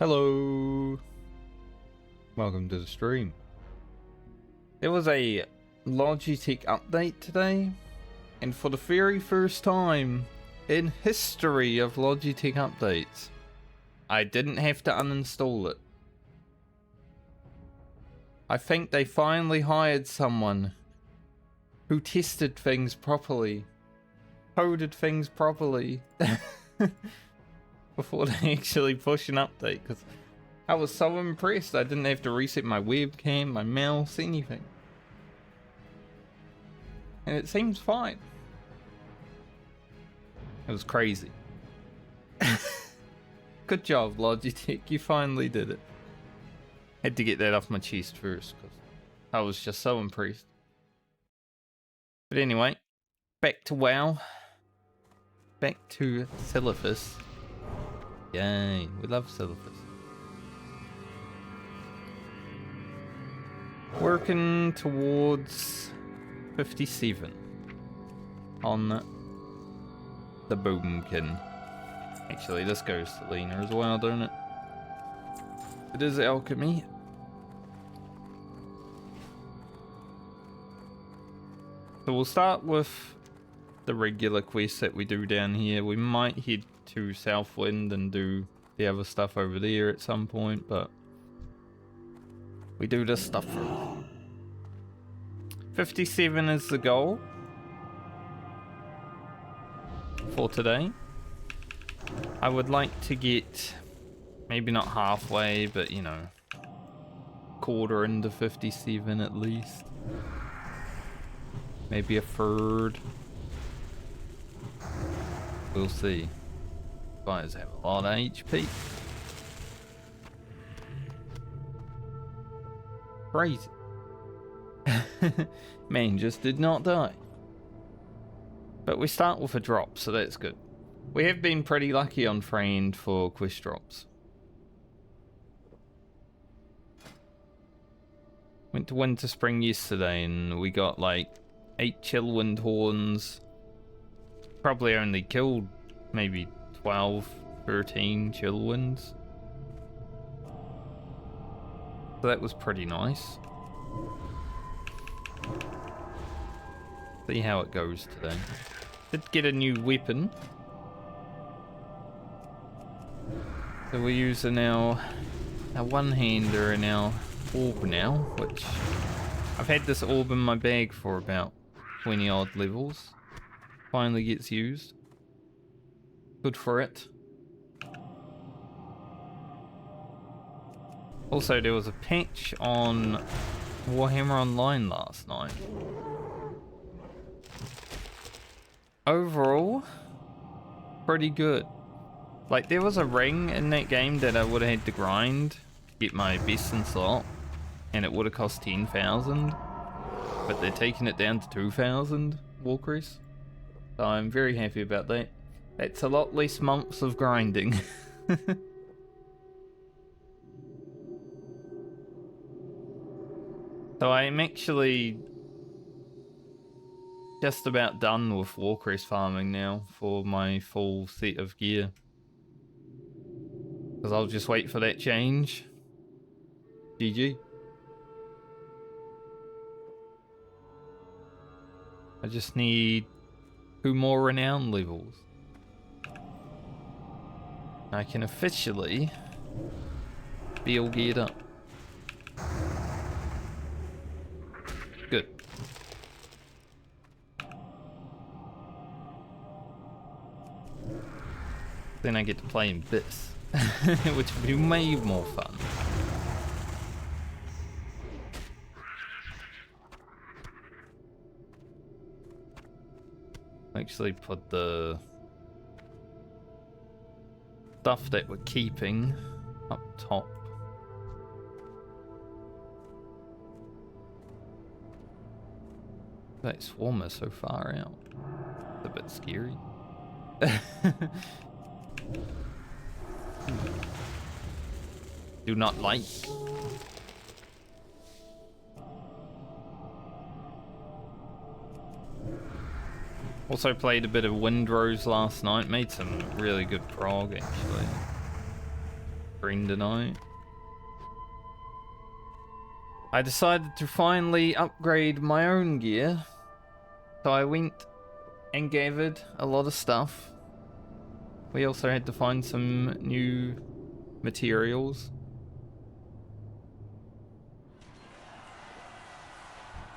Hello, welcome to the stream. There was a Logitech update today, and for the very first time in history of Logitech updates, I didn't have to uninstall it. I think they finally hired someone who tested things properly, coded things properly. Before they actually push an update, because I was so impressed. I didn't have to reset my webcam, my mouse, anything. And it seems fine. It was crazy. Good job, Logitech. You finally did it. Had to get that off my chest first, because I was just so impressed. But anyway, back to WoW. Back to Syllabus. Yay, we love syllabus. Working towards 57 on the boomkin. Actually, this goes to Lena as well, don't it? It is alchemy. So we'll start with the regular quests that we do down here. We might head to Southwind and do the other stuff over there at some point, but we do this stuff first. 57 is the goal for today. I would like to get maybe not halfway, but you know, quarter into 57 at least. Maybe a third. We'll see. Guys have a lot of HP. Crazy. Man just did not die. But we start with a drop, so that's good. We have been pretty lucky on Friend for quest drops. Went to Winter Spring yesterday and we got like 8 Chillwind horns. Probably only killed maybe 12, 13 Chillwinds. So that was pretty nice. See how it goes today. Did get a new weapon. So we're using our one-hander and our orb now, which I've had this orb in my bag for about 20 odd levels. Finally gets used. Good for it. Also, there was a patch on Warhammer Online last night. Overall, pretty good. Like, there was a ring in that game that I would have had to grind to get my best in slot, and it would have cost 10,000, but they're taking it down to 2,000 Warcrest. So I'm very happy about that. That's a lot less months of grinding. So I'm actually just about done with Warcrest farming now for my full set of gear. Because I'll just wait for that change. GG. I just need 2 more renown levels. I can officially be all geared up. Good. Then I get to play in this, which will be way more fun. Actually put the stuff that we're keeping up top. That swarmer so far out. It's a bit scary. Do not like. Also played a bit of Windrose last night, made some really good prog actually. friend and I decided to finally upgrade my own gear. So I went and gathered a lot of stuff. We also had to find some new materials.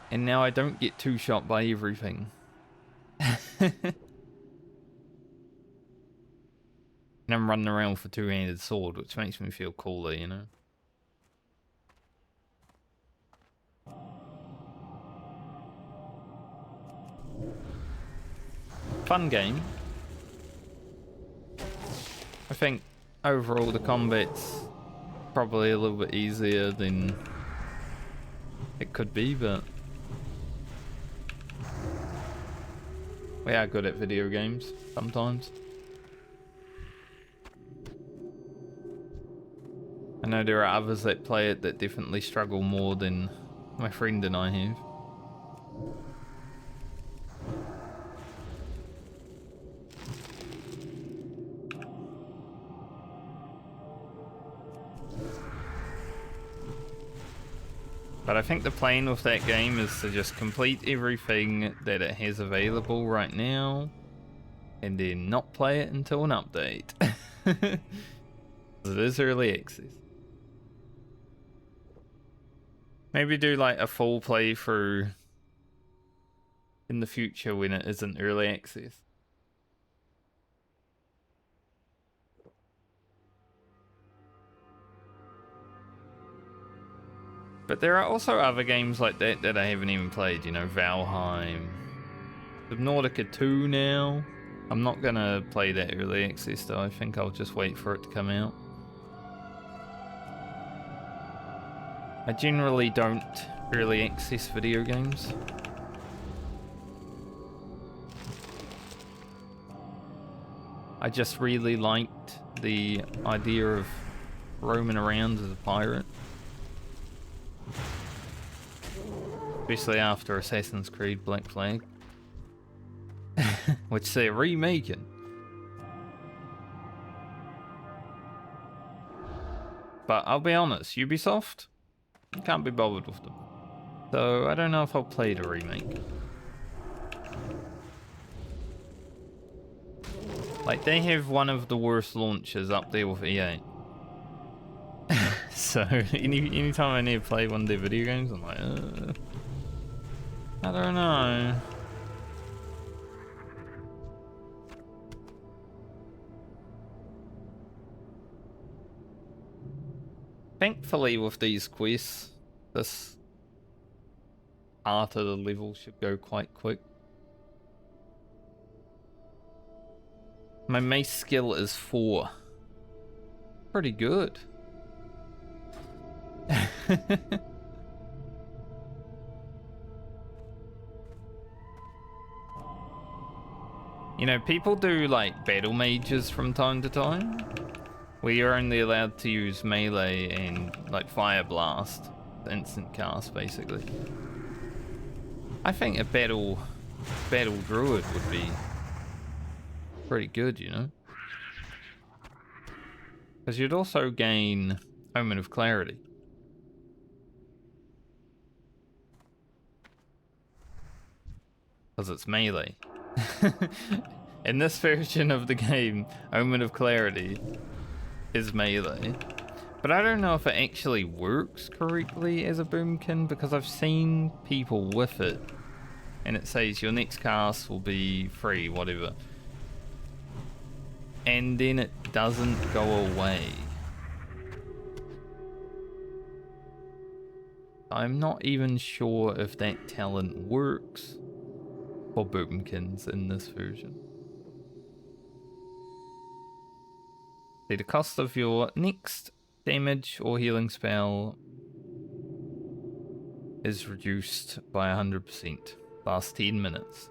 And now I don't get two-shot by everything. And I'm running around with a two-handed sword, which makes me feel cooler, you know? Fun game. I think overall the combat's probably a little bit easier than it could be, but we are good at video games sometimes. I know there are others that play it that definitely struggle more than my friend and I have. But I think the plan with that game is to just complete everything that it has available right now and then not play it until an update. It is early access. Maybe do like a full playthrough in the future when it isn't early access. But there are also other games like that that I haven't even played, you know, Valheim. Subnautica 2 now. I'm not gonna play that early access though, I think I'll just wait for it to come out. I generally don't early access video games. I just really liked the idea of roaming around as a pirate. Especially after Assassin's Creed Black Flag. Which they're remaking. But I'll be honest, Ubisoft can't be bothered with them. So I don't know if I'll play the remake. Like, they have one of the worst launches up there with EA. So anytime I need to play one of their video games, I'm like, I don't know. Thankfully with these quests, this part of the level should go quite quick. My mace skill is 4. Pretty good. You know, people do like battle mages from time to time, where you're only allowed to use melee and like fire blast, instant cast basically. I think a battle druid would be pretty good, you know, because you'd also gain Omen of Clarity. Because it's melee. In this version of the game, Omen of Clarity is melee. But I don't know if it actually works correctly as a boomkin, because I've seen people with it and it says your next cast will be free, whatever. And then it doesn't go away. I'm not even sure if that talent works for boomkins in this version. See, the cost of your next damage or healing spell is reduced by 100%. Last 10 minutes.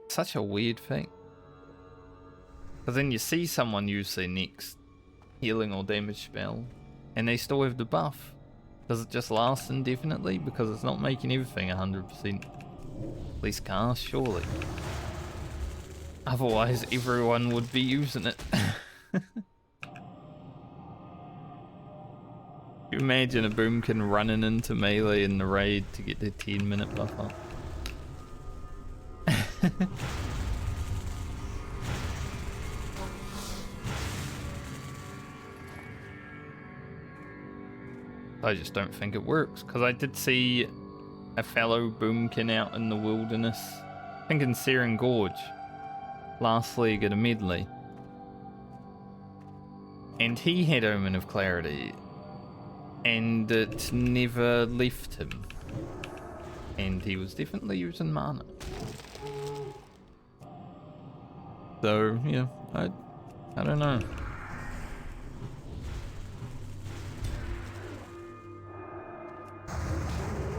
Such a weird thing. Because then you see someone use their next healing or damage spell and they still have the buff. Does it just last indefinitely because it's not making everything 100%? At least cast, surely. Otherwise everyone would be using it. You imagine a boomkin running into melee in the raid to get the 10-minute buffer. I just don't think it works, because I did see a fellow boomkin out in the wilderness, I think in Searing Gorge, last league at a Medley. And he had Omen of Clarity, and it never left him. And he was definitely using mana. So, yeah, I don't know.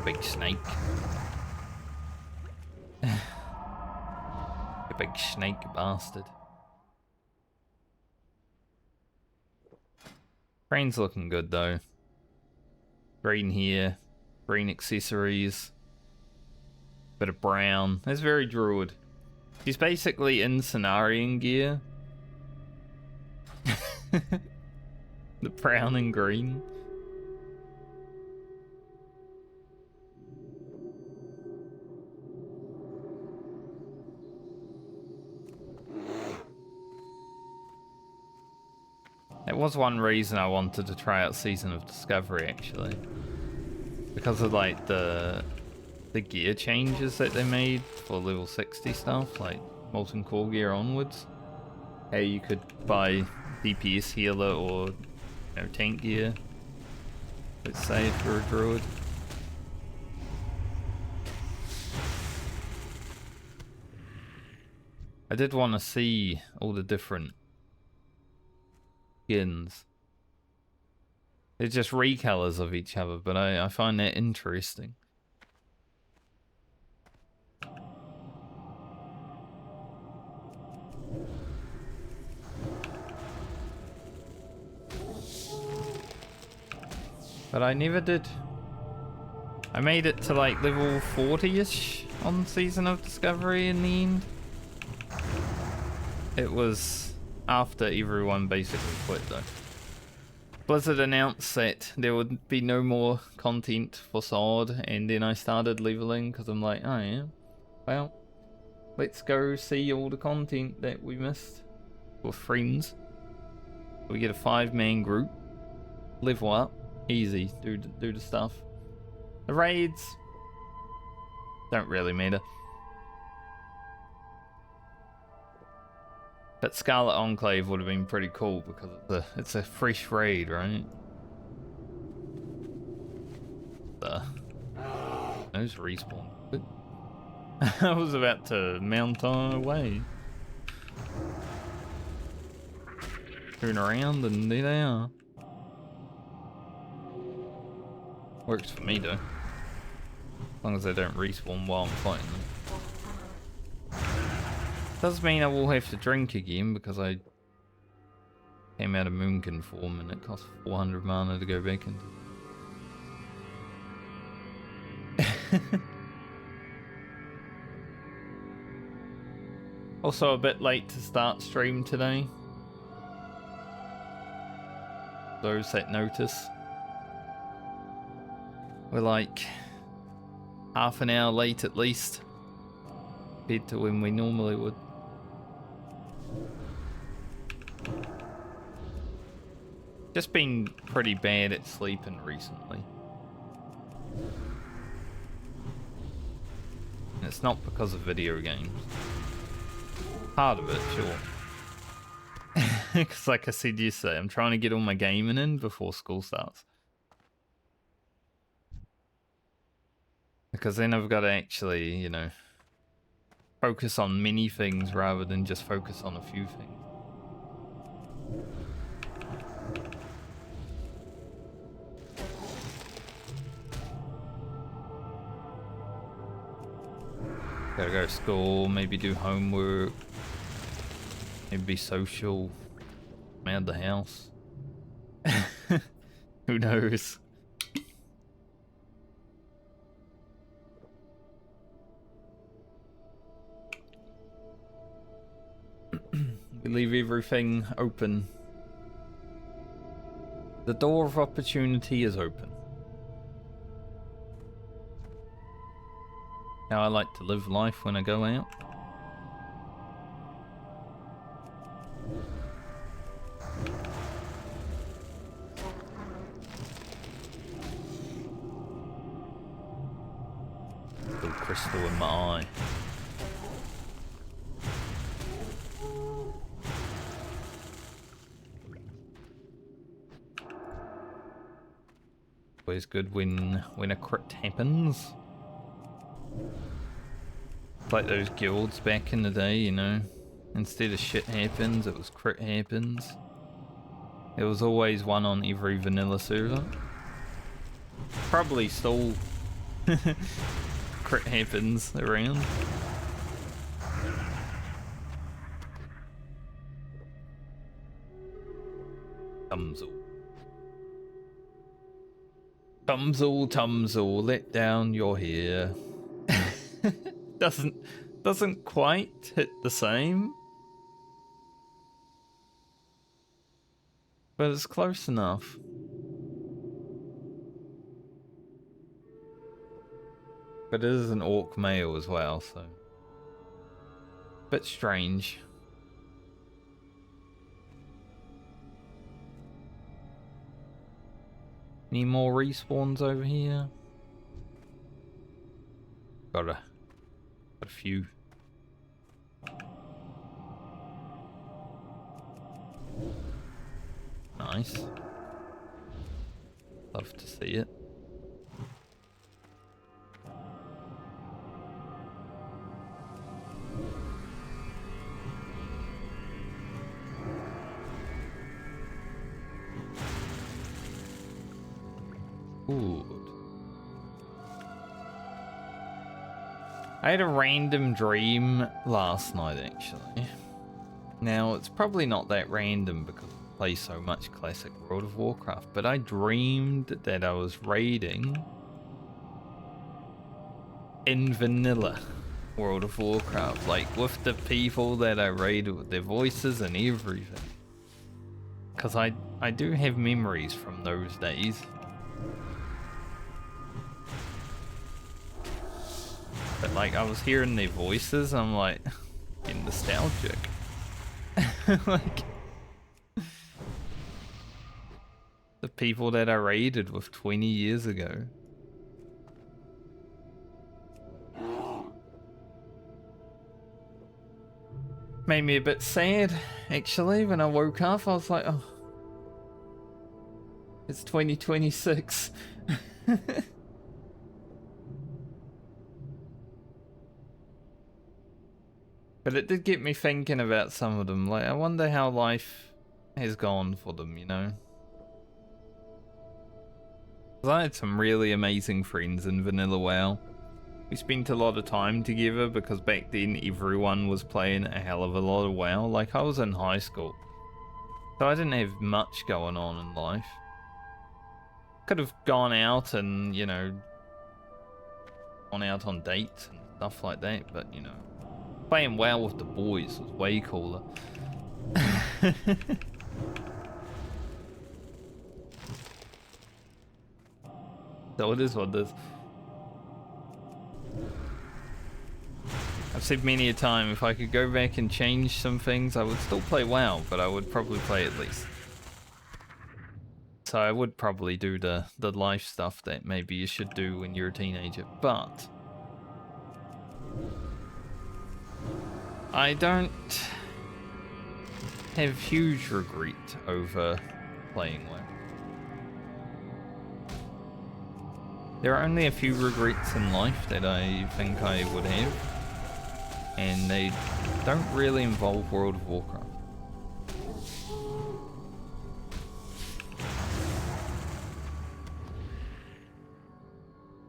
Big snake. A big snake bastard. Crane's looking good though. Green here, green accessories, bit of brown. That's very Druid. He's basically in Cenarian gear. The brown and green. That was one reason I wanted to try out Season of Discovery, actually. Because of, like, the gear changes that they made for level 60 stuff, like Molten Core gear onwards. How you could buy DPS healer or, you know, tank gear, let's say, if you're a Druid. I did want to see all the different skins. They're just recolors of each other, but I find that interesting. But I never did. I made it to like level 40-ish on Season of Discovery in the end. It was after everyone basically quit though. Blizzard announced that there would be no more content for Sword, and then I started leveling because I'm like, oh yeah, well, let's go see all the content that we missed with friends. We get a 5-man group, level up, easy, do the stuff. The raids don't really matter. But Scarlet Enclave would have been pretty cool because it's a fresh raid, right? Those respawn. I was about to mount on away. Turn around and there they are. Works for me though. As long as they don't respawn while I'm fighting them. Does mean I will have to drink again because I came out of Moonkin form and it costs 400 mana to go back into. Also a bit late to start stream today. Those that notice. We're like half an hour late at least compared to when we normally would. Just been pretty bad at sleeping recently. And it's not because of video games. Part of it, sure. Because like I said yesterday, I'm trying to get all my gaming in before school starts. Because then I've got to actually, you know, focus on many things rather than just focus on a few things. Gotta go to school, maybe do homework, maybe be social, man the house. Who knows? We leave everything open. The door of opportunity is open. How I like to live life when I go out. Little crystal in my eye. Always good when a crit happens. Like those guilds back in the day, you know. Instead of shit happens, it was crit happens. There was always one on every vanilla server. Probably still crit happens around. Tumsel, let down your hair. Doesn't quite hit the same, but it's close enough. But it is an orc male as well, so bit strange. Any more respawns over here? Got a few. Nice. Love to see it. Good. I had a random dream last night, actually. Now, it's probably not that random because I play so much classic World of Warcraft, but I dreamed that I was raiding in vanilla World of Warcraft, like with the people that I raided with their voices and everything. Because I do have memories from those days. But like, I was hearing their voices, I'm like, getting nostalgic. Like, the people that I raided with 20 years ago. Made me a bit sad, actually, when I woke up. I was like, oh, it's 2026. But it did get me thinking about some of them. Like, I wonder how life has gone for them, you know? 'Cause I had some really amazing friends in Vanilla WoW. We spent a lot of time together because back then everyone was playing a hell of a lot of WoW. Like, I was in high school, so I didn't have much going on in life. Could have gone out and, you know, gone out on dates and stuff like that, but, you know, playing WoW with the boys was way cooler. So it is what it is. I've said many a time, if I could go back and change some things, I would still play WoW, but I would probably play it least. So I would probably do the life stuff that maybe you should do when you're a teenager, but I don't have huge regret over playing WoW. There are only a few regrets in life that I think I would have, and they don't really involve World of Warcraft.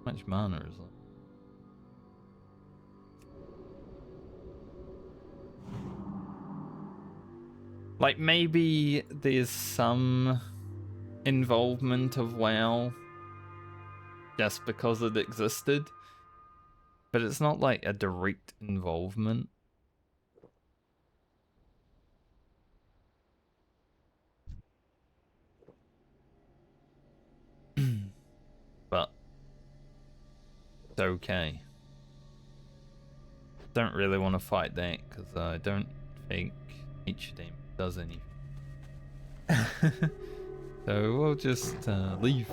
How much mana is that? Like, maybe there's some involvement of WoW just because it existed, but it's not like a direct involvement. It's okay. Don't really want to fight that because I don't think each damage does anything. So we'll just leave.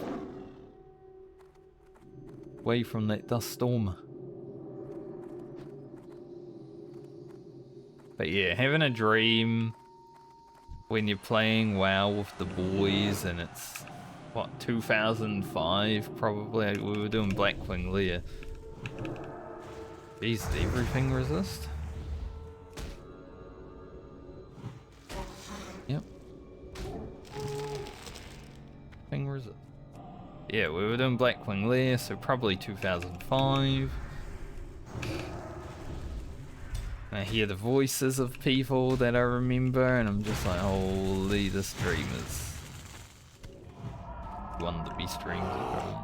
Away from that dust storm. But yeah, having a dream when you're playing WoW with the boys and it's, what, 2005 probably? We were doing Blackwing Lair. Jeez, did everything resist? Yep. Thing resist. Yeah, we were doing Blackwing Lair, so probably 2005. I hear the voices of people that I remember, and I'm just like, holy, this dream is one of the best dreams I've ever.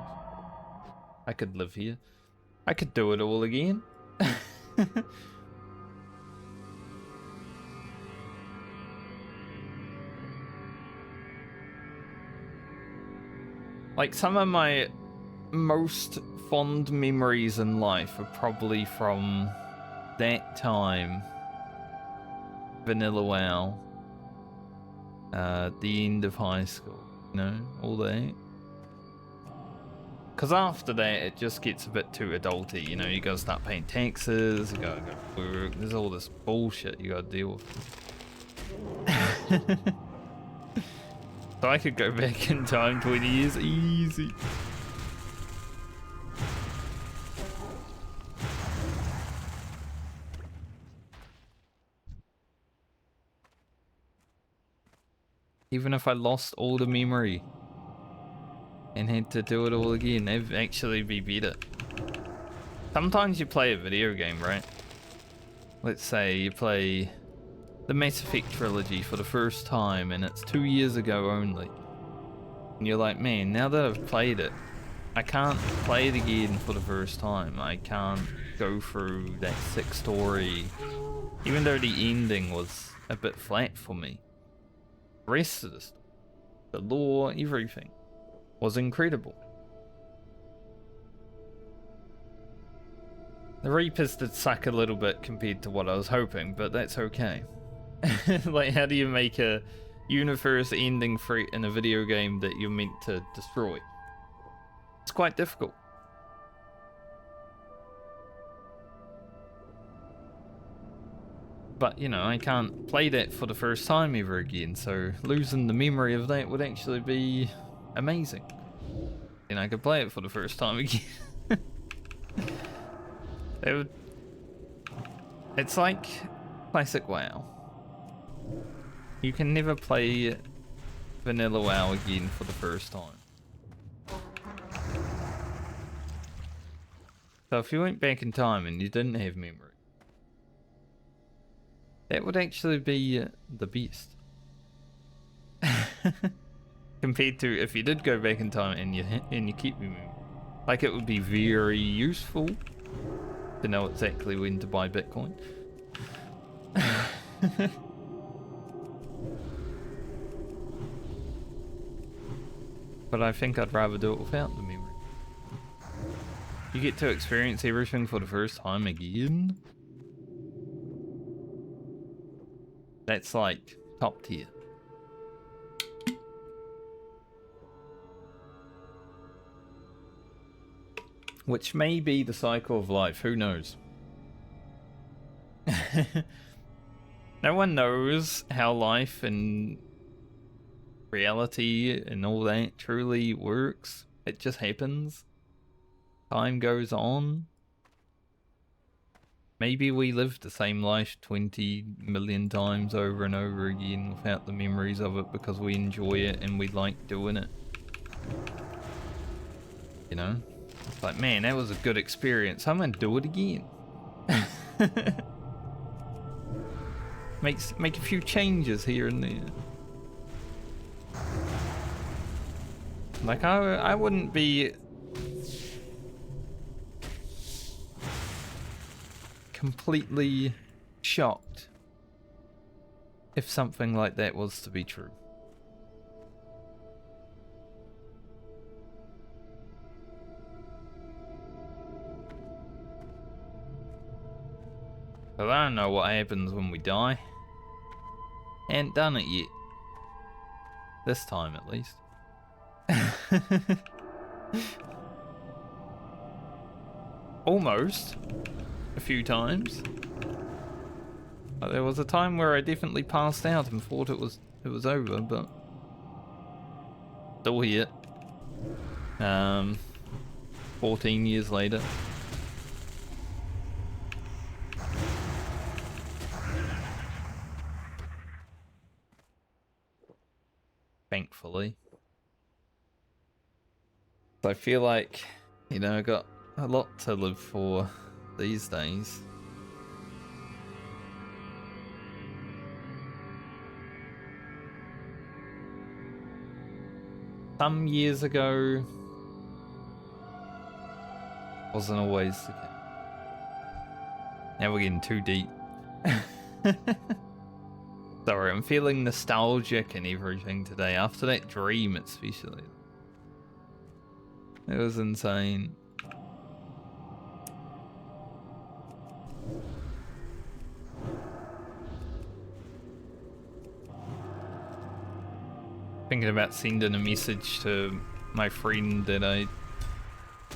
I could live here. I could do it all again. Like, some of my most fond memories in life are probably from that time. Vanilla WoW. The end of high school. You know, all that. Because after that, it just gets a bit too adulty. You know, you gotta start paying taxes, you gotta go to work. There's all this bullshit you gotta deal with. So I could go back in time 20 years easy. Even if I lost all the memory and had to do it all again, it'd actually be better. Sometimes you play a video game, right? Let's say you play the Mass Effect trilogy for the first time and it's 2 years ago only. And you're like, man, now that I've played it, I can't play it again for the first time. I can't go through that sick story. Even though the ending was a bit flat for me. The rest of the story, the lore, everything was incredible. The Reapers did suck a little bit compared to what I was hoping, but that's okay. Like, how do you make a universe ending threat in a video game that you're meant to destroy? It's quite difficult. But, you know, I can't play that for the first time ever again, so losing the memory of that would actually be amazing. And I could play it for the first time again. It's like classic WoW. You can never play vanilla WoW again for the first time. So if you went back in time and you didn't have memory, that would actually be the best. Compared to if you did go back in time and you keep your memory. Like, it would be very useful to know exactly when to buy Bitcoin. But I think I'd rather do it without the memory. You get to experience everything for the first time again. That's like top tier. Which may be the cycle of life, who knows? No one knows how life and reality and all that truly works. It just happens. Time goes on. Maybe we lived the same life 20 million times over and over again without the memories of it because we enjoy it and we like doing it. You know? It's like, man, that was a good experience. I'm gonna do it again. Make a few changes here and there. Like, I wouldn't be completely shocked if something like that was to be true. But I don't know what happens when we die. Ain't done it yet. This time, at least. Almost. A few times. There was a time where I definitely passed out and thought it was over, but still here. 14 years later. Thankfully. I feel like, you know, I got a lot to live for these days. Some years ago, wasn't always the case. Now we're getting too deep. Sorry, I'm feeling nostalgic and everything today. After that dream, especially. It was insane. Thinking about sending a message to my friend that I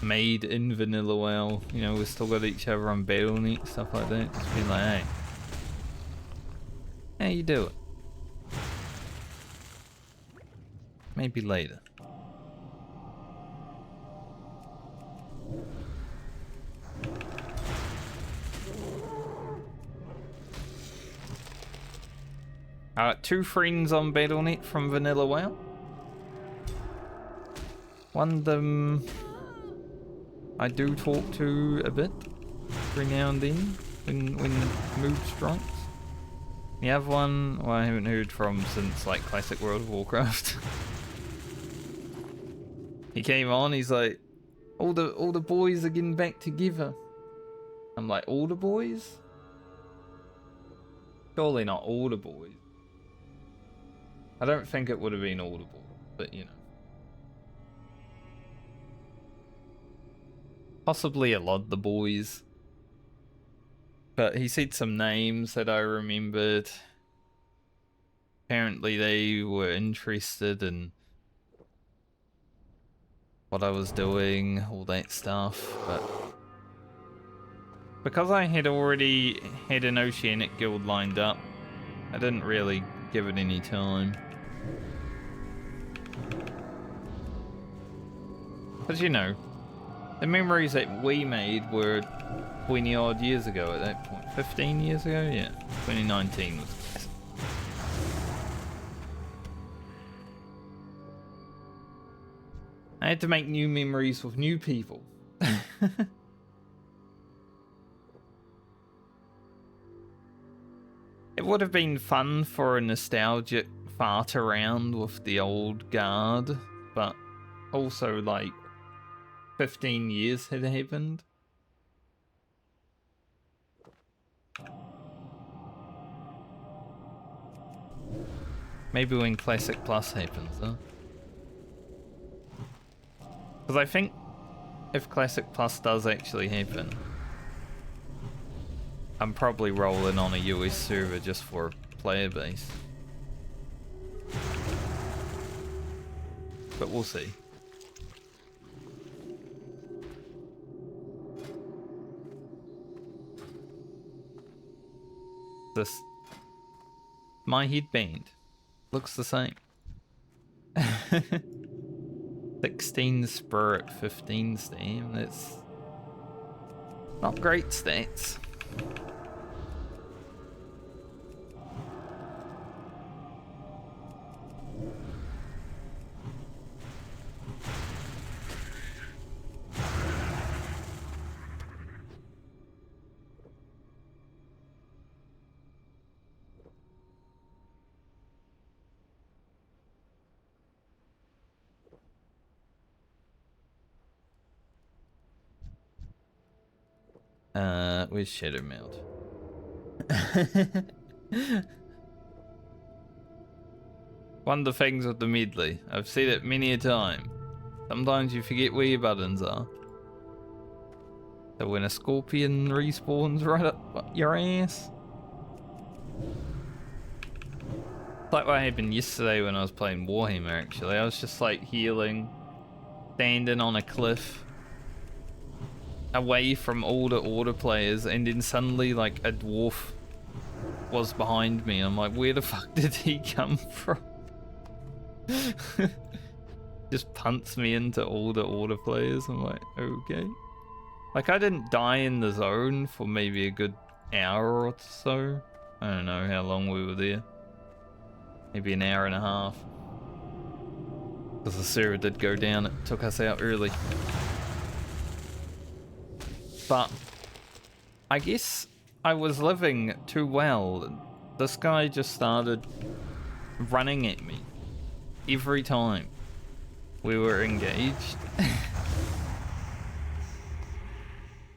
made in Vanilla WoW. You know, we still got each other on Battle.net, stuff like that. Just being like, hey, how you doing? Maybe later. I got 2 friends on Battle.net from Vanilla WoW. One of them I do talk to a bit every now and then when mood strikes. The other one, well, I haven't heard from since like Classic World of Warcraft. He came on, he's like, all the boys are getting back together. I'm like, all the boys? Surely not all the boys. I don't think it would have been all the boys, but you know. Possibly a lot of the boys. But he said some names that I remembered. Apparently they were interested in what I was doing, all that stuff, but because I had already had an Oceanic guild lined up, I didn't really give it any time. Because, you know, the memories that we made were 20 odd years ago at that point. 15 years ago? Yeah. 2019 was classic. I had to make new memories with new people. It would have been fun for a nostalgic fart around with the old guard, but also like 15 years had happened. Maybe when Classic Plus happens, huh? Because I think if Classic Plus does actually happen, I'm probably rolling on a US server just for a player base. But we'll see. This... my headband looks the same. 16 spirit, 15 stam, that's not great stats. Where's Shadowmeld? One of the things with the Medley, I've said it many a time. Sometimes you forget where your buttons are. So when a scorpion respawns right up your ass. Like what happened yesterday when I was playing Warhammer, actually. I was just like healing, standing on a cliff, away from all the order players, and then suddenly like a dwarf was behind me. I'm like, where the fuck did he come from? Just punts me into all the order players. I'm like, okay. Like, I didn't die in the zone for maybe a good hour or so. I don't know how long we were there. Maybe an hour and a half. Because the server did go down, it took us out early. But I guess I was living too well. This guy just started running at me every time we were engaged.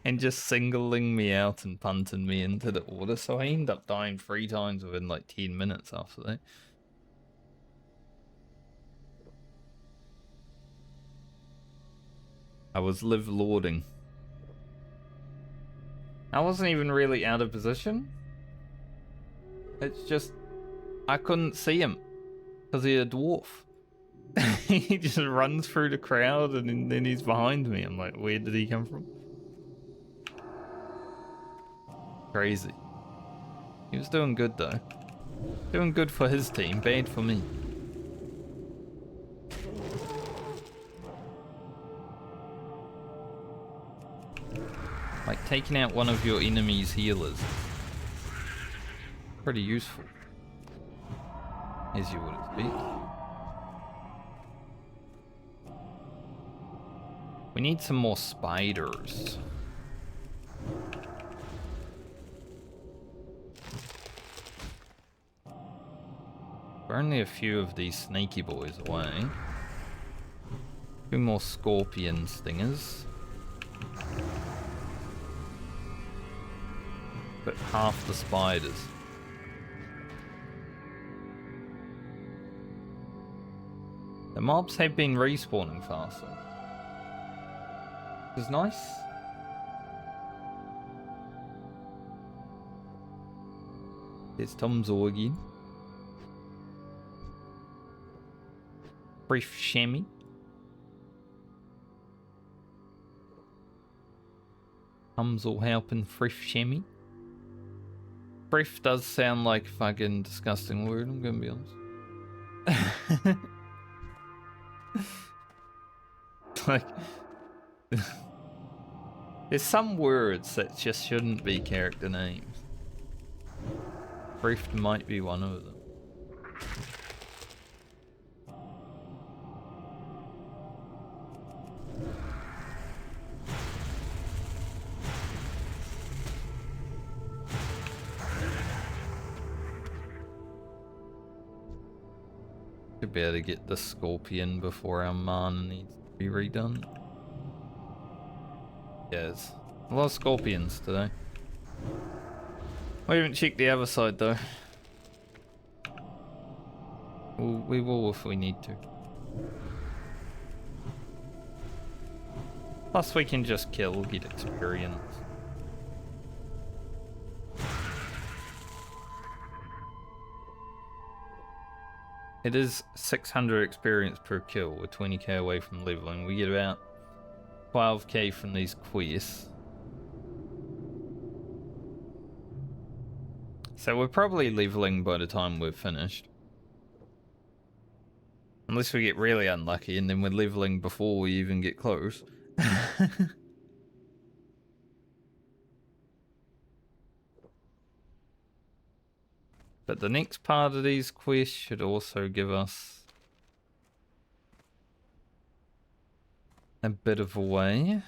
And just singling me out and punting me into the order. So I ended up dying 3 times within like 10 minutes after that. I was live lording. I wasn't even really out of position. It's just, I couldn't see him because he's a dwarf. He just runs through the crowd and then he's behind me. I'm like, where did he come from? Crazy. He was doing good though. Doing good for his team, bad for me. Like taking out one of your enemy's healers. Pretty useful. As you would expect. We need some more spiders. We're only a few of these snaky boys away. 2 more scorpion stingers. But half the spiders. The mobs have been respawning faster. Which is nice. There's Tomzo again. Brief chamois. Tomzo helping Friff chamois. Brief does sound like a fucking disgusting word, I'm gonna be honest. Like, there's some words that just shouldn't be character names. Brief might be one of them. Should be able to get the scorpion before our mana needs to be redone. Yes. A lot of scorpions today. We haven't checked the other side though. We will if we need to. Plus we can just kill, get experience. It is 600 experience per kill. We're 20k away from leveling. We get about 12k from these quests. So we're probably leveling by the time we're finished. Unless we get really unlucky and then we're leveling before we even get close. But the next part of these quests should also give us a bit of a way.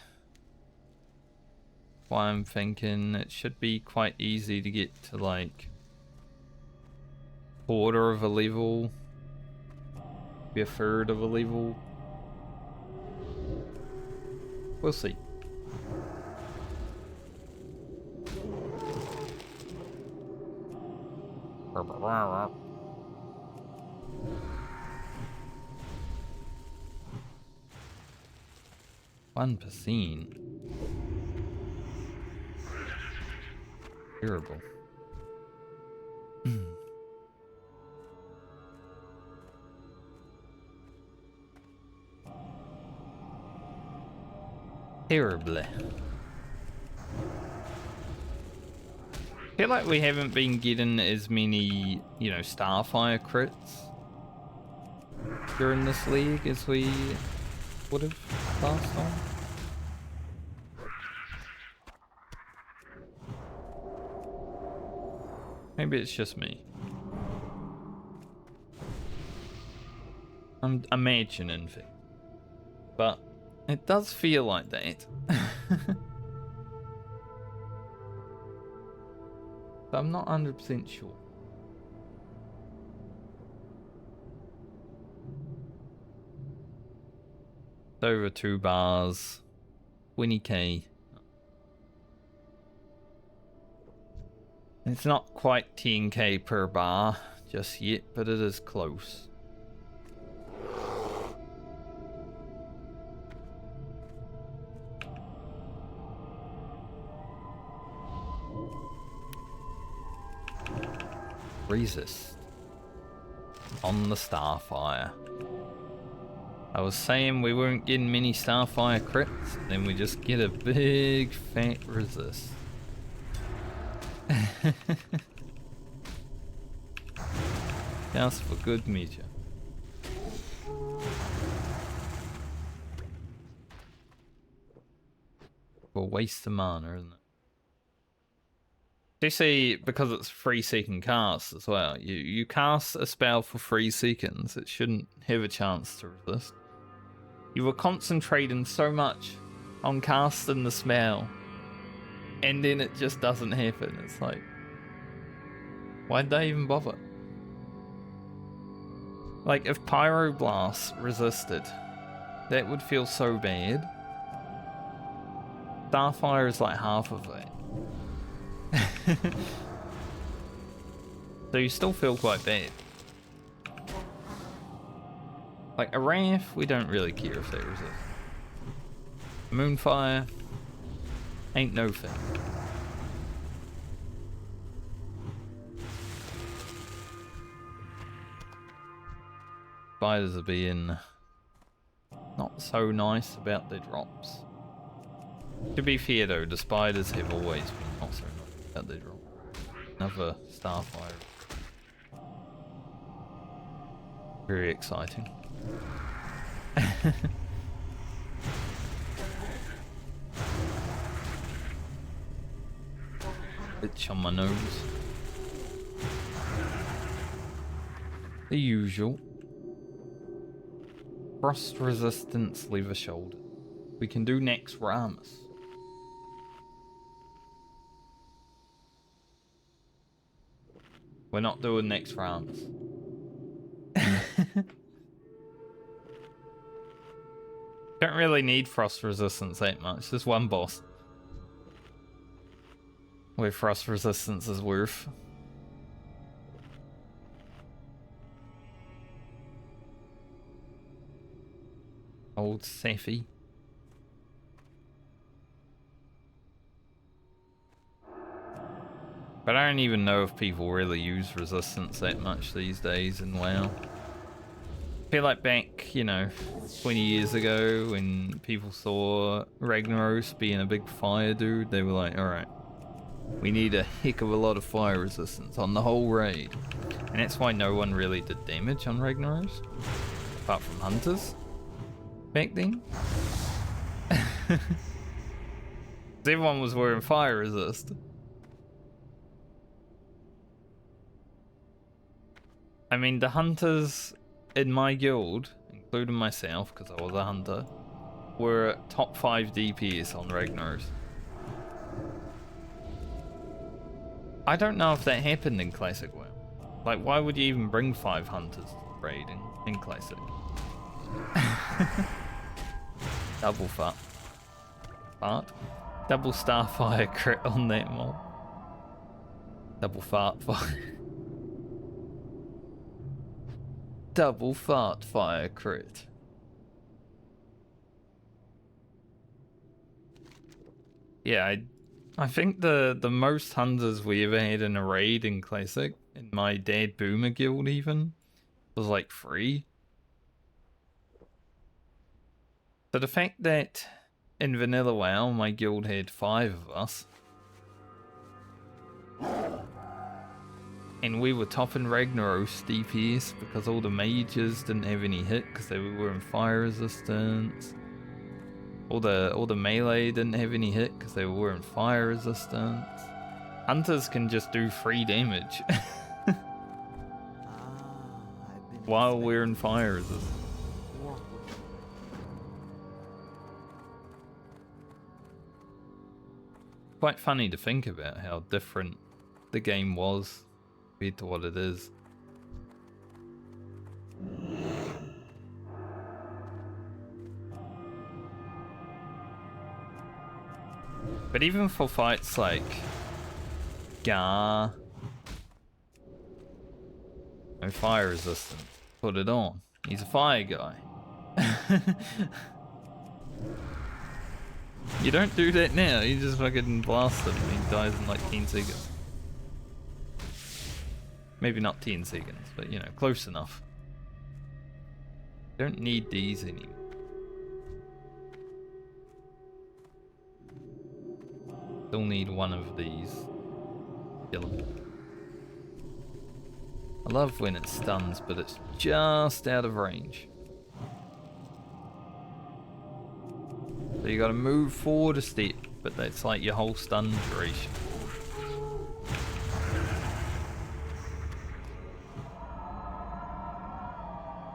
Why I'm thinking it should be quite easy to get to like quarter of a level, be a third of a level. We'll see. %. Terrible. Terribly. I feel like we haven't been getting as many, you know, Starfire crits during this league as we would have last time. Maybe it's just me. I'm imagining things. But it does feel like that. But I'm not 100% sure. Over 2 bars. 20k. It's not quite 10k per bar just yet, but it is close. Resist on the Starfire. I was saying we weren't getting many Starfire crits, then we just get a big fat resist. Just for good measure. Well, waste of mana, isn't it? They say because it's 3 second cast as well. You cast a spell for 3 seconds, it shouldn't have a chance to resist. You were concentrating so much on casting the spell, and then it just doesn't happen. It's like, why'd they even bother? Like, if Pyroblast resisted, that would feel so bad. Starfire is like half of it. So you still feel quite bad. Like a Wrath, we don't really care if they resist. Moonfire ain't no thing. Spiders are being not so nice about their drops. To be fair though, the spiders have always been not so nice about their drops. Another Starfire. Very exciting. Itch on my nose. The usual. Frost resistance, lever shoulder. We can do next Ramus. We're not doing next Ramus. Don't really need frost resistance that much. There's one boss where frost resistance is worth. Old Safi. But I don't even know if people really use resistance that much these days in WoW. I feel like back, you know, 20 years ago when people saw Ragnaros being a big fire dude, they were like, alright, we need a heck of a lot of fire resistance on the whole raid. And that's why no one really did damage on Ragnaros, apart from hunters back then. Everyone was wearing fire resist. I mean, the hunters in my guild, including myself, because I was a hunter, were top 5 DPS on Ragnaros. I don't know if that happened in Classic WoW. Like, why would you even bring 5 hunters to raid in Classic? Double fart. Fart? Double Starfire crit on that mob. Double fart fire. Double fart fire crit. Yeah, I think the most hunters we ever had in a raid in Classic, in my Dad Boomer guild even, was like 3. So the fact that in Vanilla WoW my guild had 5 of us, and we were top in Ragnaros DPS because all the mages didn't have any hit because they were in fire resistance. All the melee didn't have any hit because they were in fire resistance. Hunters can just do 3 damage while we're in fire resistance. Quite funny to think about how different the game was compared to what it is. But even for fights like Gar, no fire resistance, put it on. He's a fire guy. You don't do that now, you just fucking blast him and he dies in like 10 seconds. Maybe not 10 seconds, but you know, close enough. Don't need these anymore. Still need one of these. Kill him. I love when it stuns, but it's just out of range. So you gotta move forward a step, but that's like your whole stun duration.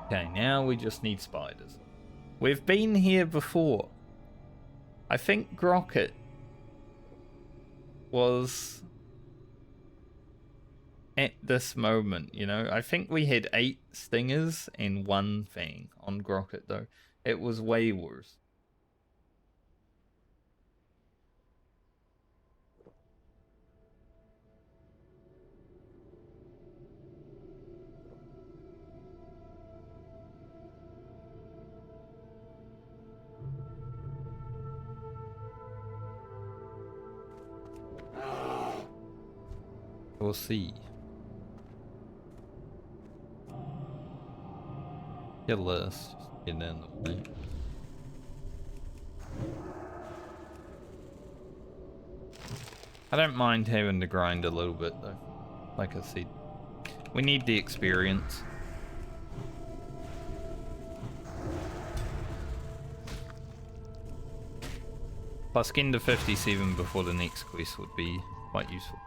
Okay, now we just need spiders. We've been here before. I think Grocket was at this moment, you know. I think we had 8 stingers and 1 fang on Grocket though. It was way worse. We'll see. Kill this, just get in the way. I don't mind having to grind a little bit though. Like I said, we need the experience. Plus getting to 57 before the next quest would be quite useful.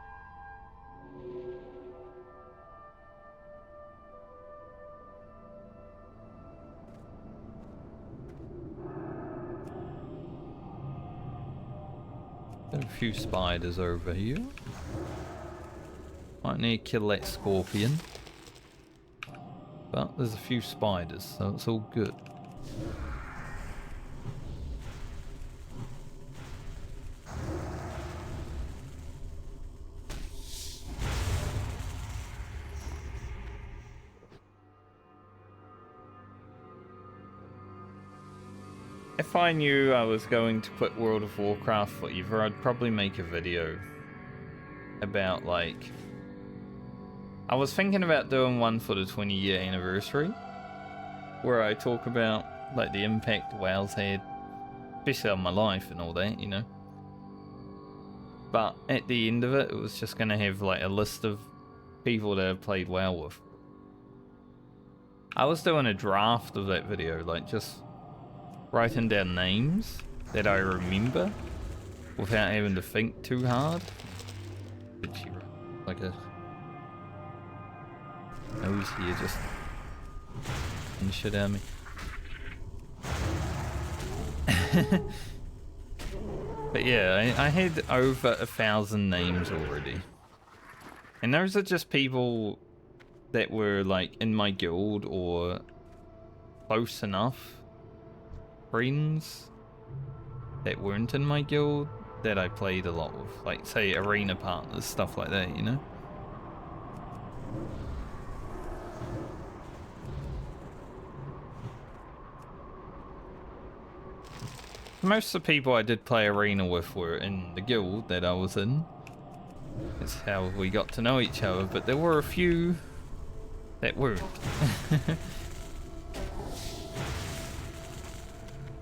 Got a few spiders over here. Might need to kill that scorpion. But there's a few spiders, so it's all good. If I knew I was going to quit World of Warcraft forever, I'd probably make a video about, like... I was thinking about doing one for the 20-year anniversary, where I talk about, like, the impact WoW's had, especially on my life and all that, you know. But at the end of it, it was just going to have, like, a list of people that I've played WoW with. I was doing a draft of that video, like, just writing down names that I remember without having to think too hard. Did she like a nose here just and shit at me? But yeah, I had over 1,000 names already. And those are just people that were like in my guild or close enough friends that weren't in my guild that I played a lot with, like say arena partners, stuff like that, you know. Most of the people I did play arena with were in the guild that I was in. It's how we got to know each other, but there were a few that weren't.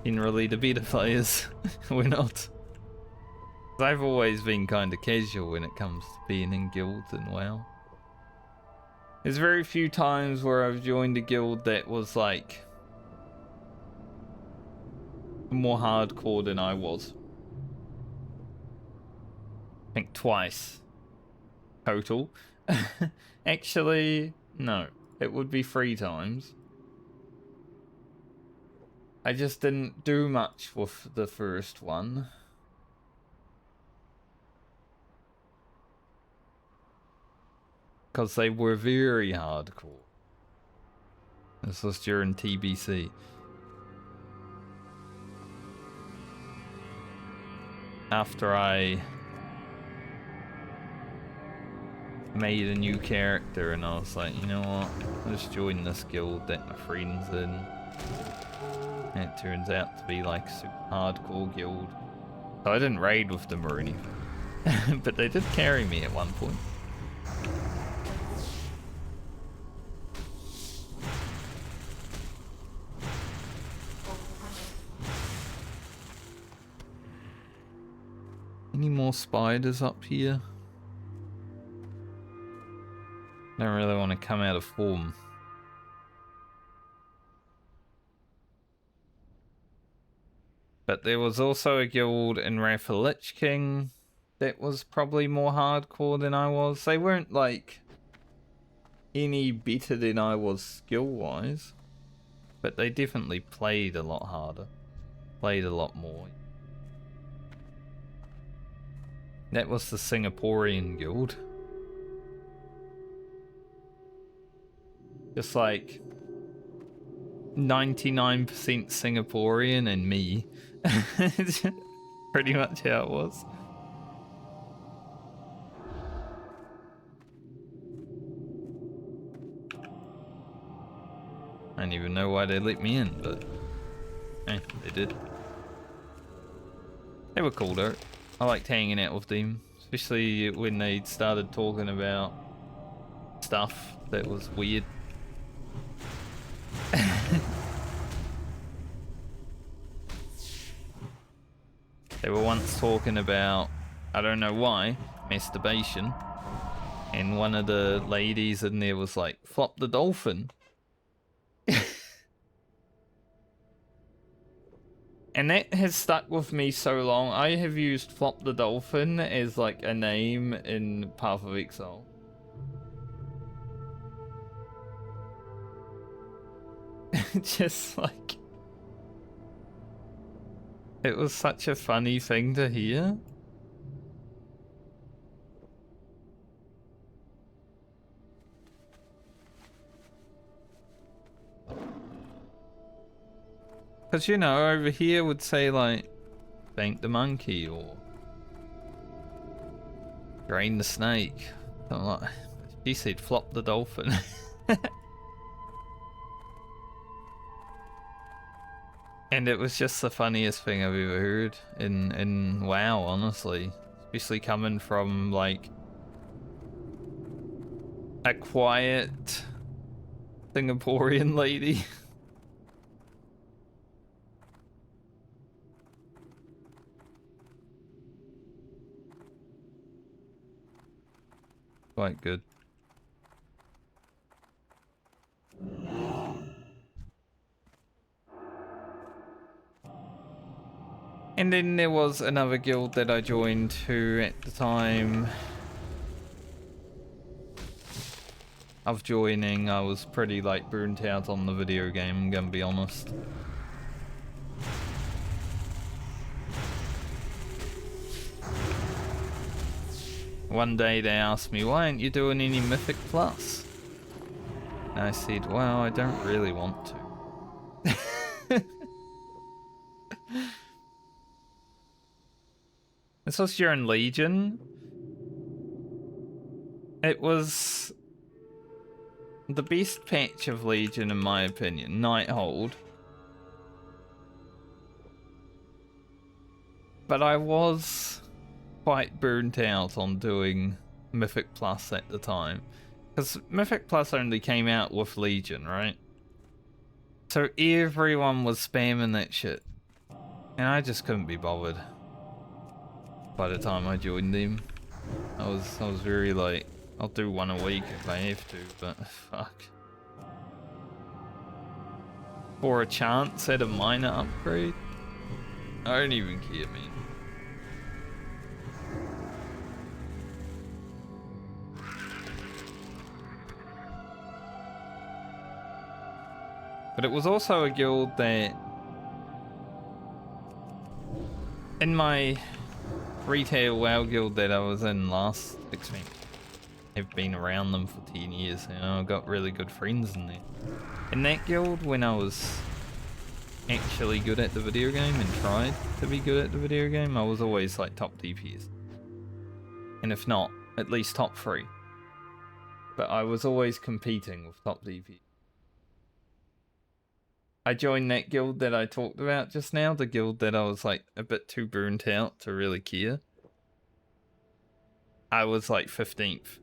Generally, the beta players were not. I've always been kind of casual when it comes to being in guilds and WoW. There's very few times where I've joined a guild that was like more hardcore than I was. I think twice total. Actually, no. It would be 3 times. I just didn't do much with the first one. Because they were very hardcore. This was during TBC. After I made a new character and I was like, you know what, I'll just join this guild that my friend's in. And it turns out to be like a super hardcore guild. So I didn't raid with them or anything. But they did carry me at one point. Any more spiders up here? Don't really want to come out of form. But there was also a guild in Wrath of the Lich King that was probably more hardcore than I was. They weren't like any better than I was skill-wise, but they definitely played a lot harder. Played a lot more. That was the Singaporean guild. Just like 99% Singaporean and me. Pretty much how it was. I don't even know why they let me in, but hey, they did. They were cool though. I liked hanging out with them, especially when they started talking about stuff that was weird. They were once talking about, I don't know why, masturbation, and one of the ladies in there was like, "Flop the dolphin." And that has stuck with me so long. I have used Flop the Dolphin as like a name in Path of Exile. Just like... it was such a funny thing to hear. Because, you know, over here would say, like, thank the monkey or drain the snake. Something like... she said flop the dolphin. And it was just the funniest thing I've ever heard in WoW, honestly. Especially coming from, like, a quiet Singaporean lady. Quite good. And then there was another guild that I joined who at the time of joining I was pretty like burnt out on the video game, I'm gonna be honest. One day they asked me, why aren't you doing any Mythic Plus? And I said, well, I don't really want to. This was during Legion. It was the best patch of Legion in my opinion, Nighthold. But I was quite burnt out on doing Mythic Plus at the time. Because Mythic Plus only came out with Legion, right? So everyone was spamming that shit. And I just couldn't be bothered. By the time I joined them, I was very like, I'll do one a week if I have to, but fuck. For a chance at a minor upgrade? I don't even care, man. But it was also a guild that, in my retail WoW guild that I was in last expansion, I've been around them for 10 years, you know, I got really good friends in there. In that guild, when I was actually good at the video game and tried to be good at the video game, I was always like top DPS. And if not, at least top 3. But I was always competing with top DPS. I joined that guild that I talked about just now, the guild that I was like a bit too burnt out to really care. I was like 15th.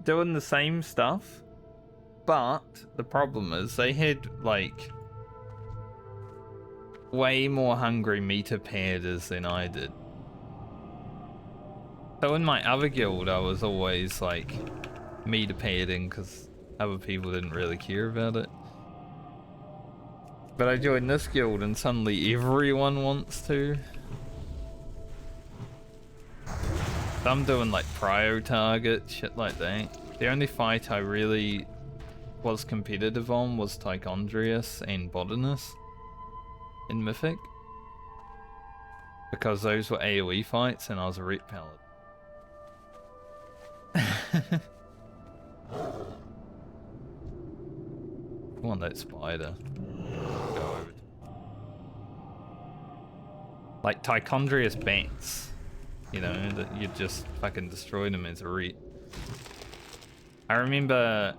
Doing the same stuff, but the problem is they had like way more hungry meter padders than I did. So in my other guild I was always like meter padding because other people didn't really care about it. But I joined this guild and suddenly everyone wants to. So I'm doing like prio target, shit like that. The only fight I really was competitive on was Tichondrius and Botanus in Mythic. Because those were AoE fights and I was a Ret Paladin. Come on, that spider. Go over. Like Tichondrius bats. You know, that you just fucking destroy them as a Ret. I remember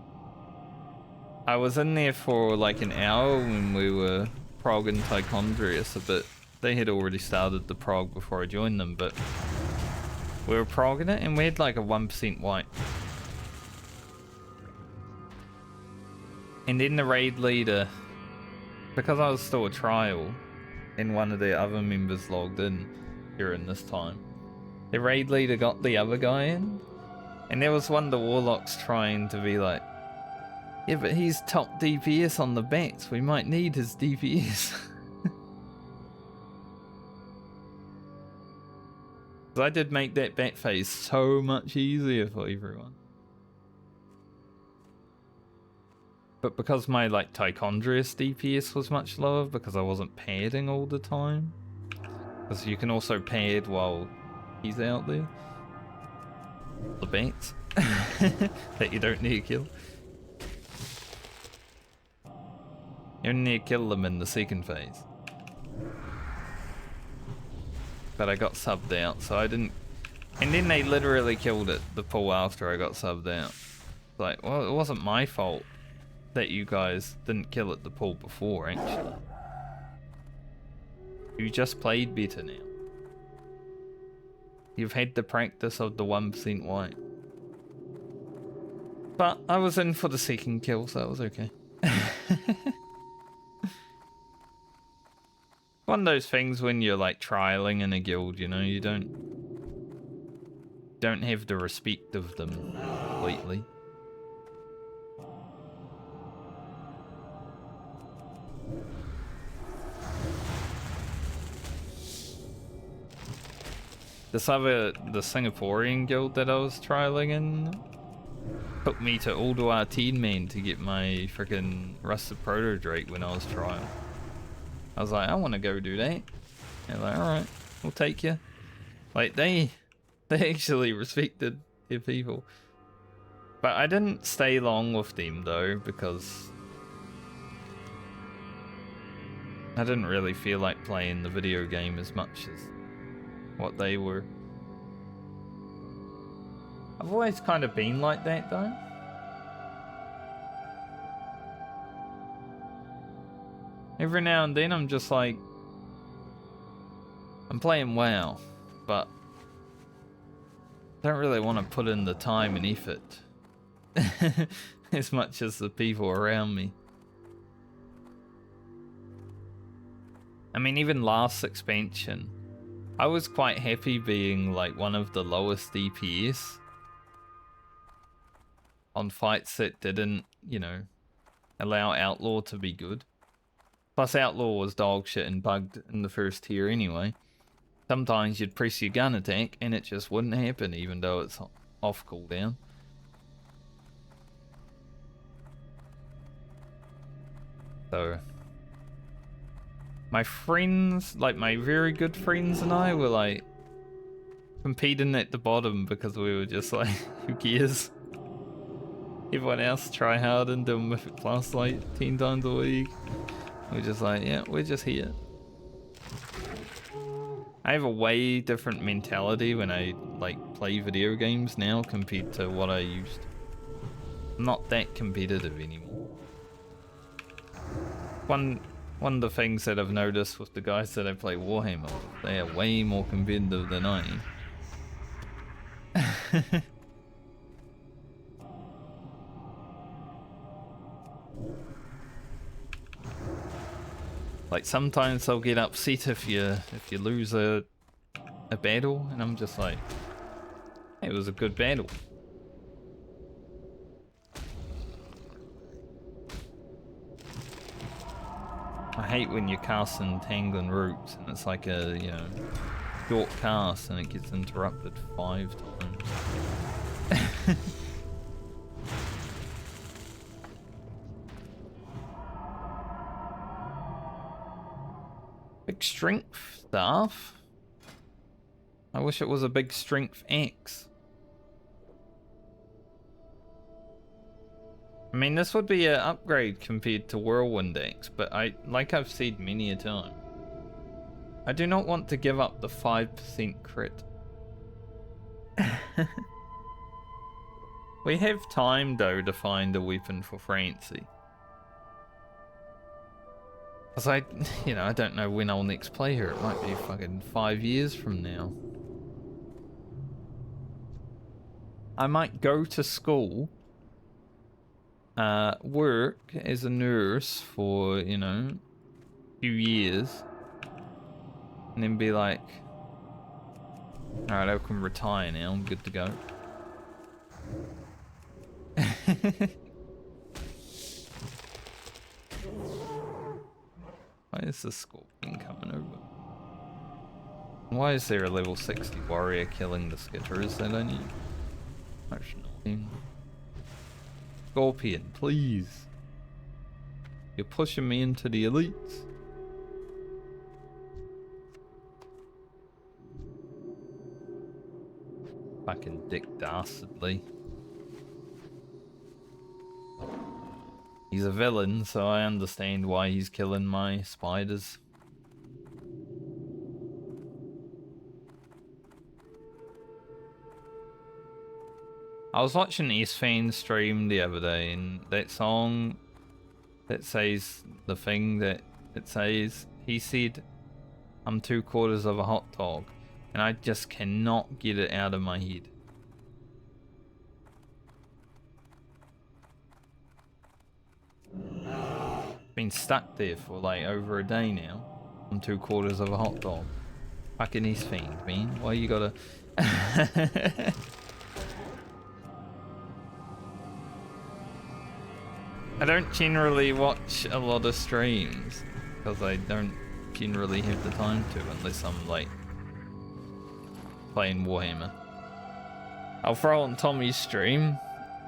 I was in there for like an hour when we were progging Tichondrius a bit. They had already started the prog before I joined them, but we were progging it and we had like a 1% wipe. And then the raid leader, because I was still a trial and one of the other members logged in during this time, the raid leader got the other guy in, and there was one of the warlocks trying to be like, yeah, but he's top DPS on the bats, we might need his DPS. I did make that bat phase so much easier for everyone. But because my like Tichondrius DPS was much lower, because I wasn't padding all the time, because you can also pad while he's out there, the bats that you don't need to kill. You only need to kill them in the second phase. But I got subbed out, so I didn't. And then they literally killed it, the pool, after I got subbed out. Like, well, it wasn't my fault that you guys didn't kill at the pool before, actually. You just played better now. You've had the practice of the 1% white. But I was in for the second kill, so that was okay. One of those things when you're like trialing in a guild, you know, you don't have the respect of them completely. The Singaporean guild that I was trialing in took me to Ulduar 10 man to get my freaking Rusted Proto Drake when I was trial. I was like, I want to go do that. They're like, alright, we'll take you. Like, they actually respected their people. But I didn't stay long with them though, because I didn't really feel like playing the video game as much as what they were. I've always kind of been like that though. Every now and then I'm just like, I'm playing WoW, but I don't really want to put in the time and effort as much as the people around me. I mean, even last expansion, I was quite happy being like one of the lowest DPS on fights that didn't, you know, allow Outlaw to be good. Plus Outlaw was dog shit and bugged in the first tier anyway. Sometimes you'd press your gun attack and it just wouldn't happen even though it's off cooldown. So my friends, like my very good friends and I were like competing at the bottom because we were just like, who cares? Everyone else try hard and do Mythic Plus like 10 times a week. We're just like, yeah, we're just here. I have a way different mentality when I like play video games now compared to what I used to. I'm not that competitive anymore. One of the things that I've noticed with the guys that I play Warhammer with, they are way more competitive than I am. Like sometimes they'll get upset if you lose a battle, and I'm just like, hey, it was a good battle. I hate when you're casting Tangling Roots and it's like a, you know, short cast and it gets interrupted 5 times. Big strength staff? I wish it was a big strength axe. I mean, this would be an upgrade compared to Whirlwind Axe, but like I've said many a time, I do not want to give up the 5% crit. We have time though to find a weapon for Francie. Because I don't know when I'll next play her. It might be fucking 5 years from now. I might go to school, work as a nurse for, you know, a few years, and then be like, alright, I can retire now, I'm good to go. Why is the scorpion coming over? Why is there a level 60 warrior killing the skitters that I need? That's annoying. Scorpion, please. You're pushing me into the elites. Fucking dick dastardly. He's a villain, so I understand why he's killing my spiders. I was watching S-Fan stream the other day, and that song that says the thing that it says, he said, I'm 3/4 of a hot dog, and I just cannot get it out of my head. Been stuck there for like over a day now. I'm 3/4 of a hot dog. Fucking S-Fan, man. Why you gotta... I don't generally watch a lot of streams because I don't generally have the time to unless I'm like playing Warhammer. I'll throw on Tommy's stream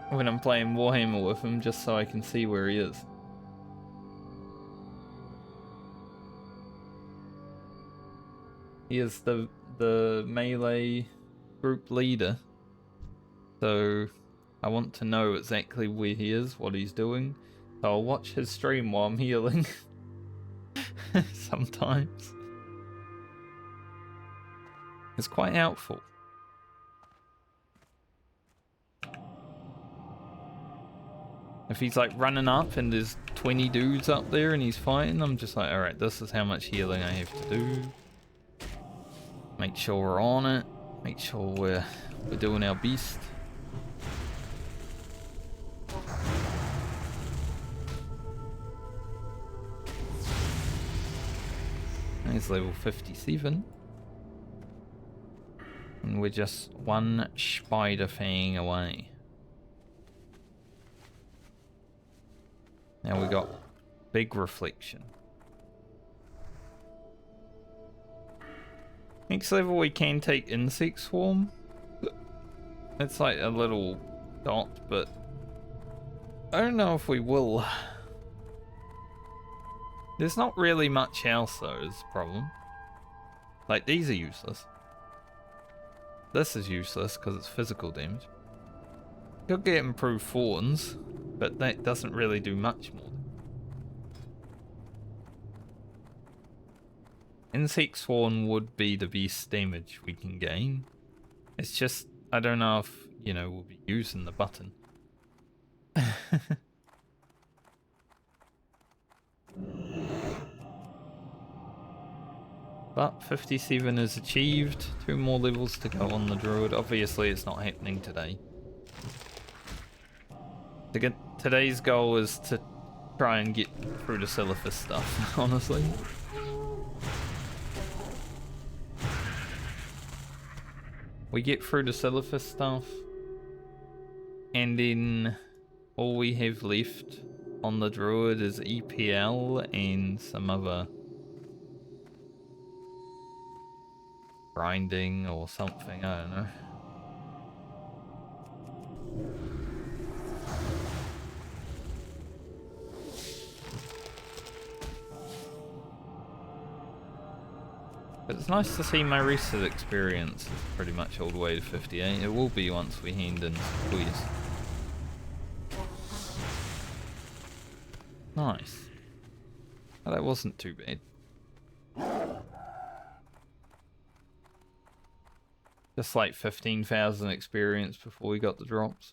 when I'm playing Warhammer with him just so I can see where he is. He is the melee group leader, so I want to know exactly where he is, what he's doing. So I'll watch his stream while I'm healing. Sometimes. It's quite helpful. If he's like running up and there's 20 dudes up there and he's fighting, I'm just like, alright, this is how much healing I have to do. Make sure we're on it. Make sure we're doing our best. He's level 57. And we're just one spider fang away. Now we got big reflection. Next level we can take insect swarm. It's like a little dot, but I don't know if we will. There's not really much else though, is the problem. Like, these are useless. This is useless because it's physical damage. Could get improved thorns, but that doesn't really do much more. Insect swarm would be the best damage we can gain. It's just, I don't know if, you know, we'll be using the button. But 57 is achieved. 2 more levels to go on the Druid. Obviously it's not happening today. Today's goal is to try and get through the Silphus stuff, honestly. We get through the Silphus stuff, and then all we have left on the Druid is EPL and some other grinding or something, I don't know. But it's nice to see my reset experience is pretty much all the way to 58. It will be once we hand in some quests. Nice. Well, that wasn't too bad. Just like 15,000 experience before we got the drops.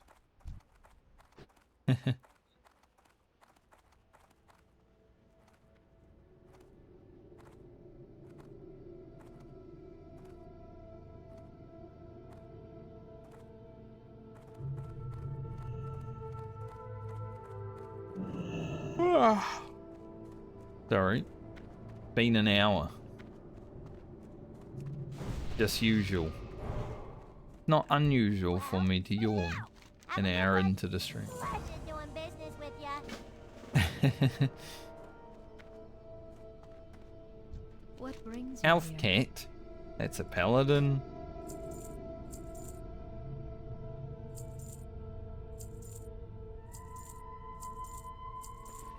Sorry. Been an hour. Just usual. Not unusual for me to yawn an hour into the stream. Elf cat. That's a paladin.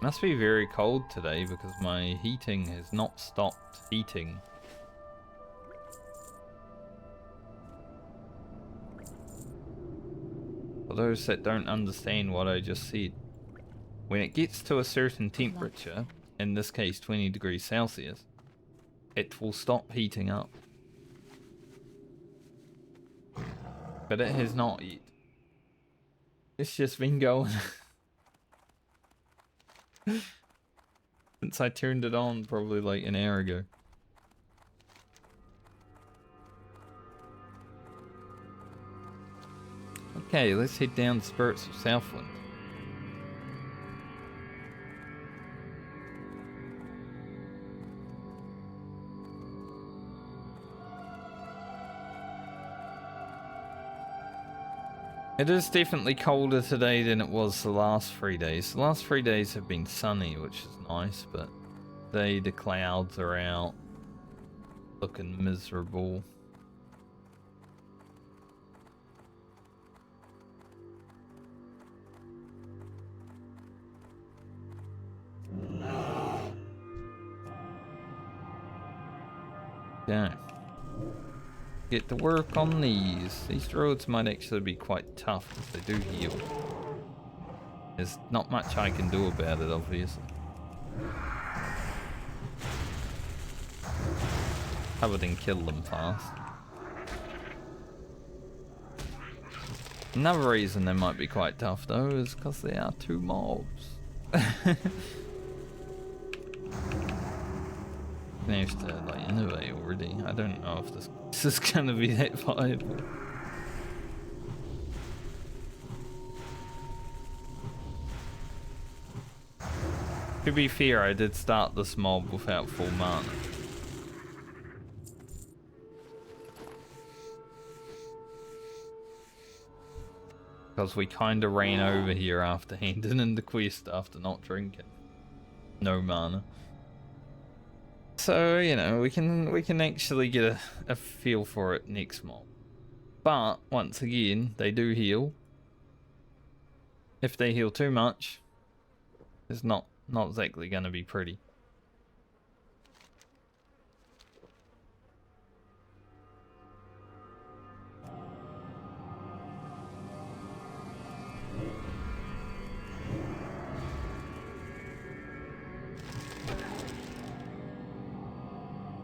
Must be very cold today because my heating has not stopped heating. For those that don't understand what I just said, when it gets to a certain temperature, in this case 20 degrees Celsius, it will stop heating up. But it has not yet. It's just been going since I turned it on probably like an hour ago. Okay, let's head down to Spirits of Southland. It is definitely colder today than it was the last 3 days. The last 3 days have been sunny, which is nice, but today the clouds are out, looking miserable. Yeah. Get to work on these. These druids might actually be quite tough if they do heal. There's not much I can do about it, obviously. Covered in kill them fast. Another reason they might be quite tough though is because they are 2 mobs. Managed to like innovate already. I don't know if this is gonna be that viable. To be fair, I did start this mob without full mana. Because we kinda ran over here after handing in the quest after not drinking. No mana. So, you know, we can actually get a feel for it next mob. But, once again, they do heal. If they heal too much, it's not exactly gonna be pretty.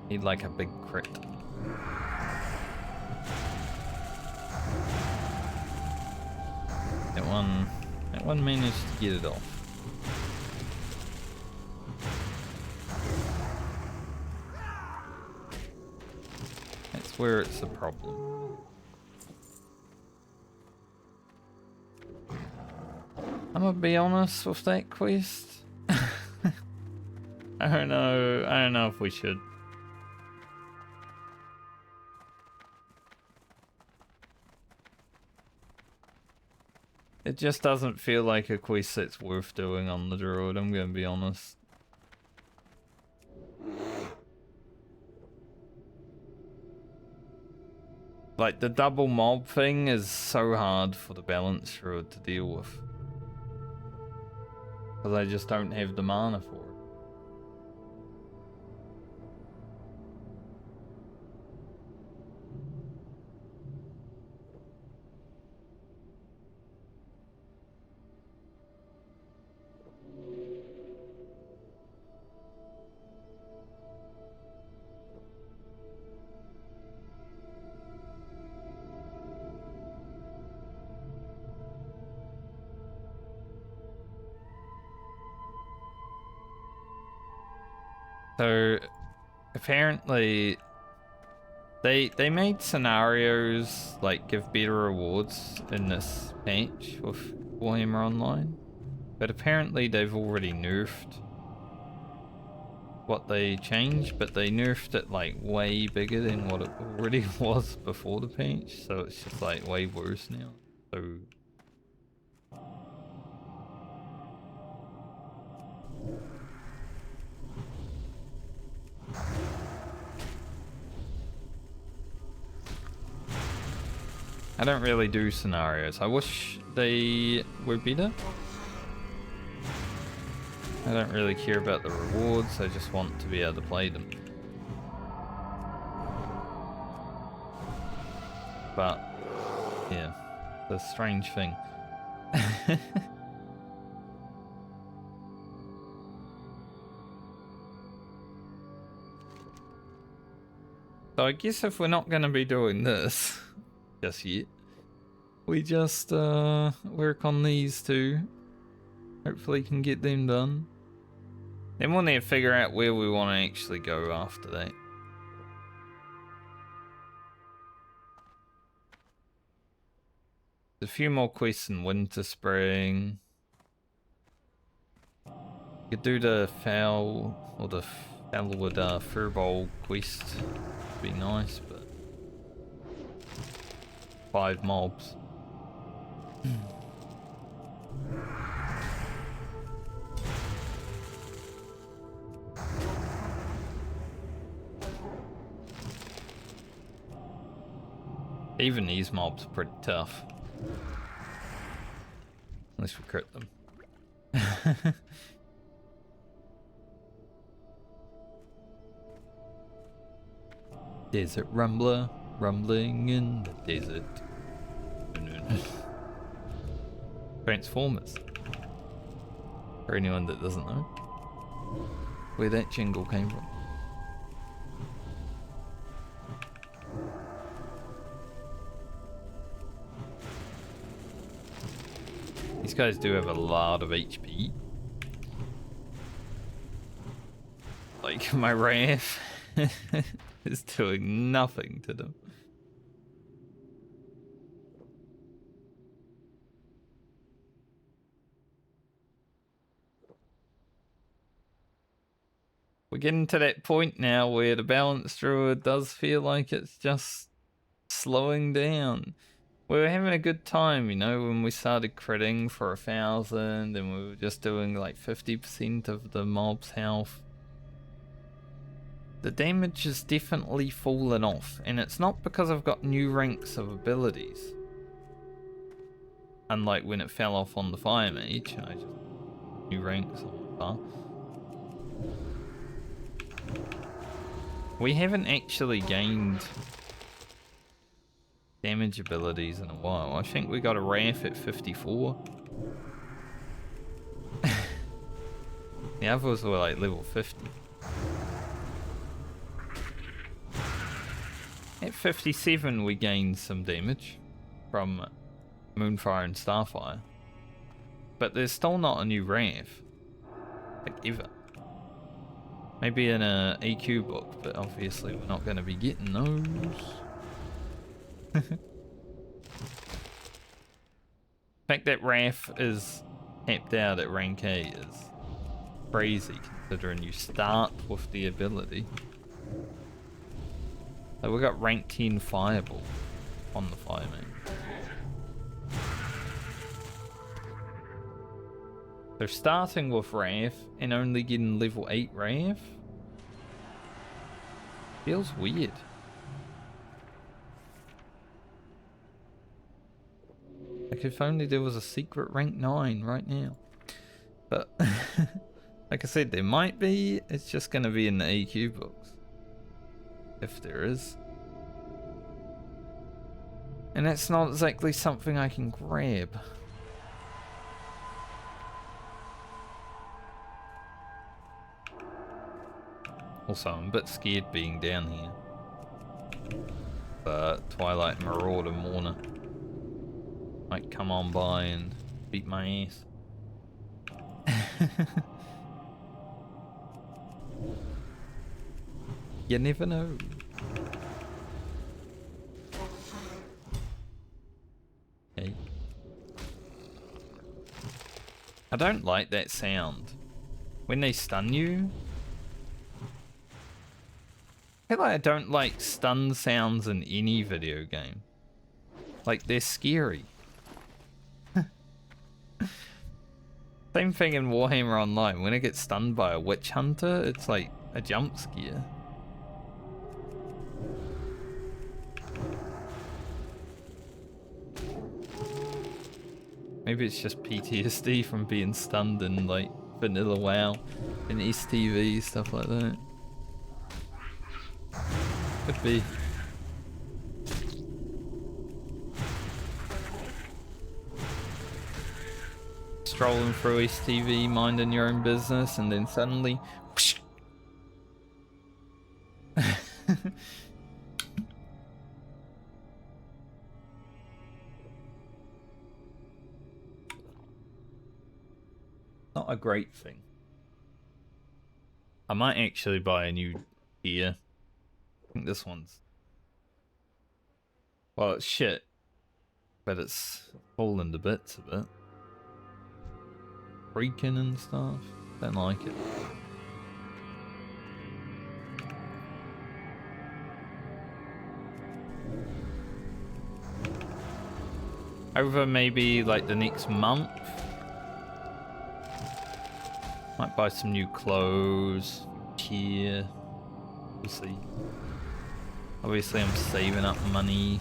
Need like a big crit. That one managed to get it off. That's where it's a problem. I'm gonna be honest with that quest. I don't know if we should. It just doesn't feel like a quest that's worth doing on the Druid, I'm gonna be honest. Like, the double mob thing is so hard for the balance Druid to deal with. Because I just don't have the mana for it. So, apparently, they made scenarios, like, give better rewards in this patch with Warhammer Online. But apparently they've already nerfed what they changed, but they nerfed it, like, way bigger than what it already was before the patch. So it's just, like, way worse now. So... I don't really do scenarios. I wish they were better. I don't really care about the rewards, I just want to be able to play them. But, yeah, it's a strange thing. So I guess if we're not going to be doing this just yet, we just work on these two. Hopefully can get them done. Then we'll need to figure out where we want to actually go after that. There's a few more quests in Winter Spring. Could do the foul or the Fellwood Furbowl quest. Would be nice, but 5 mobs. Even these mobs are pretty tough. Unless we crit them. Desert Rumbler, rumbling in the desert. Transformers. For anyone that doesn't know where that jingle came from. guys do have a lot of HP. Like, my Wrath is doing nothing to them. We're getting to that point now where the balanced druid does feel like it's just slowing down. We were having a good time, you know, when we started critting for 1,000 and we were just doing like 50% of the mob's health. The damage has definitely fallen off, and it's not because I've got new ranks of abilities. Unlike when it fell off on the Fire Mage, I just new ranks on the bar. We haven't actually gained damage abilities in a while. I think we got a Wrath at 54. The others were like level 50. At 57 we gained some damage from Moonfire and Starfire. But there's still not a new Wrath. Like ever. Maybe in a AQ book, but obviously we're not going to be getting those. The fact that Wrath is tapped out at rank A is crazy, considering you start with the ability. Like, we got rank 10 Fireball on the Fireman. So starting with Wrath and only getting level 8 Wrath feels weird. Like, if only there was a secret rank 9 right now. But, like I said, there might be. It's just going to be in the AQ books. If there is. And that's not exactly something I can grab. Also, I'm a bit scared being down here. Twilight Marauder Mourner might come on by and beat my ass. You never know. Okay. I don't like that sound. When they stun you, I feel like I don't like stun sounds in any video game. Like, they're scary. Same thing in Warhammer Online. When I get stunned by a witch hunter, it's like a jump scare. Maybe it's just PTSD from being stunned in like vanilla WoW and STV, stuff like that. Could be. Strolling through STV, minding your own business, and then suddenly whoosh. Not a great thing. I might actually buy a new gear. I think this one's... Well, it's shit. But it's fallen to bits a bit. Freaking and stuff. Don't like it. Over maybe like the next month, might buy some new clothes, gear. We'll see. Obviously, I'm saving up money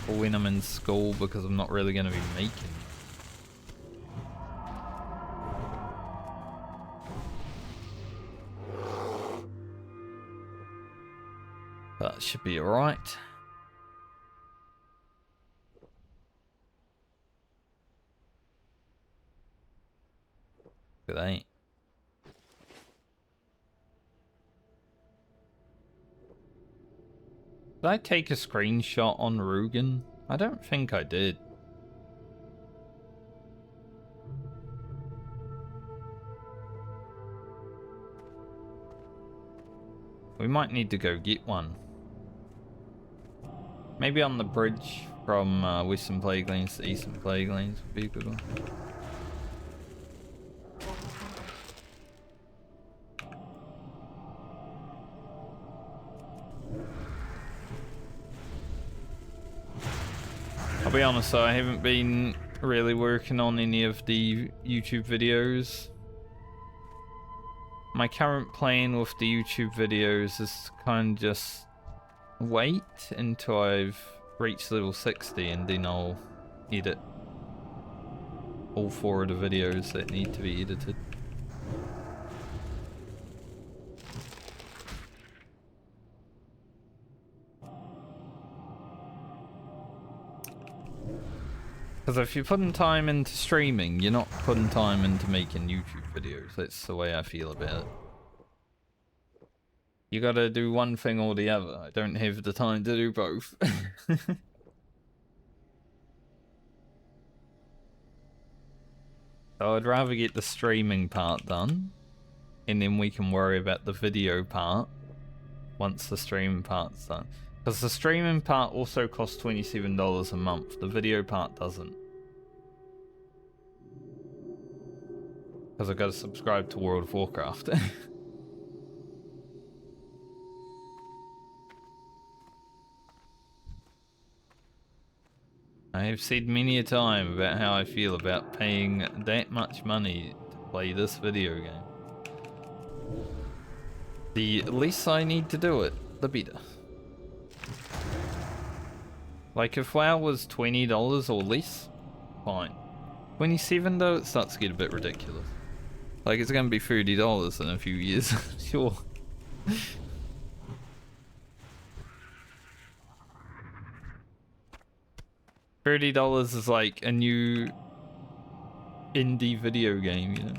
for when I'm in school because I'm not really going to be making. But it should be alright. Look at that. Did I take a screenshot on Rugen? I don't think I did. We might need to go get one. Maybe on the bridge from Western Plaguelands to Eastern Plaguelands would be a good one. I'll be honest though, I haven't been really working on any of the YouTube videos. My current plan with the YouTube videos is to kind of just wait until I've reached level 60 and then I'll edit all 4 of the videos that need to be edited. Because if you're putting time into streaming, you're not putting time into making YouTube videos. That's the way I feel about it. You gotta do one thing or the other. I don't have the time to do both. So I'd rather get the streaming part done, and then we can worry about the video part once the streaming part's done. Because the streaming part also costs $27 a month. The video part doesn't. Because I've got to subscribe to World of Warcraft. I have said many a time about how I feel about paying that much money to play this video game. The less I need to do it, the better. Like if WoW was $20 or less, fine. 27 though, it starts to get a bit ridiculous. Like it's gonna be $30 in a few years, sure. $30 is like a new indie video game, you know?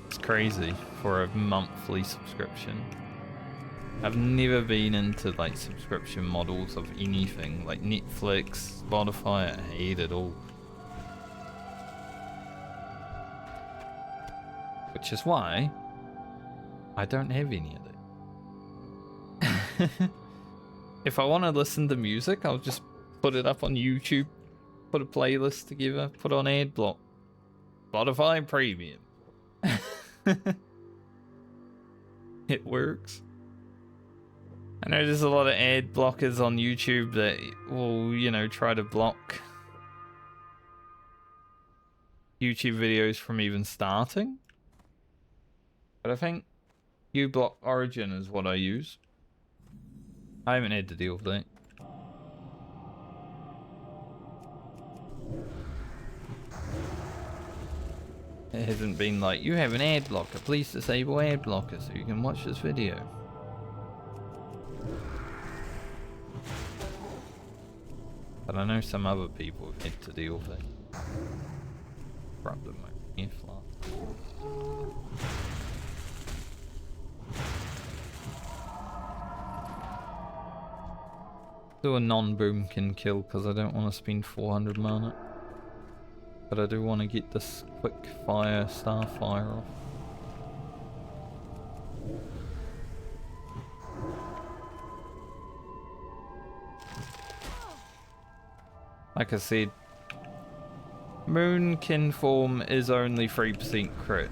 It's crazy for a monthly subscription. I've never been into like subscription models of anything, like Netflix, Spotify, I hate it all. Which is why I don't have any of it. If I want to listen to music, I'll just put it up on YouTube, put a playlist together, put on ad block. Spotify Premium. It works. I know there's a lot of ad blockers on YouTube that will, you know, try to block YouTube videos from even starting. But I think uBlock Origin is what I use. I haven't had to deal with that. It hasn't been like, you have an ad blocker, please disable ad blocker so you can watch this video. But I know some other people have had to deal with it. Problem with do a non-boomkin kill because I don't want to spend 400 mana. But I do want to get this quick fire starfire off. Like I said, Moonkin form is only 3% crit.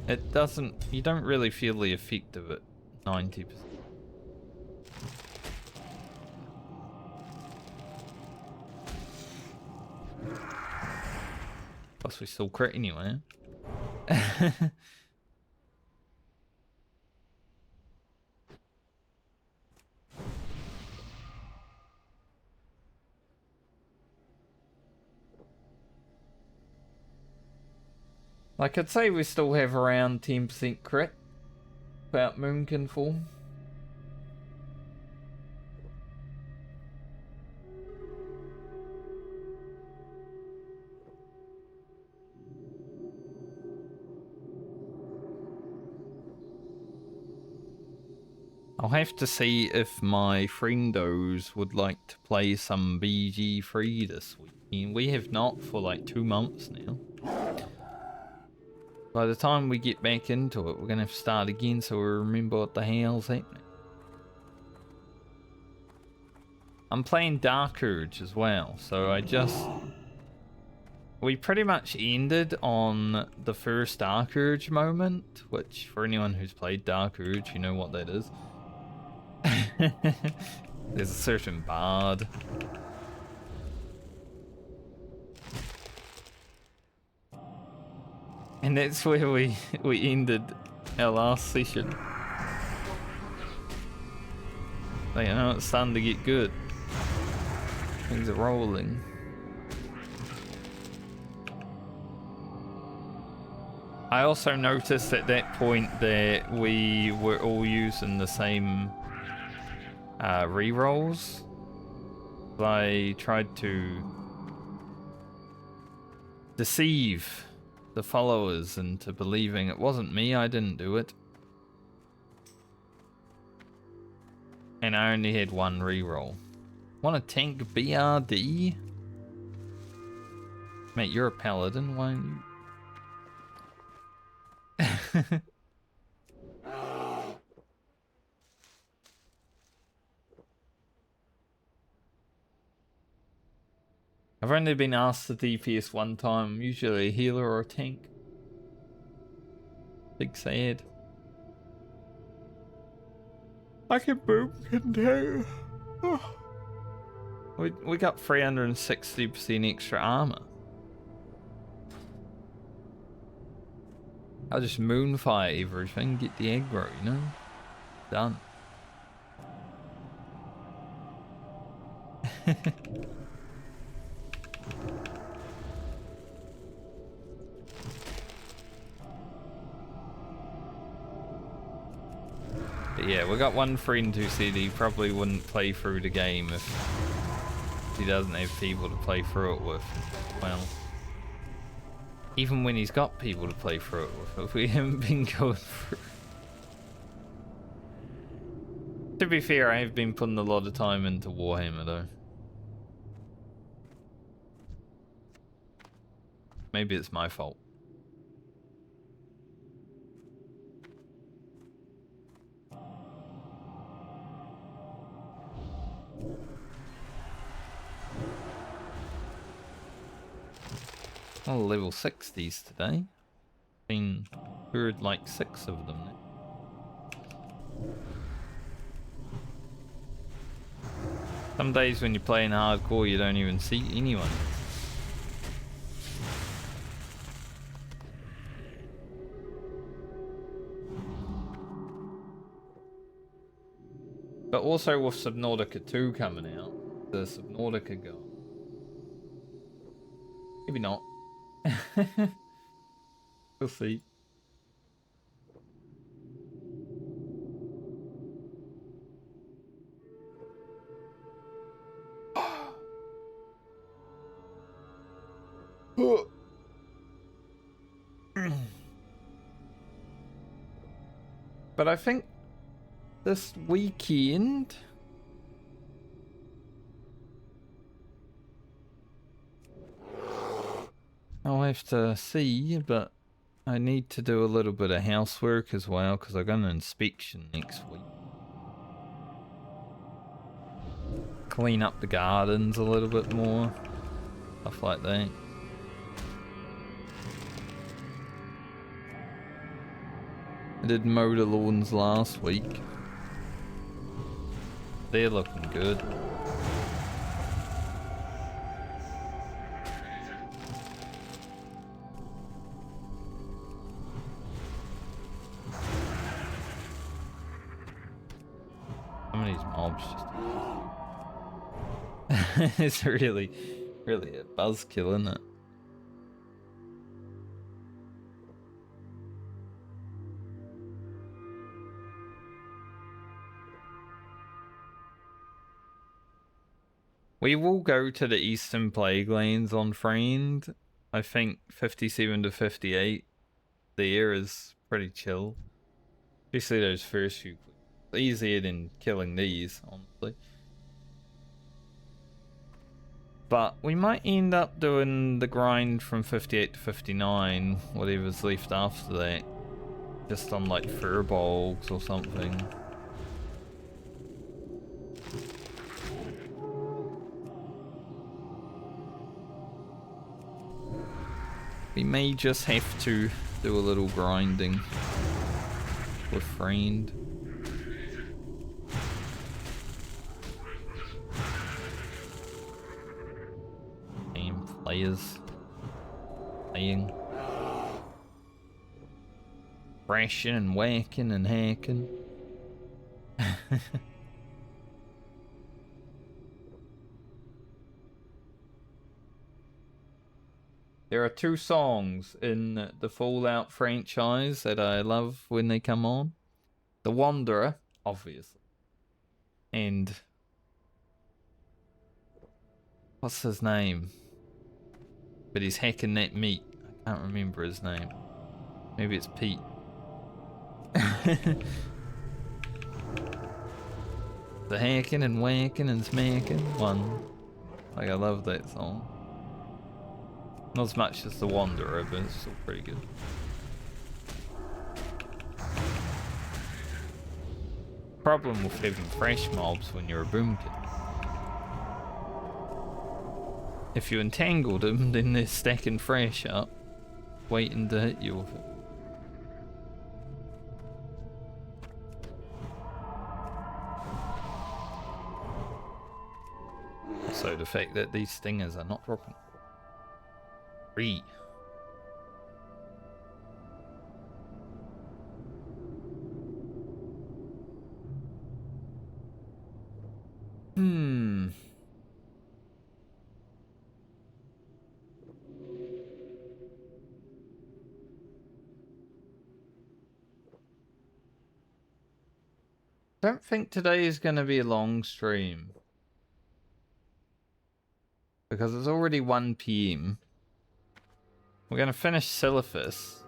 It doesn't, you don't really feel the effect of it 90%. Plus we still crit anyway. Like I'd say we still have around 10% crit about Moonkin form. I'll have to see if my friendos would like to play some BG3 this week. I mean, we have not for like 2 months now. By the time we get back into it, we're going to have to start again so we remember what the hell's happening. I'm playing Dark Urge as well, so we pretty much ended on the first Dark Urge moment, which for anyone who's played Dark Urge, you know what that is. There's a certain bard. And that's where we ended our last session. But you know, it's starting to get good. Things are rolling. I also noticed at that point that we were all using the same rerolls. I tried to deceive the followers into believing it wasn't me, I didn't do it. And I only had one reroll. Want to tank BRD? Mate, you're a paladin, why don't you? I've only been asked to DPS one time, usually a healer or a tank. Big sad. I can boom contain. We got 360% extra armor. I'll just moonfire everything, get the aggro, you know? Done. But yeah, we got one friend who said he probably wouldn't play through the game if he doesn't have people to play through it with. Well, even when he's got people to play through it with, if we haven't been going through. To be fair, I have been putting a lot of time into Warhammer though. Maybe it's my fault. Oh, level 60s today. Been heard like 6 of them now. Some days when you're playing hardcore, you don't even see anyone. But also with Subnautica 2 coming out, the Subnautica go. Maybe not. We'll see. But I think this weekend I'll have to see, but I need to do a little bit of housework as well because I got an inspection next week. Clean up the gardens a little bit more, stuff like that. I did mow the lawns last week. They're looking good. Some of these mobs just... It's really a buzzkill, isn't it? We will go to the Eastern Plague Lands on Friend. I think 57 to 58 there is pretty chill. Especially those first few. easier than killing these, honestly. But we might end up doing the grind from 58 to 59, whatever's left after that. Just on like furbolgs or something. We may just have to do a little grinding with friend. And players playing. Crashing and whacking and hacking. There are two songs in the Fallout franchise that I love when they come on. The Wanderer, obviously. And what's his name? But he's hacking that meat. I can't remember his name. Maybe it's Pete. The hacking and whacking and smacking one. Like, I love that song. Not as much as the Wanderer, but it's still pretty good. Problem with having fresh mobs when you're a boomkin. If you entangled them, then they're stacking fresh up, waiting to hit you with it. Also, the fact that these stingers are not dropping. 3. Don't think today is going to be a long stream. Because it's already 1 PM. We're going to finish Silphus.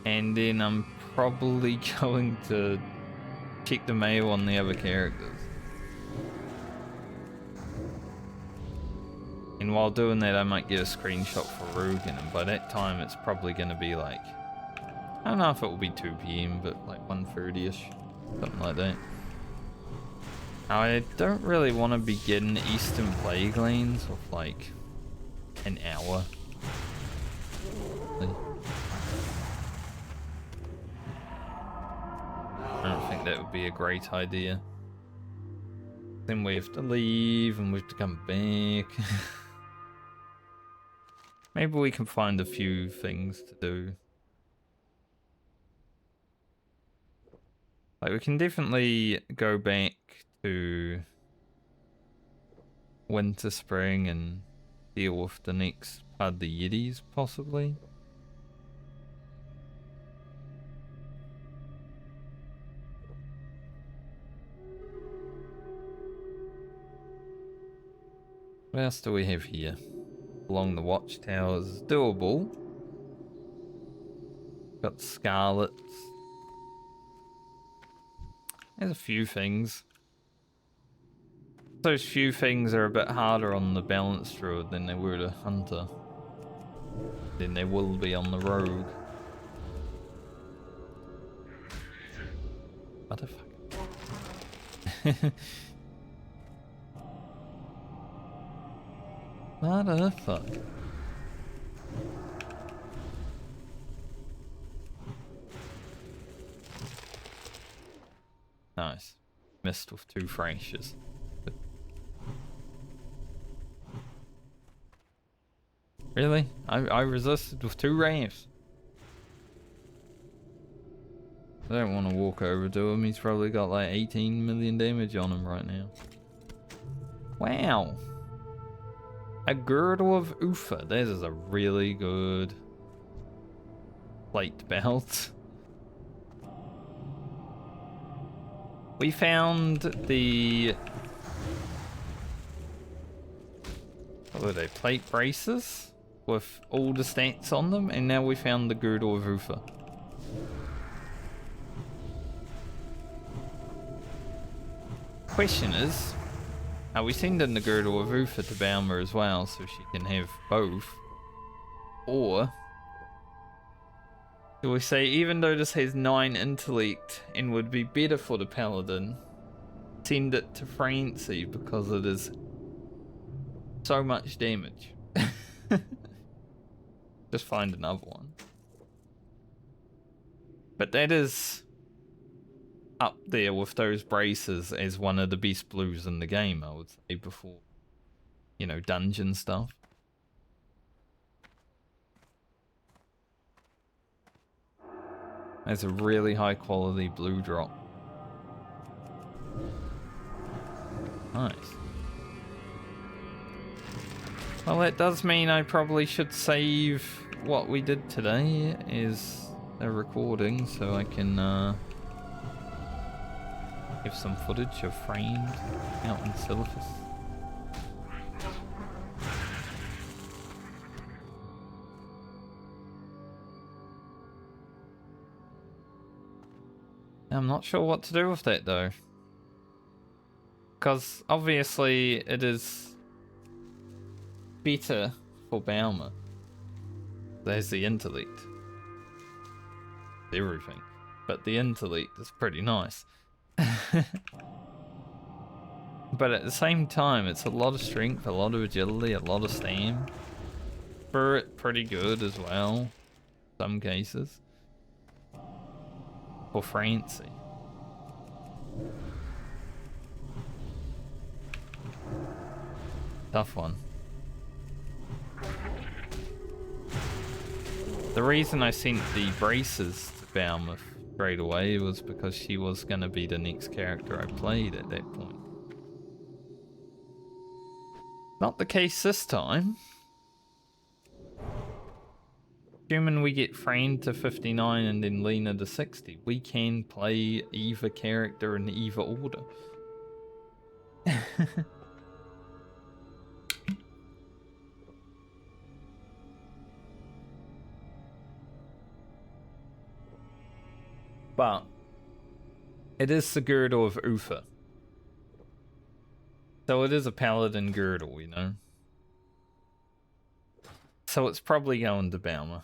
And then I'm probably going to check the mail on the other characters. And while doing that, I might get a screenshot for Rugen, and by that time it's probably going to be like, I don't know if it will be 2 PM, but like 1:30ish, something like that. I don't really want to begin Eastern Plague Lanes with like an hour. I don't think that would be a great idea. Then we have to leave and we have to come back. Maybe we can find a few things to do. Like, we can definitely go back to Winter Spring and deal with the next part of the Yetis, possibly. What else do we have here? Along the watchtowers, doable. Got Scarlets. There's a few things. Those few things are a bit harder on the balanced druid than they were the hunter. Than they will be on the rogue. What the fuck? What the fuck? Nice. Missed with 2 fractures. Really? I resisted with 2 ramps. I don't want to walk over to him. He's probably got like 18 million damage on him right now. Wow. A Girdle of Ufa. That is a really good plate belt. We found the... what were they? Plate braces? With all the stats on them, and now we found the Girdle of Ufa. question is, are we sending the girdle of Ufa to Balmer as well so she can have both? Or do we say, even though this has 9 intellect and would be better for the paladin, send it to Francie because it is so much damage? Just find another one. But that is up there with those braces as one of the best blues in the game, I would say, before, you know, dungeon stuff. That's a really high quality blue drop. Nice. Well, that does mean I probably should save what we did today as a recording so I can have some footage of Framed out in Silphus. I'm not sure what to do with that though. Because obviously it is better for Balmer. There's the intellect. Everything. But the intellect is pretty nice. But at the same time, it's a lot of strength, a lot of agility, a lot of stam. Spirit, pretty good as well. Some cases. For Francie. Tough one. The reason I sent the braces to Balmer straight away was because she was going to be the next character I played at that point. Not the case this time. Assuming we get Framed to 59 and then Lena to 60, we can play either character in either order. But it is the girdle of Ufa. So it is a paladin girdle, you know. So it's probably going to Balmer.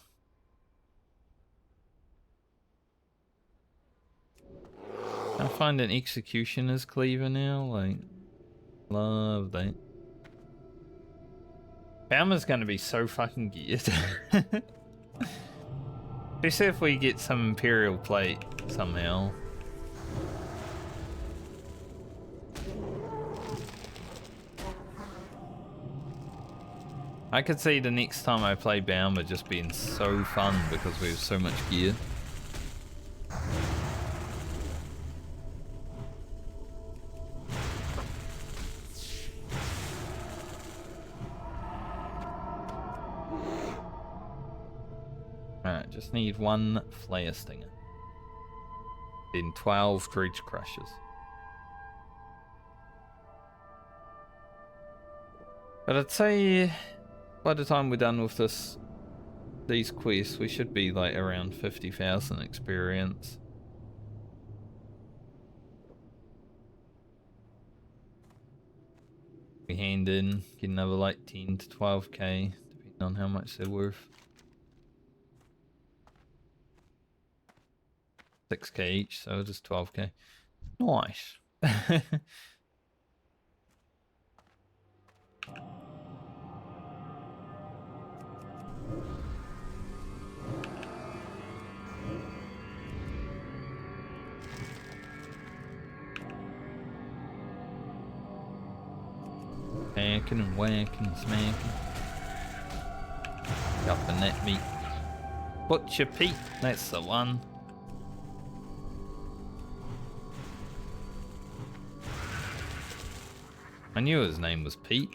I find an executioner's cleaver now, like, love that. Balmer's gonna be so fucking geared. Especially if we get some Imperial plate somehow. I could see the next time I play Balmer just being so fun because we have so much gear. Alright, just need one Flare Stinger. Then 12 Dredge Crushers. But I'd say by the time we're done with these quests, we should be like around 50,000 experience. We hand in, get another like 10 to 12k, depending on how much they're worth. 6k each, so just 12k. Nice. Hacking and whacking and smacking. Chopping that meat. Butcher Pete, that's the one. I knew his name was Pete.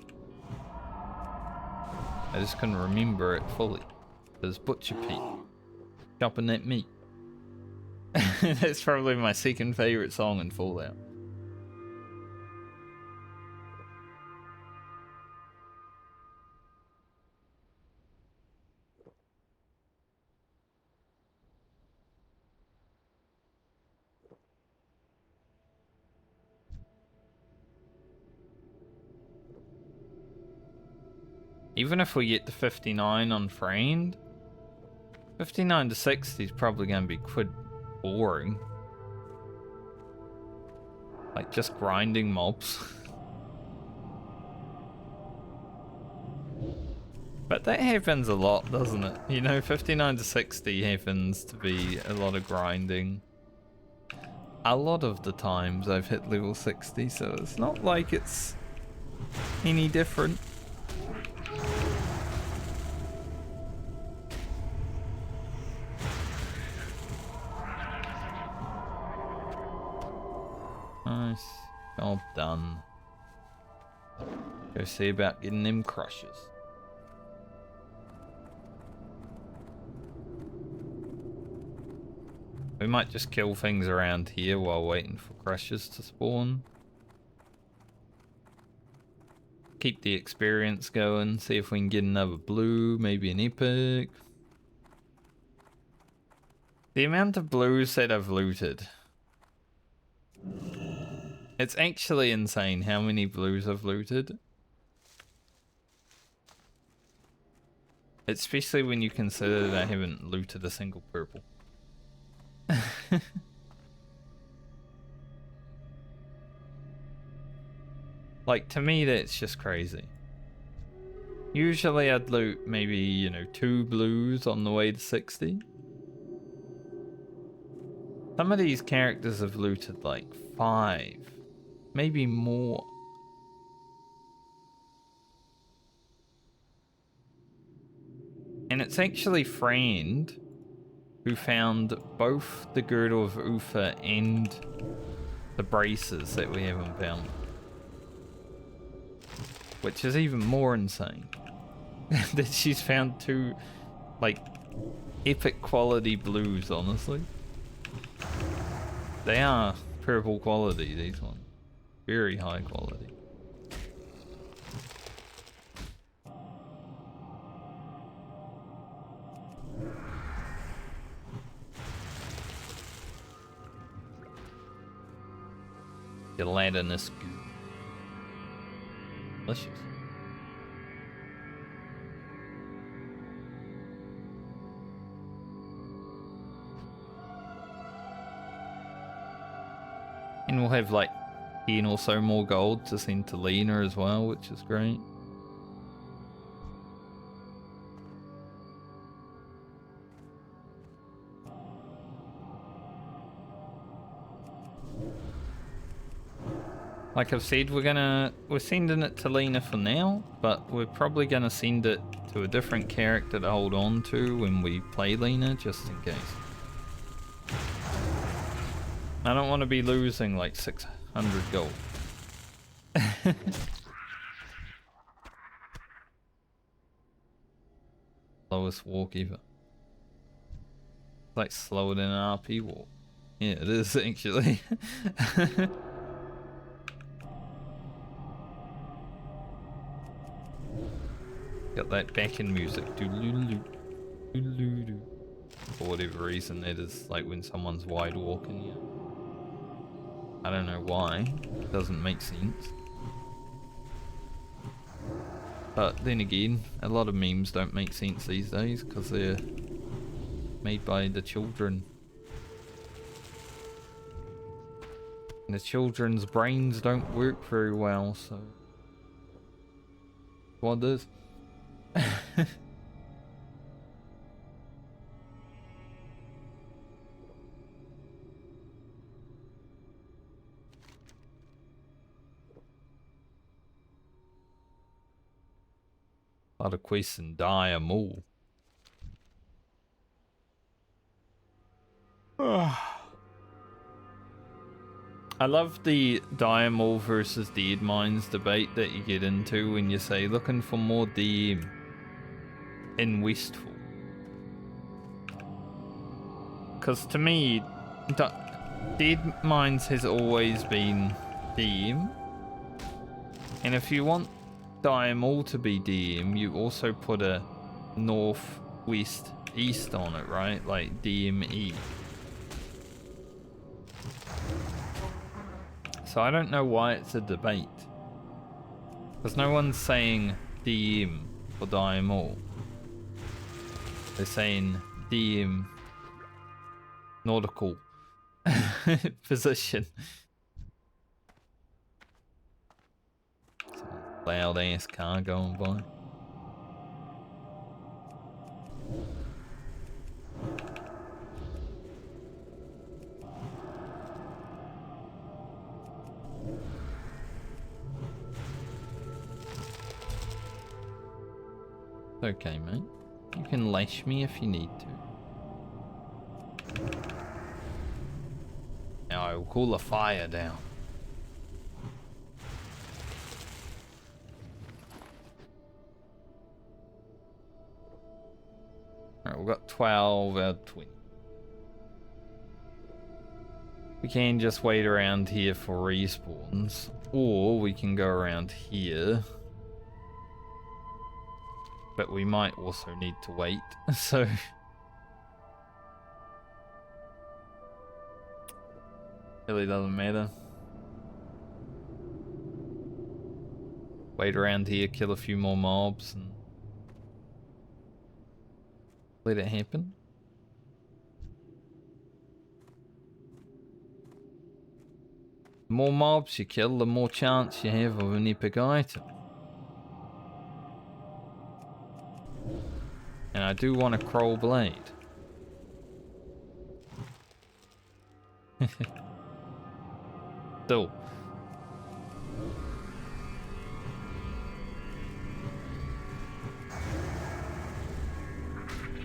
I just couldn't remember it fully. It was Butcher Pete. Chopping that meat. That's probably my second favourite song in Fallout. Even if we get to 59 on Friend, 59 to 60 is probably going to be quite boring. Like, just grinding mobs. But that happens a lot, doesn't it? You know, 59 to 60 happens to be a lot of grinding. A lot of the times I've hit level 60, so it's not like it's any different. Nice. Job done. Go see about getting them crushes. We might just kill things around here while waiting for crushes to spawn. Keep the experience going, see if we can get another blue, maybe an epic. The amount of blues that I've looted. It's actually insane how many blues I've looted. Especially when you consider that I haven't looted a single purple. Like, to me, that's just crazy. Usually I'd loot maybe, you know, 2 blues on the way to 60. Some of these characters have looted like 5, maybe more. And it's actually Friend who found both the Girdle of Uther and the braces that we haven't found. Which is even more insane. That she's found 2, like, epic quality blues, honestly. They are purple quality, these ones. Very high quality. Gelatinous goo. Delicious. And we'll have like 10 or so more gold to send to Lena as well, which is great. Like I've said, we're sending it to Lena for now, but we're probably gonna send it to a different character to hold on to when we play Lena, just in case. I don't want to be losing like 600 gold. Slowest walk ever. It's like slower than an RP walk. Yeah, it is actually. Got that backing music. For whatever reason, that is like when someone's wide walking. Yeah. I don't know why. It doesn't make sense. But then again, a lot of memes don't make sense these days because they're made by the children. And the children's brains don't work very well, so what is? A lot of quests and die a mole. I love the Diamol versus Dead Mines debate that you get into when you say looking for more DM in Westfall. Because to me, Dead Mines has always been DM. And if you want Diamol to be DM, you also put a north, west, east on it, right? Like DME. So I don't know why it's a debate. Because no one's saying DM or die 'em all. They're saying DM nautical position. Some loud ass car going by. Okay, mate. You can lash me if you need to. Now I will call a fire down. Alright, we've got 12 out of 20. We can just wait around here for respawns, or we can go around here. But we might also need to wait, so... really doesn't matter. Wait around here, kill a few more mobs, and... let it happen. The more mobs you kill, the more chance you have of an epic item. And I do want a Kroll blade. Still.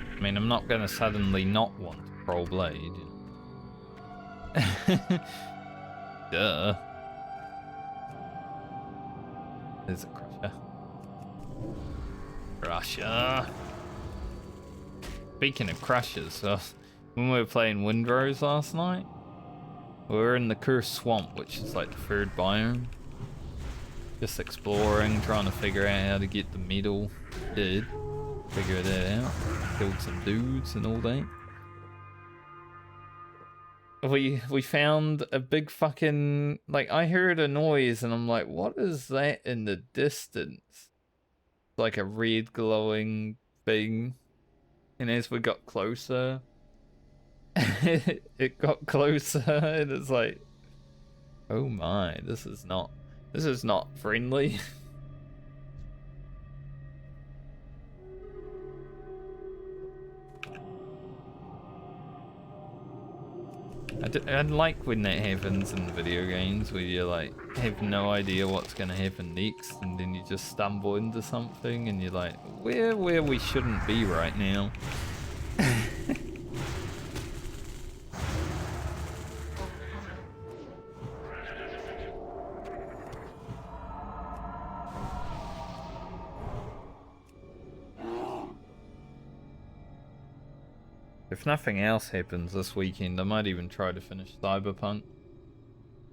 I mean, I'm not gonna suddenly not want a Kroll blade. You know? Duh. There's a crusher. Crusher. Speaking of crushers, when we were playing Windrose last night, we were in the Cursed Swamp, which is like the third biome. Just exploring, trying to figure out how to get the metal. Did figure that out. Killed some dudes and all that. We found a big fucking, like, I heard a noise and I'm like, what is that in the distance? Like a red glowing thing. And as we got closer, it got closer and it's like, oh my, this is not friendly. I like when that happens in video games where you like have no idea what's gonna happen next and then you just stumble into something and you're like, where we shouldn't be right now. If nothing else happens this weekend, I might even try to finish Cyberpunk.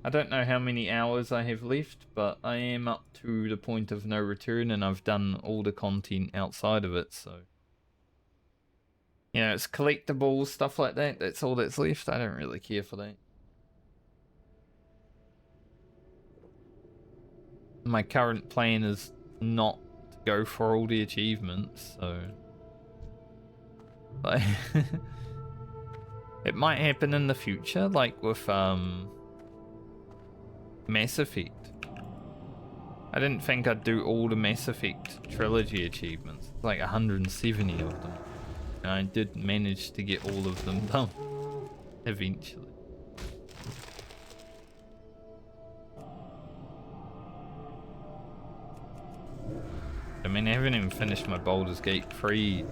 I don't know how many hours I have left, but I am up to the point of no return and I've done all the content outside of it, so... You know, it's collectibles, stuff like that, that's all that's left. I don't really care for that. My current plan is not to go for all the achievements, so... Like... It might happen in the future, like with Mass Effect. I didn't think I'd do all the Mass Effect trilogy achievements, like 170 of them. And I did manage to get all of them done, eventually. I mean, I haven't even finished my Baldur's Gate 3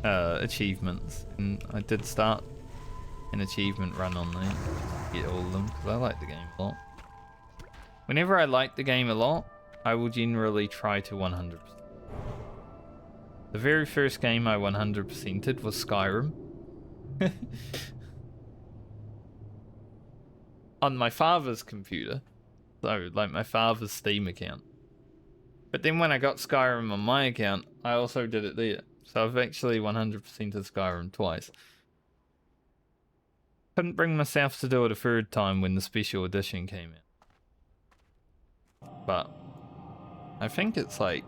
achievements, and I did start an achievement run on there to get all of them because I like the game a lot. Whenever I like the game a lot, I will generally try to 100%. The very first game I 100%ed was Skyrim. On my father's computer. So, like my father's Steam account. But then when I got Skyrim on my account, I also did it there. So I've actually 100%ed Skyrim twice. Couldn't bring myself to do it a third time when the special edition came out. But I think it's like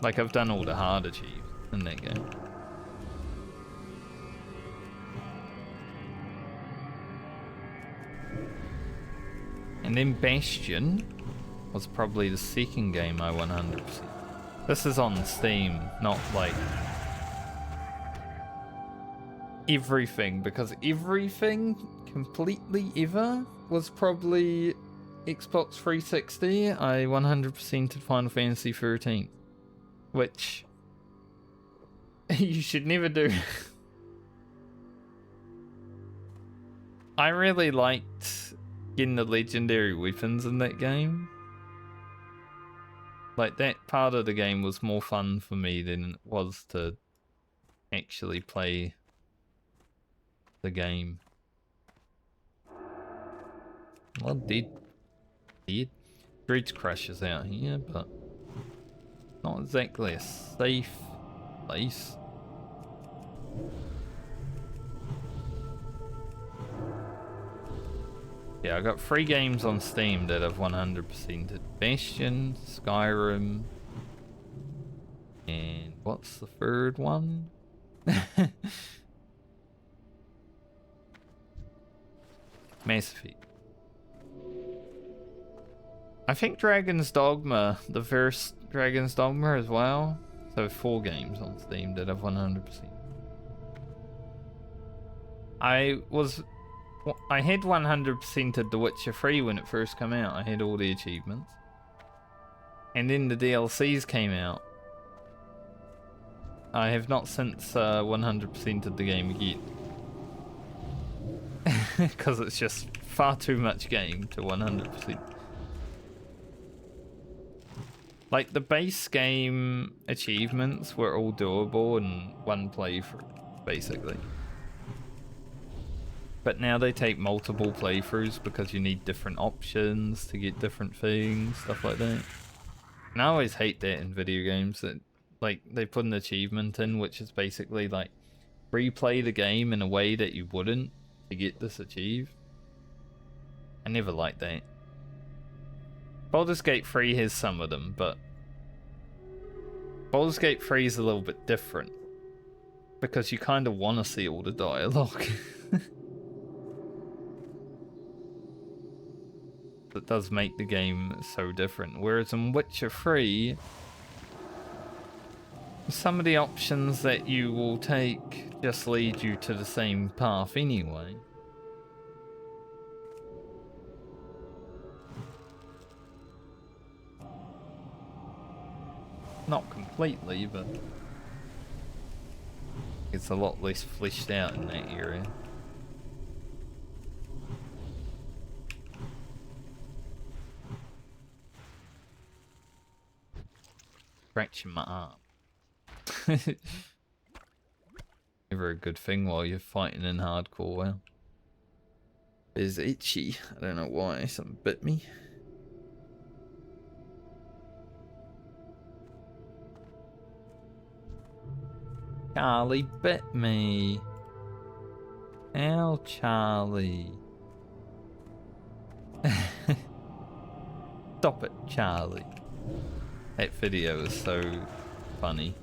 Like, I've done all the hard achievements in that game. And then Bastion was probably the second game I 100%. This is on Steam, not like everything, because everything completely ever was probably Xbox 360. I 100%ed Final Fantasy 13, which you should never do. I really liked getting the legendary weapons in that game. Like, that part of the game was more fun for me than it was to actually play the game. Well, dead. Druid's Crush is out here, but not exactly a safe place. Yeah, I got 3 games on Steam that I've 100%ed. Bastion, Skyrim, and what's the third one? Mass Effect. I think Dragon's Dogma, the first Dragon's Dogma as well. So 4 games on Steam that I've 100%. I had 100%ed The Witcher 3 when it first came out. I had all the achievements. And then the DLCs came out. I have not since 100%ed the game again. Because it's just far too much game to 100%. Like, the base game achievements were all doable in one playthrough, basically. But now they take multiple playthroughs because you need different options to get different things, stuff like that. And I always hate that in video games, that like they put an achievement in which is basically like replay the game in a way that you wouldn't to get this achieved. I never liked that. Baldur's Gate 3 has some of them, but Baldur's Gate 3 is a little bit different because you kind of want to see all the dialogue. That does make the game so different. Whereas in Witcher 3, some of the options that you will take just lead you to the same path anyway. Not completely, but it's a lot less fleshed out in that area. Scratching my arm. Never a good thing while you're fighting in hardcore WoW. It's itchy. I don't know why. Something bit me. Charlie bit me. Ow, Charlie. Stop it, Charlie. That video is so funny.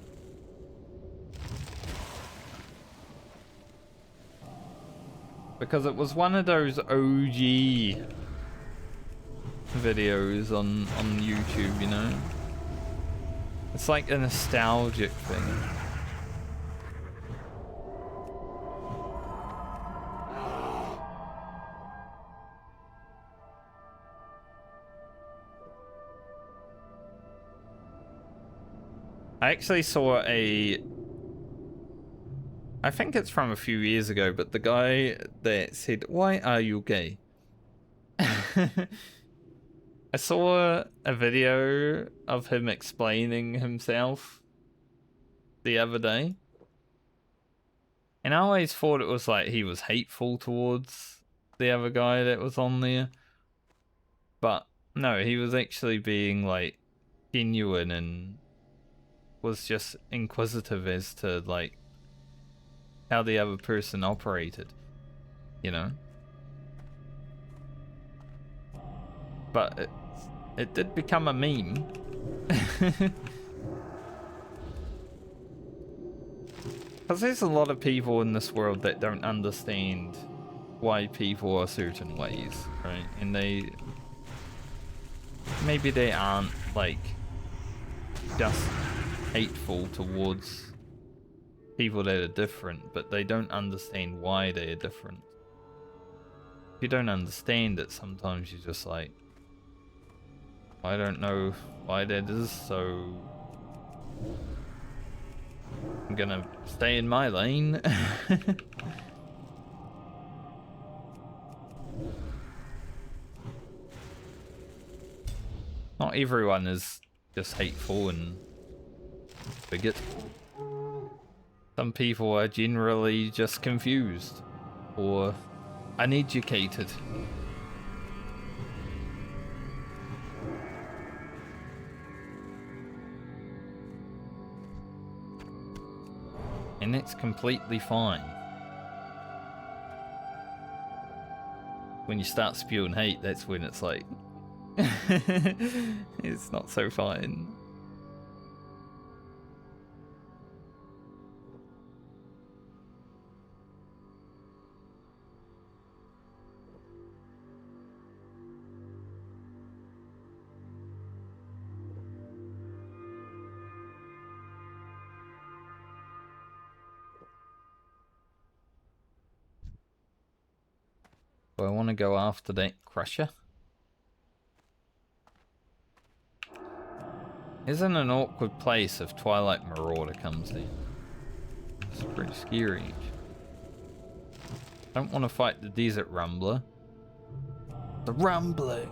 Because it was one of those OG videos on YouTube, you know? It's like a nostalgic thing. I actually saw I think it's from a few years ago, but the guy that said, "Why are you gay?" I saw a video of him explaining himself the other day. And I always thought it was like he was hateful towards the other guy that was on there. But no, he was actually being like genuine and was just inquisitive as to like how the other person operated, you know? But it did become a meme. Because there's a lot of people in this world that don't understand why people are certain ways, right? And maybe they aren't, like, just hateful towards people that are different, but they don't understand why they are different. If you don't understand it, sometimes you're just like, I don't know why that is, so I'm gonna stay in my lane. Not everyone is just hateful and bigot. Some people are generally just confused or uneducated. And that's completely fine. When you start spewing hate, that's when it's like, it's not so fine. Do I want to go after that Crusher? Isn't an awkward place if Twilight Marauder comes in. It's pretty scary. I don't want to fight the Desert Rumbler. The rumbling!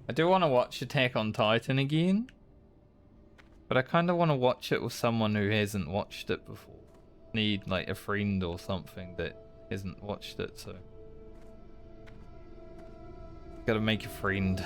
I do want to watch Attack on Titan again, but I kind of want to watch it with someone who hasn't watched it before. Need like a friend or something that hasn't watched it, so gotta make a friend.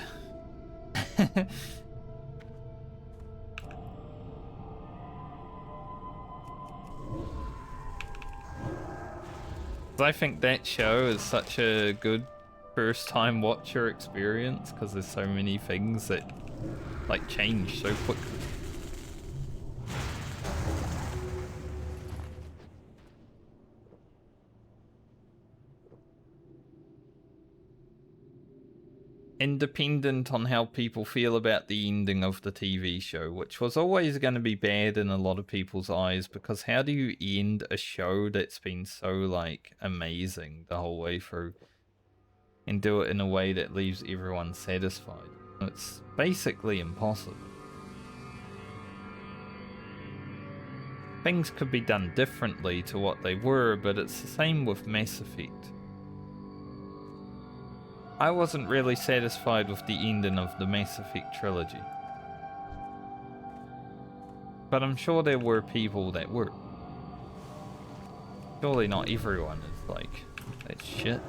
I think that show is such a good first time watcher experience because there's so many things that like change so quickly. Independent on how people feel about the ending of the TV show, which was always going to be bad in a lot of people's eyes, because how do you end a show that's been so like amazing the whole way through and do it in a way that leaves everyone satisfied? It's basically impossible. Things could be done differently to what they were, but it's the same with Mass Effect. I wasn't really satisfied with the ending of the Mass Effect trilogy. But I'm sure there were people that were. Surely not everyone is like, that's shit.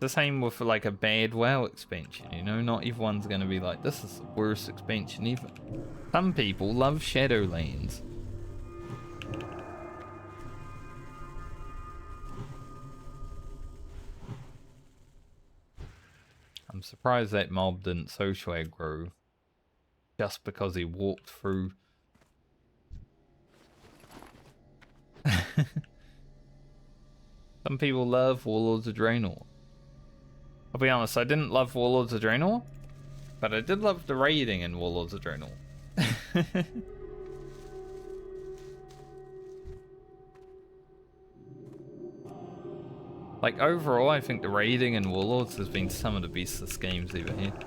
The same with like a bad WoW expansion, you know? Not everyone's gonna be like, this is the worst expansion ever. Some people love Shadowlands. I'm surprised that mob didn't social aggro just because he walked through. Some people love Warlords of Draenor. I'll be honest, I didn't love Warlords of Draenor, but I did love the raiding in Warlords of Draenor. Like, overall, I think the raiding in Warlords has been some of the bestest games ever had.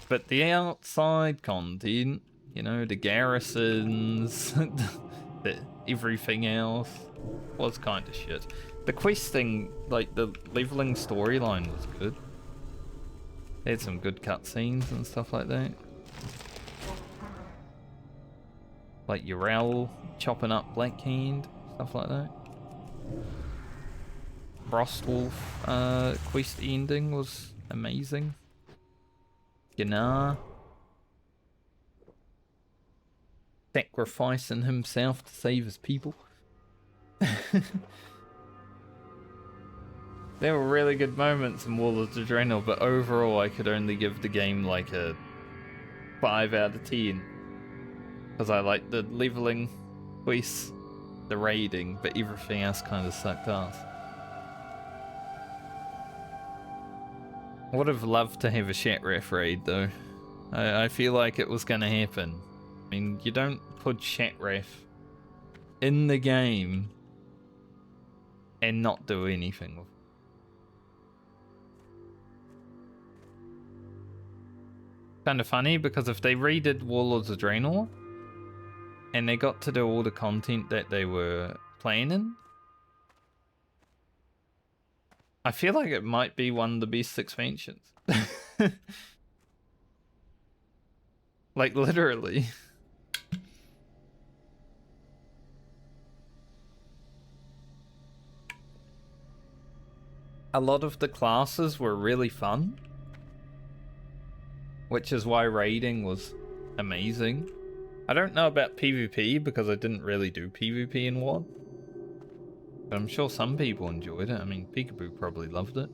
But the outside content, you know, the garrisons, everything else, was kind of shit. The questing, like, the leveling storyline was good. They had some good cutscenes and stuff like that. Like Urel chopping up Blackhand, stuff like that. Frostwolf quest ending was amazing. Gnar. sacrificing himself to save his people. There were really good moments in Warlords of Draenor, but overall I could only give the game like a 5 out of 10. Because I like the leveling quests, the raiding, but everything else kind of sucked ass. I would have loved to have a Shatref raid though. I feel like it was going to happen. I mean, you don't put Shatref in the game and not do anything with it. Kind of funny because if they redid Warlords of Draenor and they got to do all the content that they were planning, I feel like it might be one of the best expansions. Like literally. A lot of the classes were really fun, which is why raiding was amazing. I don't know about PvP because I didn't really do PvP in WoW. But I'm sure some people enjoyed it. I mean, Peekaboo probably loved it.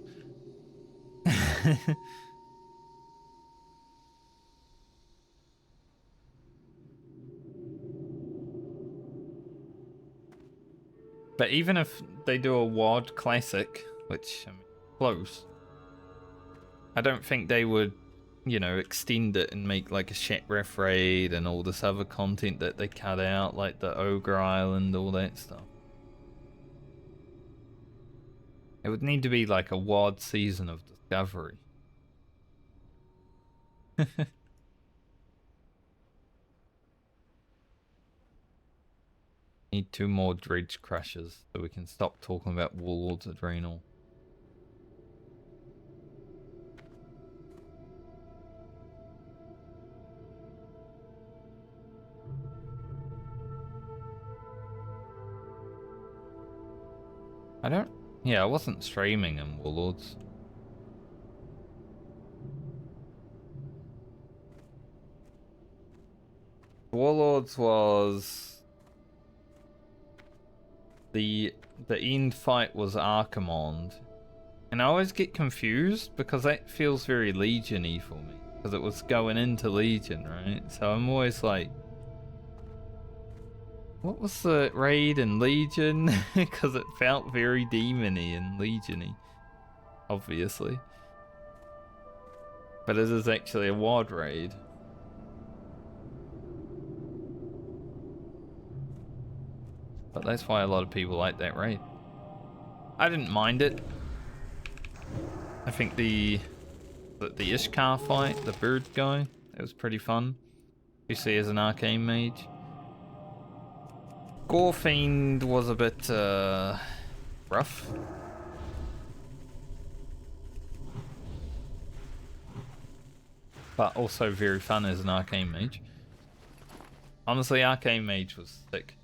But even if they do a WoD Classic, which, I mean, close, I don't think they would, you know, extend it and make like a Shatref raid and all this other content that they cut out, like the Ogre Island, all that stuff. It would need to be like a WoD Season of Discovery. Need 2 more Dredge Crushers so we can stop talking about Warlords of Draenor. Yeah, I wasn't streaming in Warlords. Warlords was... The end fight was Archimonde. And I always get confused because that feels very Legion-y for me. Because it was going into Legion, right? So I'm always like... What was the raid in Legion? Because it felt very demon-y and Legion-y. Obviously. But it is actually a WoD raid. But that's why a lot of people like that raid. I didn't mind it. I think the Ishkar fight, the bird guy, it was pretty fun. You see as an arcane mage. Gorefiend was a bit rough. But also very fun as an arcane mage. Honestly, arcane mage was sick.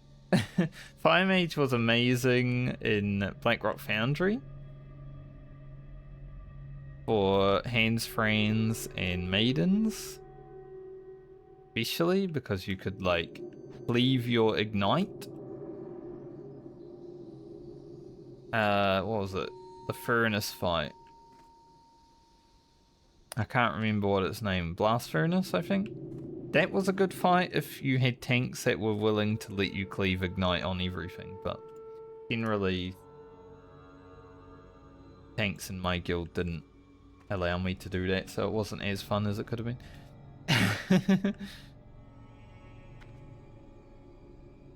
Fire mage was amazing in Blackrock Foundry. For hands, friends, and maidens. Especially because you could like cleave your ignite. What was it? The furnace fight. I can't remember what its name. Blast furnace, I think. That was a good fight if you had tanks that were willing to let you cleave ignite on everything, but generally tanks in my guild didn't allow me to do that, so it wasn't as fun as it could have been.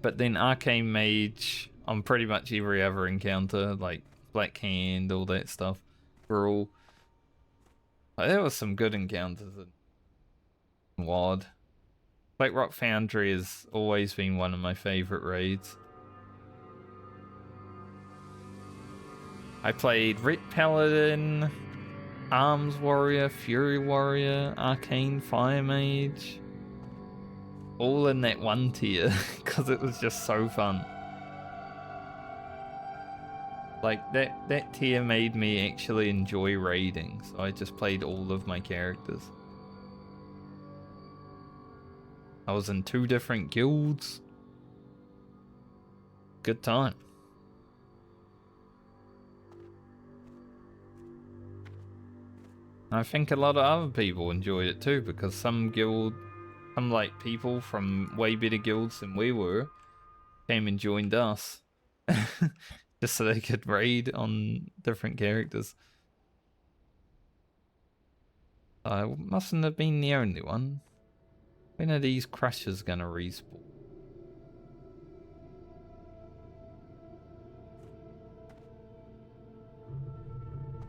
But then Arcane Mage on pretty much every other encounter, like Black Hand, all that stuff. Brawl. Like, there was some good encounters in WoD. Blackrock Foundry has always been one of my favourite raids. I played Ret Paladin, Arms Warrior, Fury Warrior, Arcane Fire Mage. All in that one tier, because it was just so fun. Like, that tier made me actually enjoy raiding, so I just played all of my characters. I was in 2 different guilds. Good time. I think a lot of other people enjoyed it too, because some like people from way better guilds than we were came and joined us. Just so they could raid on different characters. I mustn't have been the only one. When are these crushes gonna respawn?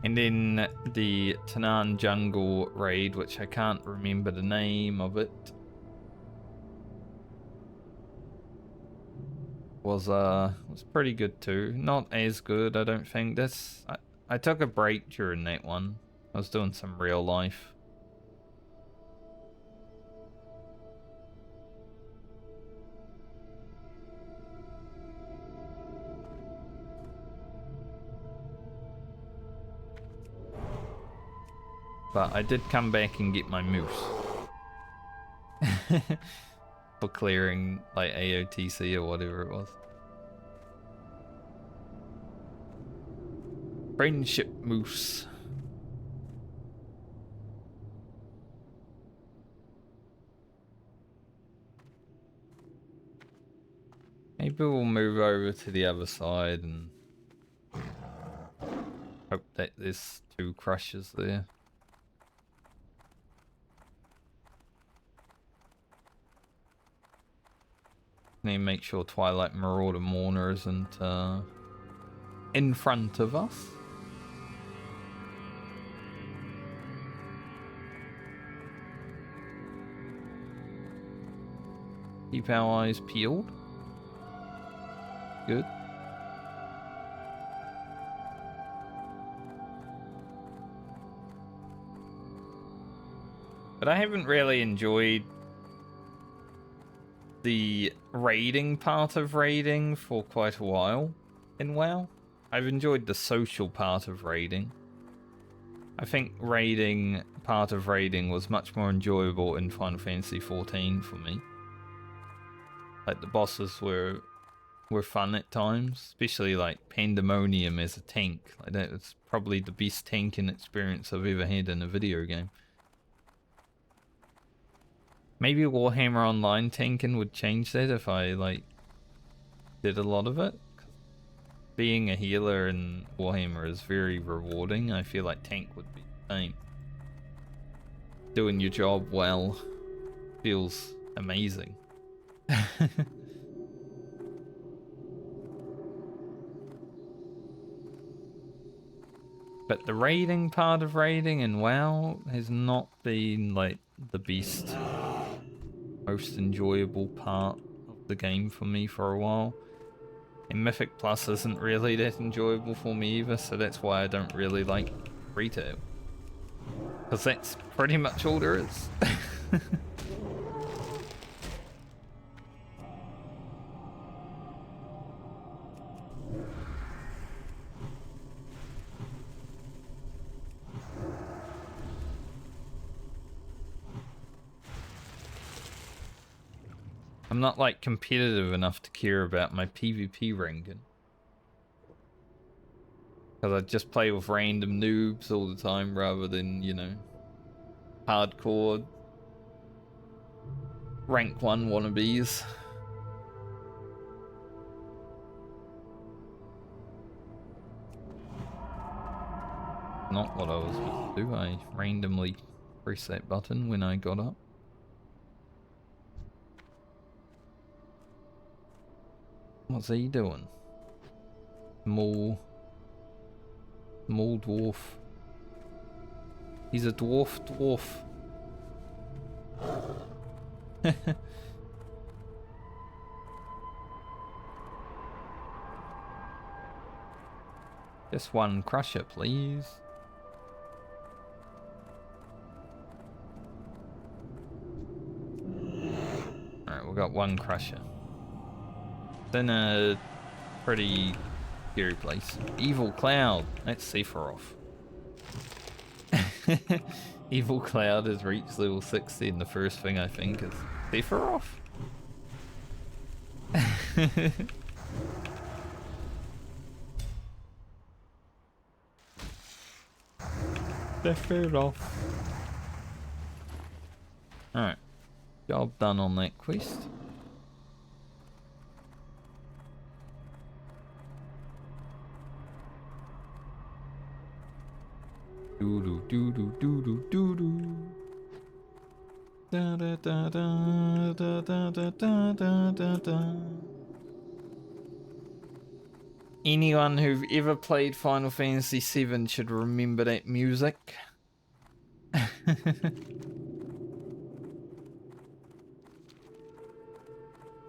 And then the Tanan Jungle raid, which I can't remember the name of it, was pretty good too. Not as good, I don't think. I took a break during that one. I was doing some real life. But I did come back and get my moose. For clearing like AOTC or whatever it was. Friendship moose. Maybe we'll move over to the other side and hope that there's 2 crushes there. Need to make sure Twilight Marauder Mourner isn't in front of us. Keep our eyes peeled. Good. But I haven't really enjoyed the raiding part of raiding for quite a while in WoW. I've enjoyed the social part of raiding. I think raiding part of raiding was much more enjoyable in Final Fantasy XIV for me. Like the bosses were fun at times, especially like Pandemonium as a tank. Like that was probably the best tanking experience I've ever had in a video game. Maybe Warhammer Online tanking would change that if I like did a lot of it. Being a healer in Warhammer is very rewarding. I feel like tank would be the same. Doing your job well feels amazing. But the raiding part of raiding in WoW has not been like the best, most enjoyable part of the game for me for a while. And Mythic Plus isn't really that enjoyable for me either, so that's why I don't really like retail. Because that's pretty much all there is. I'm not like competitive enough to care about my PvP ranking. Because I just play with random noobs all the time rather than, you know, hardcore rank 1 wannabes. Not what I was supposed to do. I randomly pressed that button when I got up. What's he doing? Small dwarf. He's a dwarf. Just one crusher, please. Alright, we've got one crusher. In a pretty scary place. Evil Cloud. That's Sephiroth. Evil Cloud has reached level 60 and the first thing I think is Sephiroth? Sephiroth. Alright. Job done on that quest. Do do do do do do do do. Da da da da da da da da da da. Anyone who've ever played Final Fantasy VII should remember that music.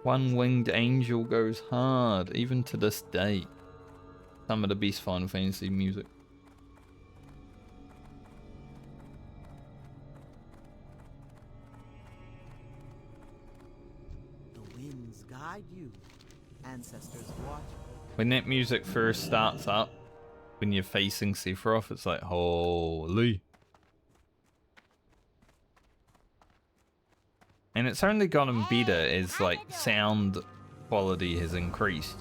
One Winged Angel goes hard, even to this day. Some of the best Final Fantasy music. The winds guide you, ancestors watch. When that music first starts up, when you're facing Sephiroth, it's like, holy. And it's only gotten better as like sound quality has increased.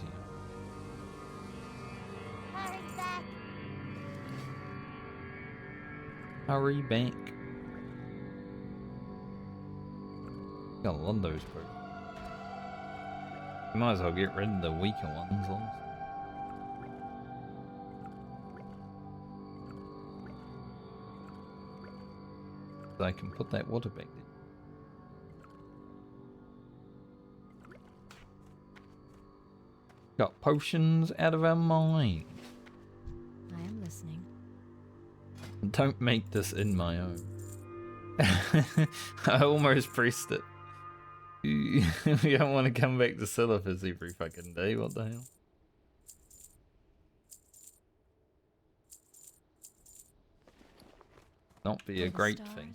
Hurry back. Got a lot of those people. You might as well get rid of the weaker ones. Honestly. So I can put that water back there. Got potions out of our mind. I am listening. Don't make this in my own. I almost pressed it. We don't want to come back to Silithus every fucking day, what the hell? Not be a great thing.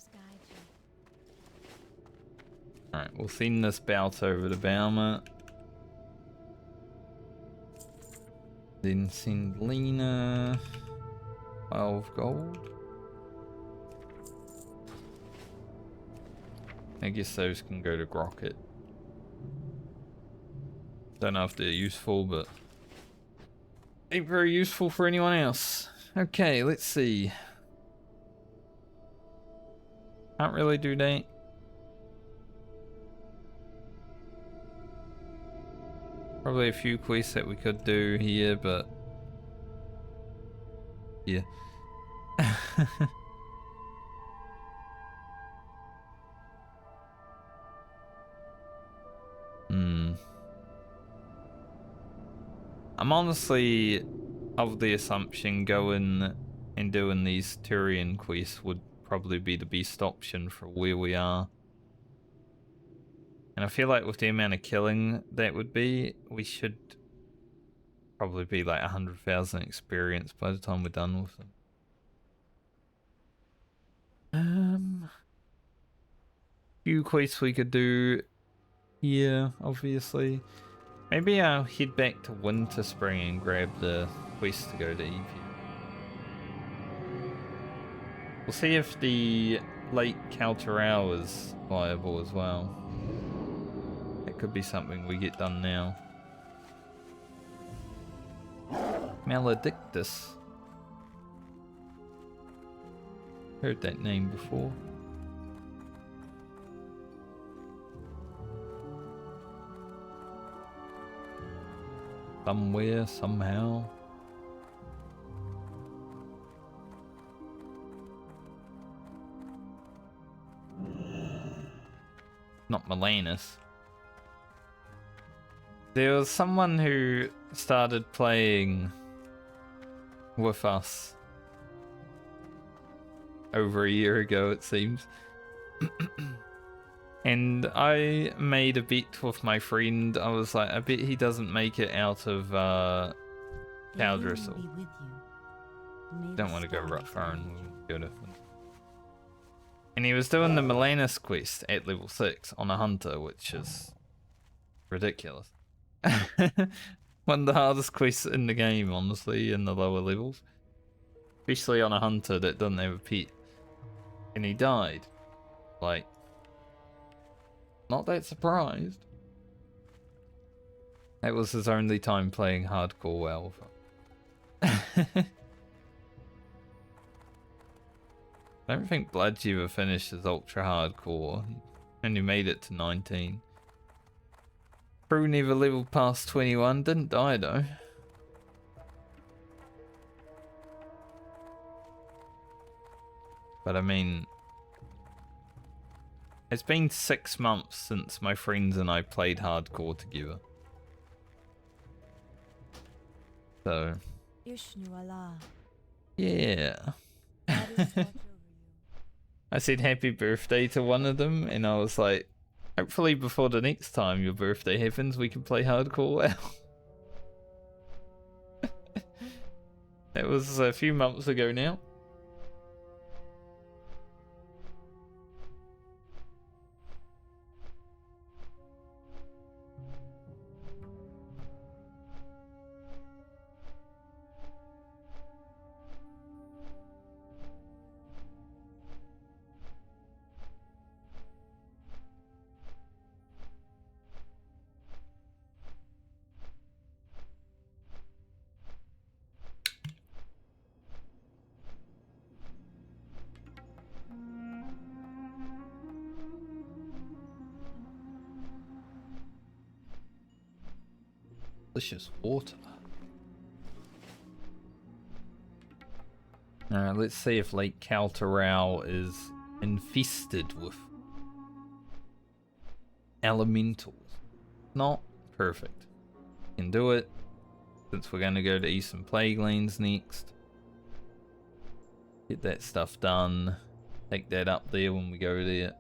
Alright, we'll send this bout over to Baumer. Then send Lena 12 gold. I guess those can go to Grocket. Don't know if they're useful, but ain't very useful for anyone else. Okay, let's see. Can't really do that. Probably a few quests that we could do here, but yeah. I'm honestly of the assumption going and doing these Turian quests would probably be the best option for where we are. And I feel like with the amount of killing that would be, we should probably be like 100,000 experience by the time we're done with them. Few quests we could do here, obviously. Maybe I'll head back to Winter Spring and grab the quest to go to Evie. We'll see if the Lake Kaltarao is viable as well. That could be something we get done now. Maledictus. Heard that name before. Somewhere, somehow. Not Melanus. There was someone who started playing with us over a year ago, it seems. And I made a bet with my friend. I was like, I bet he doesn't make it out of Caldrissel. Don't want to go Rutfarn, we'll go different. And he was doing the Melanus quest at level 6 on a hunter, which is ridiculous. One of the hardest quests in the game, honestly, in the lower levels. Especially on a hunter that doesn't have a pet. And he died. Like Not that surprised. That was his only time playing hardcore WoW. I don't think Blood's ever finished his ultra hardcore. He only made it to 19. Crew never leveled past 21. Didn't die though. But I mean, it's been 6 months since my friends and I played hardcore together. So, yeah. I said happy birthday to one of them, and I was like, hopefully before the next time your birthday happens, we can play hardcore WoW. That was a few months ago now. Delicious water. Alright, let's see if Lake Kaltarau is infested with elementals. Not perfect. Can do it, since we're going to go to Eastern Plague Lands next. Get that stuff done. Take that up there when we go there.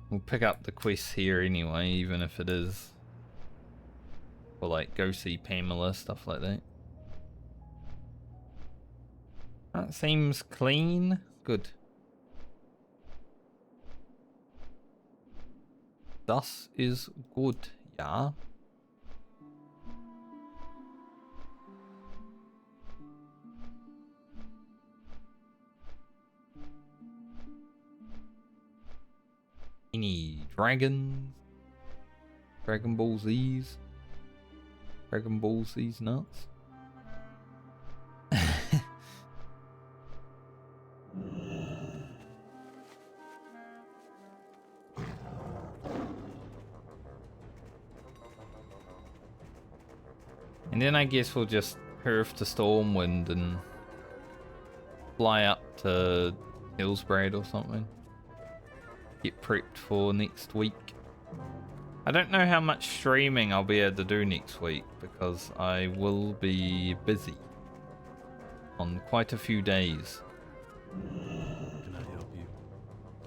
We'll pick up the quest here anyway, even if it is for like go see Pamela, stuff like that. That seems clean. Good. Das is good, yeah. Any dragons? Dragon Ball Z's? Dragon Ball Z's nuts? And then I guess we'll just curve to Stormwind and fly up to Hillsbrad or something. Get prepped for next week. I don't know how much streaming I'll be able to do next week because I will be busy on quite a few days. Can I help you?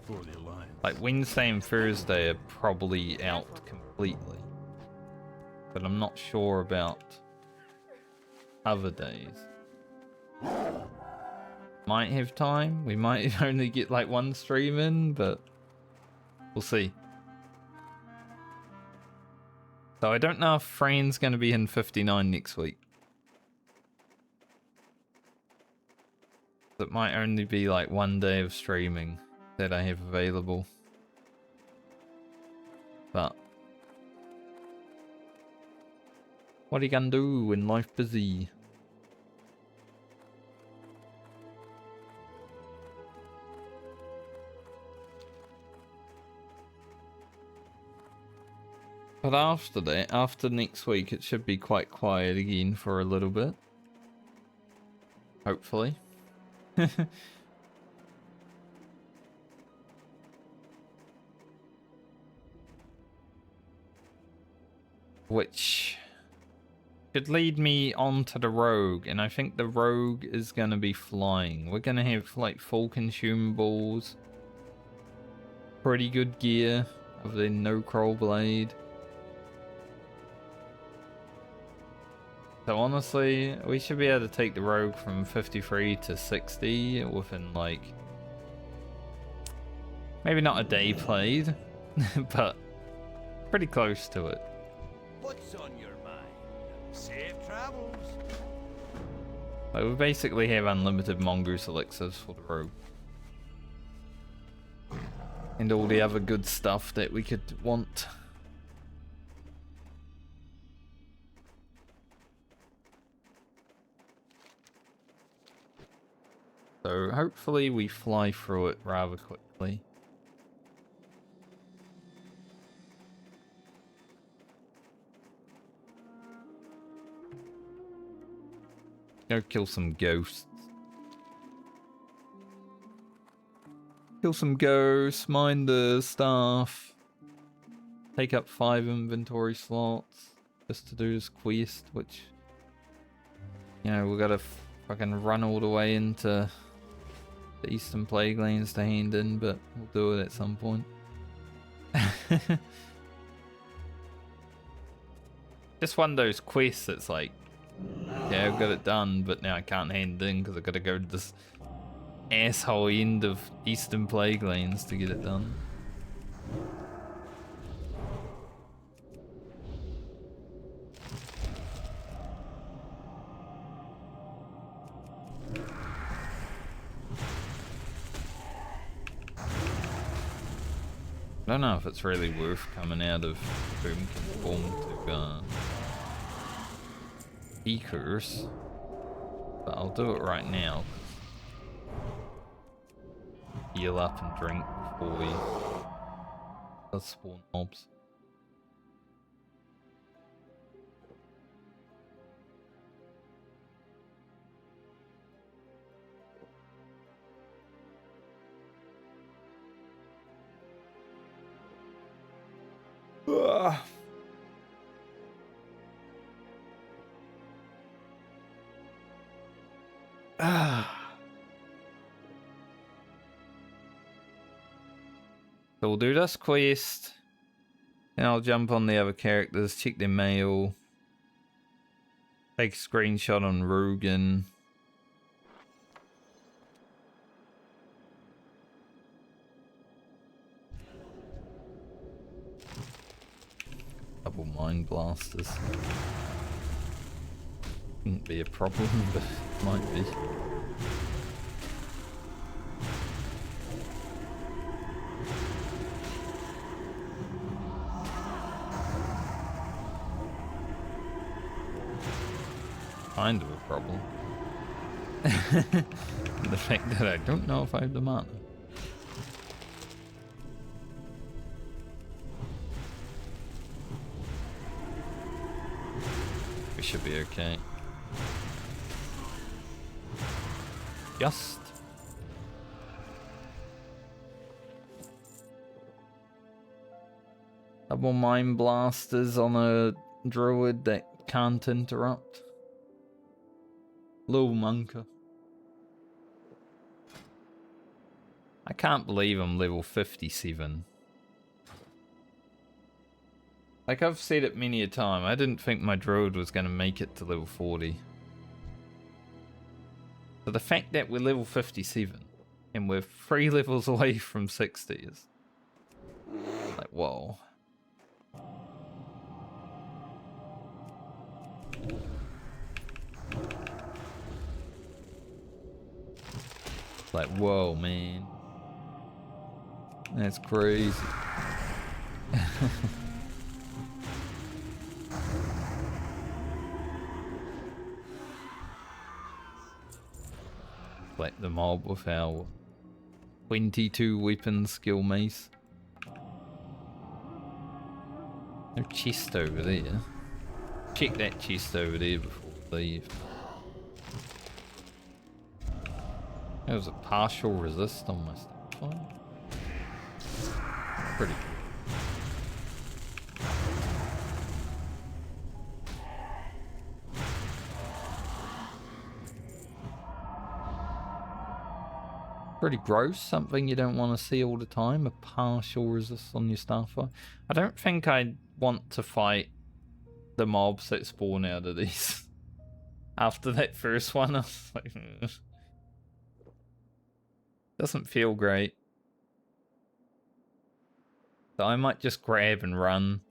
For the Alliance. Like Wednesday and Thursday are probably out completely, but I'm not sure about other days. Might have time. We might only get like one stream in, but we'll see. So I don't know if Fran's going to be in 59 next week. It might only be like one day of streaming that I have available. But what are you gonna do when life busy? But after that, after next week, it should be quite quiet again for a little bit. Hopefully. Which should lead me on to the rogue, and I think the rogue is going to be flying. We're going to have like full consumables, pretty good gear, other than no crawl blade. So honestly, we should be able to take the rogue from 53 to 60 within like, maybe not a day played, but pretty close to it. What's on your mind? Safe travel? travels. Like, we basically have unlimited mongoose elixirs for the rogue. And all the other good stuff that we could want. So hopefully we fly through it rather quickly. Go kill some ghosts. Kill some ghosts, mine the staff. Take up 5 inventory slots just to do this quest, which, you know, we gotta fucking run all the way into the Eastern Plaguelands to hand in, but we'll do it at some point. Just one of those quests that's like, yeah, I've got it done, but now I can't hand in because I've got to go to this asshole end of Eastern Plaguelands to get it done. I don't know if it's really worth coming out of Boomkin form to Eekers, but I'll do it right now. Heal up and drink before we does spawn mobs. Ugh. So we'll do this quest, and I'll jump on the other characters, check their mail, take a screenshot on Rugen. Double mind blasters. Shouldn't be a problem, but it might be. Kind of a problem. The fact that I don't know if I have the mana. We should be okay. Just. Double mind blasters on a druid that can't interrupt. Little monka. I can't believe I'm level 57. Like I've said it many a time, I didn't think my druid was going to make it to level 40. So the fact that we're level 57 and we're 3 levels away from 60 is like, whoa. Like, whoa, man. That's crazy. Like the mob with our 22 weapon skill mace. No chest over there. Check that chest over there before we leave. There was a partial resist on my stuff. Pretty good. Pretty gross, something you don't want to see all the time, a partial resist on your starfire. I don't think I'd want to fight the mobs that spawn out of these. After that first one, I was like, doesn't feel great. So I might just grab and run.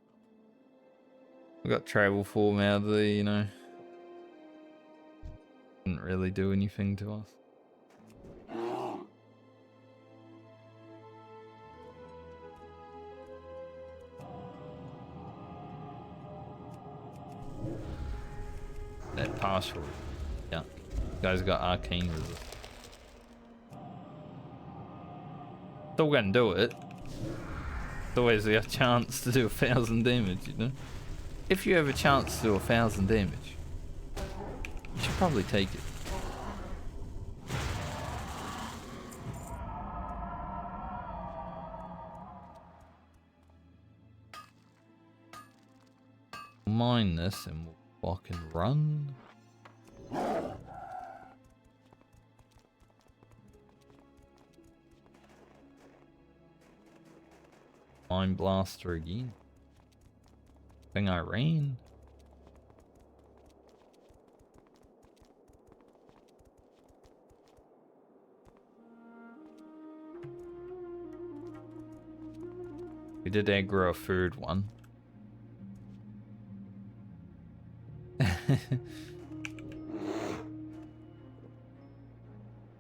We got travel form out of the, you know, didn't really do anything to us. That partial. Yeah. You guys got arcane resist. Still gonna do it. There's always a chance to do 1,000 damage, you know? If you have a chance to do 1,000 damage, you should probably take it. Mine this and we'll walk and run. Mind blaster again. Thing I ran. We did aggro a third one.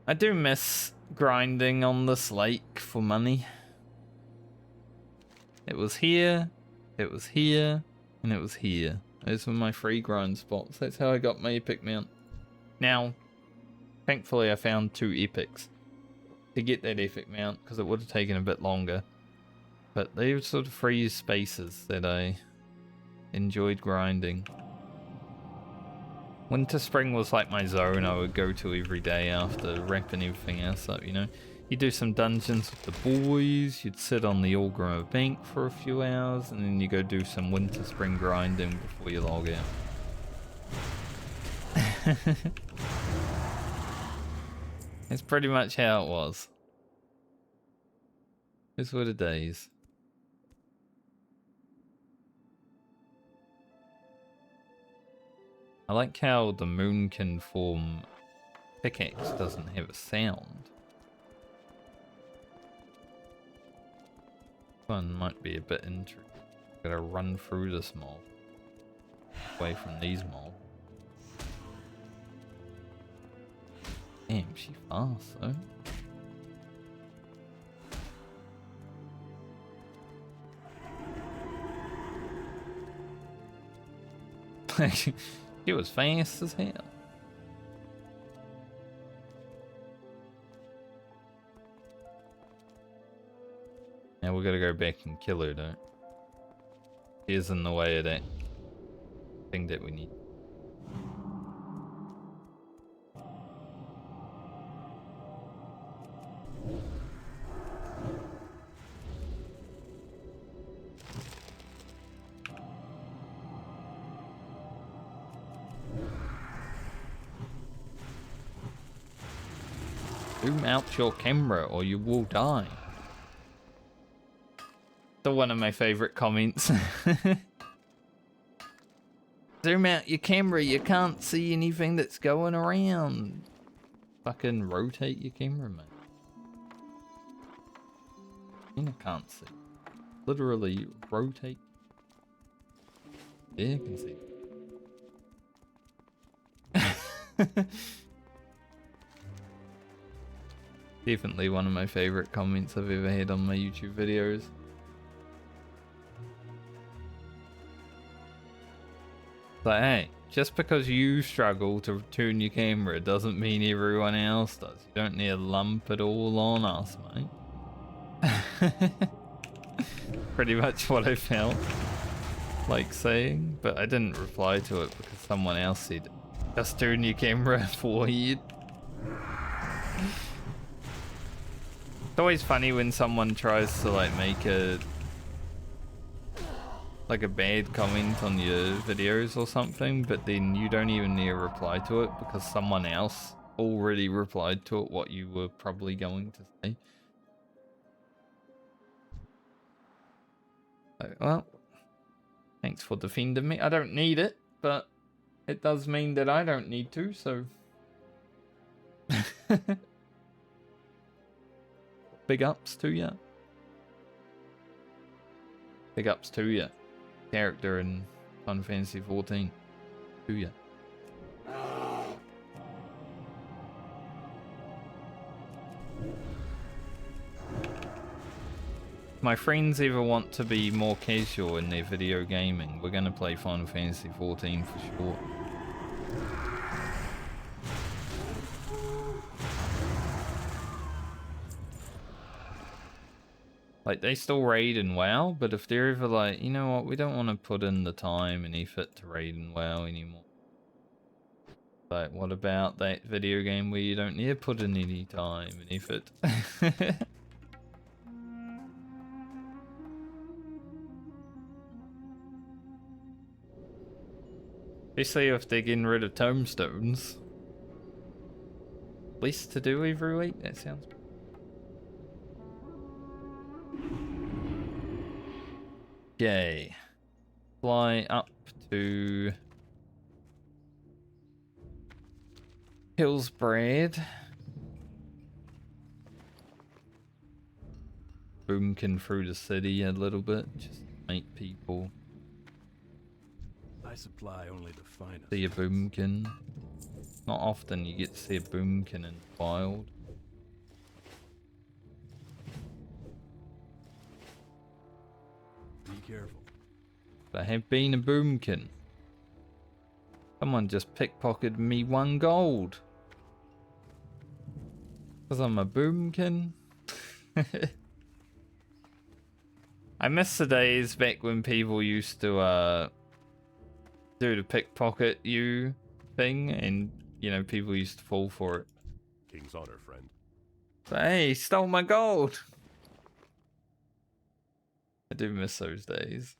I do miss grinding on this lake for money. It was here, it was here, and it was here. Those were my free grind spots. That's how I got my epic mount. Now, thankfully I found 2 epics to get that epic mount, because it would have taken a bit longer. But they were sort of free spaces that I enjoyed grinding. Winter Spring was like my zone I would go to every day after wrapping everything else up, you know. You do some dungeons with the boys, you'd sit on the Orgrimmar bank for a few hours, and then you go do some Winter Spring grinding before you log out. It's pretty much how it was. Those were the days. I like how the moon can form pickaxe doesn't have a sound. One might be a bit interesting. Gotta run through this mob. Away from these mobs. Damn, she fast though. It was fast as hell. Now we gotta go back and kill her though. She is in the way of that thing that we need. Zoom out your camera or you will die. Still one of my favorite comments. Zoom out your camera, you can't see anything that's going around. Fucking rotate your camera, mate. I can't see. Literally rotate. Yeah, I can see. Definitely one of my favorite comments I've ever had on my YouTube videos. Like, hey, just because you struggle to turn your camera doesn't mean everyone else does. You don't need to lump it all on us, mate. Pretty much what I felt like saying, but I didn't reply to it because someone else said, just turn your camera forward. It's always funny when someone tries to like make a bad comment on your videos or something, but then you don't even need to reply to it because someone else already replied to it what you were probably going to say. Like, well, thanks for defending me. I don't need it, but it does mean that I don't need to, so... Big ups to ya. Big ups to ya. Character in Final Fantasy 14. To ya. my friends ever want to be more casual in their video gaming, we're gonna play Final Fantasy 14 for sure. Like, they still raid and WoW, but if they're ever like, you know what, we don't want to put in the time and effort to raid and WoW anymore. Like, what about that video game where you don't need to put in any time and effort? Especially if they're getting rid of tombstones. Less to do every week, that sounds... Okay. Fly up to... Hillsbrad. Boomkin through the city a little bit, just to make people I supply only the finest. see a boomkin. Not often you get to see a boomkin in the wild. Be careful. But I have been a boomkin. Someone just pickpocketed me 1 gold. Because I'm a boomkin. I miss the days back when people used to do the pickpocket you thing, and you know, people used to fall for it. King's honor, friend. But hey, he stole my gold. I do miss those days.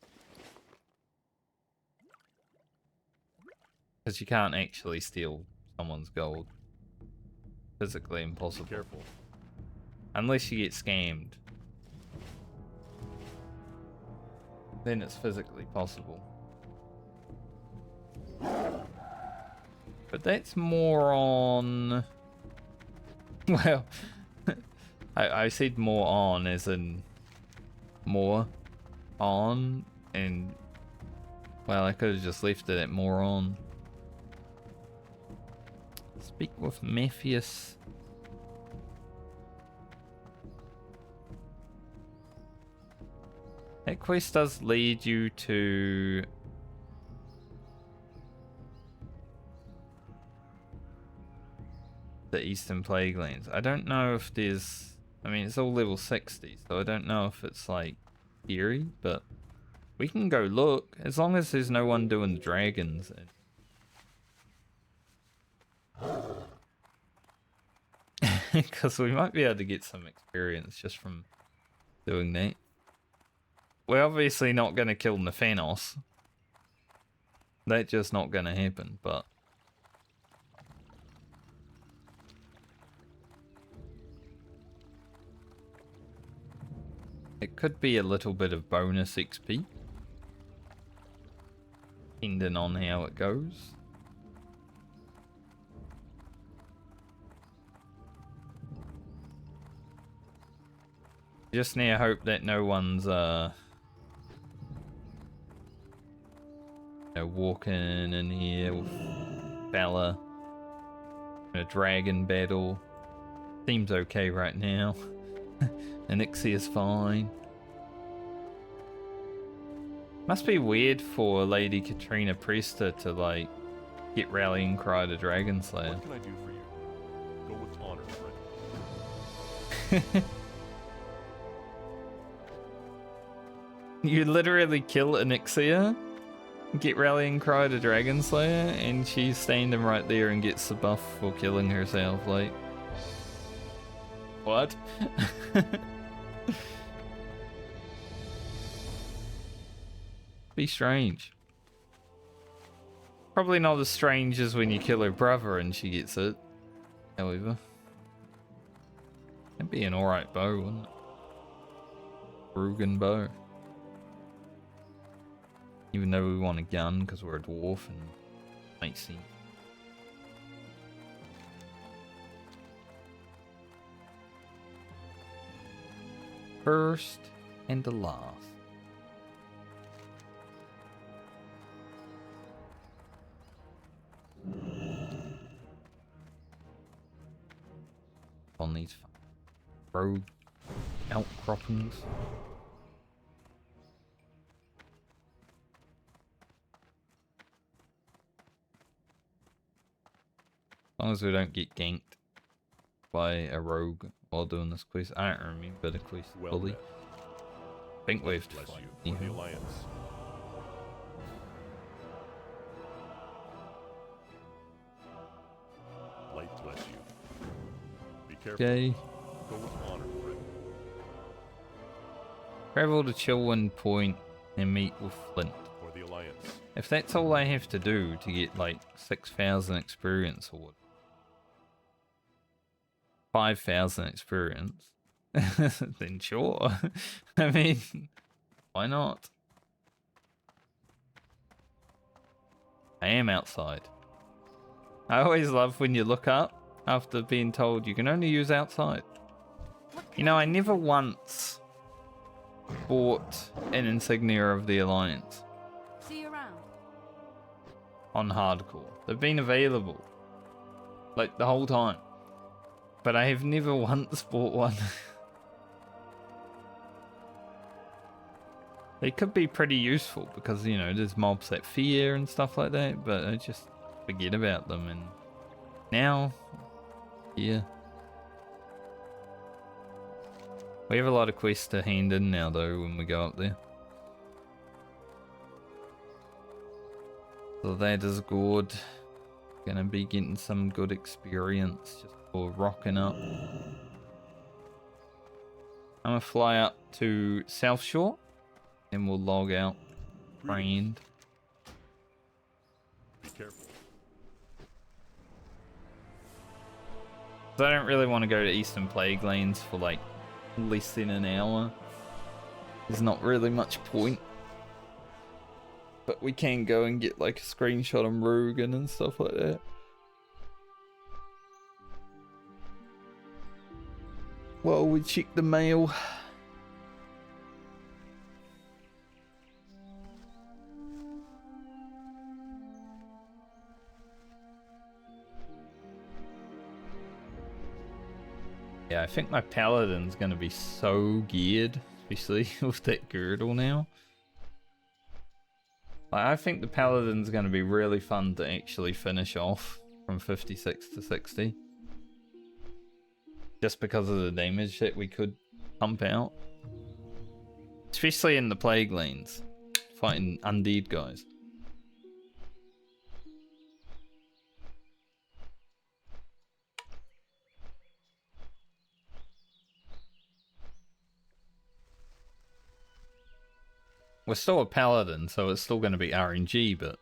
Because you can't actually steal someone's gold. Physically impossible. Be careful. Unless you get scammed. Then it's physically possible. But that's more on... Well, I said more on as in more on, and well, I could have just left it at more on. Speak with Matthias. That quest does lead you to the Eastern Plaguelands. I don't know if there's... I mean, it's all level 60, so I don't know if it's like eerie, but we can go look as long as there's no one doing the dragons. Because we might be able to get some experience just from doing that. We're obviously not going to kill Nathanos. That's just not going to happen, but... It could be a little bit of bonus XP. Depending on how it goes. Just need to hope that no one's walking in here with Bella in a dragon battle. Seems okay right now. Anixia's fine. Must be weird for Lady Katrina Presta to like get rallying cry to Dragon Slayer. What can I do for you? Go with honor, friend. You literally kill Anixia, get rallying cry to Dragon Slayer, and she's standing right there and gets the buff for killing herself. Like, what? Be strange. Probably not as strange as when you kill her brother and she gets it. However, that'd be an alright bow, wouldn't it? Rugen bow. Even though we want a gun because we're a dwarf and makes sense. First and the last. On these rogue outcroppings. long as we don't get ganked by a rogue while doing this quest. I don't remember the quest Well fully. met. I think we have to Bless fight you for the Neho. Alliance. Light bless you. Be careful. Okay. Go with honor, friend. Travel to Chillwind Point and meet with Flint. For the Alliance. If that's all I have to do to get like 6,000 experience or what? 5,000 experience, then sure. I mean, why not? I am outside. I always love when you look up after being told you can only use outside. You know, I never once bought an insignia of the Alliance See you around. on hardcore. They've been available like the whole time, but I have never once bought one. They could be pretty useful because, you know, there's mobs that fear and stuff like that, but I just forget about them. And now, yeah. We have a lot of quests to hand in now, though, when we go up there. So that is good. Gonna be getting some good experience just for rocking up. I'm gonna fly up to South Shore. And we'll log out. Friend. Be careful. So I don't really want to go to Eastern Plague Lanes for like less than an hour. There's not really much point. But we can go and get like a screenshot on Rugen and stuff like that. Well, we check the mail. Yeah, I think my paladin's gonna be so geared, especially with that girdle now. Like, I think the paladin's gonna be really fun to actually finish off from 56 to 60. Just because of the damage that we could pump out. Especially in the plague lanes, fighting undead guys. We're still a paladin, so it's still going to be RNG, but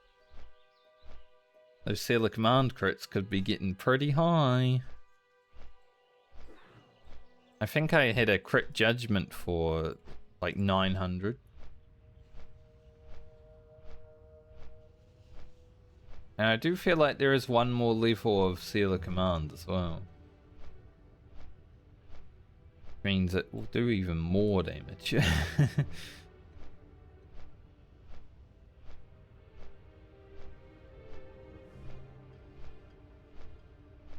those Sailor Command crits could be getting pretty high. I think I had a crit judgment for like 900. And I do feel like there is one more level of Sailor Command as well. Means it will do even more damage.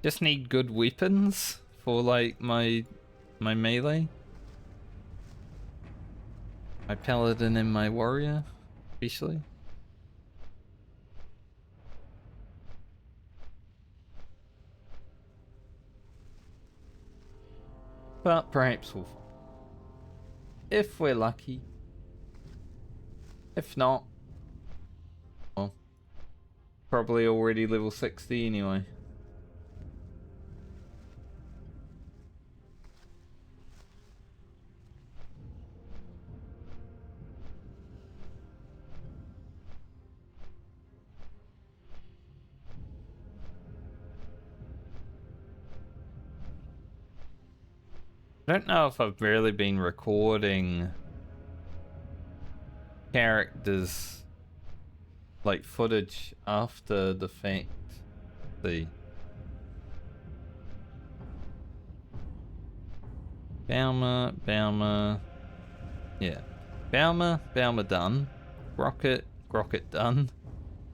Just need good weapons for like my melee. My paladin and my warrior, especially. But perhaps we'll find. If we're lucky. If not, well, probably already level 60 anyway. I don't know if I've really been recording characters like footage after the fact. See. Baumer. Yeah. Baumer done. Grocket done.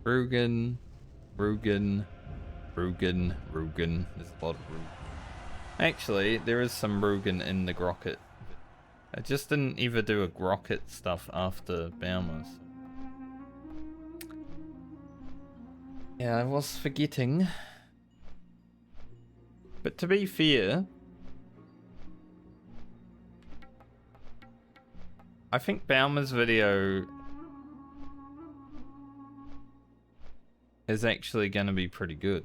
Rugen. There's a lot of Rugen. Actually, there is some Rugen in the Grocket. I just didn't ever do a Grocket stuff after Baumer's. Yeah, I was forgetting. But to be fair, I think Baumer's video is actually going to be pretty good.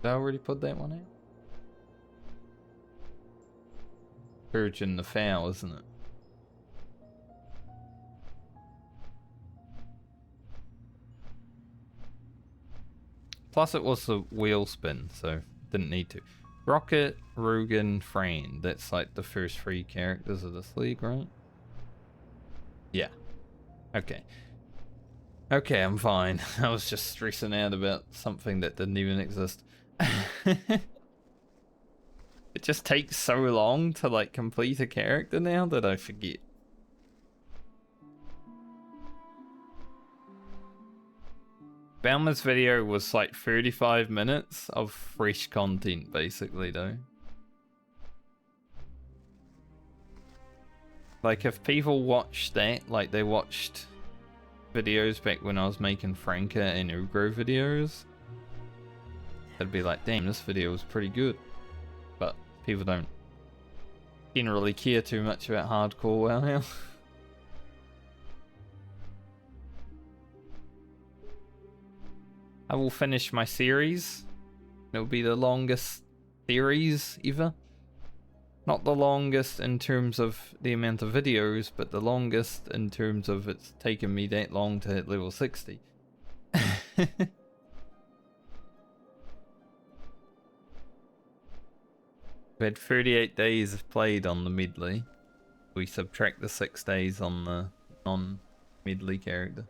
Did I already put that one out? Virgin the Foul, isn't it? Plus it was the wheel spin, so didn't need to. Rocket, Rugen, Frayne. That's like the first 3 characters of this league, right? Yeah. Okay. Okay, I'm fine. I was just stressing out about something that didn't even exist. It just takes so long to like complete a character now that I forget. Baumer's video was like 35 minutes of fresh content basically though. Like if people watched that, like they watched videos back when I was making Franca and Ugro videos, they'd be like, damn, this video was pretty good. But people don't generally care too much about hardcore WoW now. I will finish my series. It'll be the longest series ever. Not the longest in terms of the amount of videos, but the longest in terms of it's taken me that long to hit level 60. We had 38 days played on the Medley. We subtract the 6 days on the non-Medley character.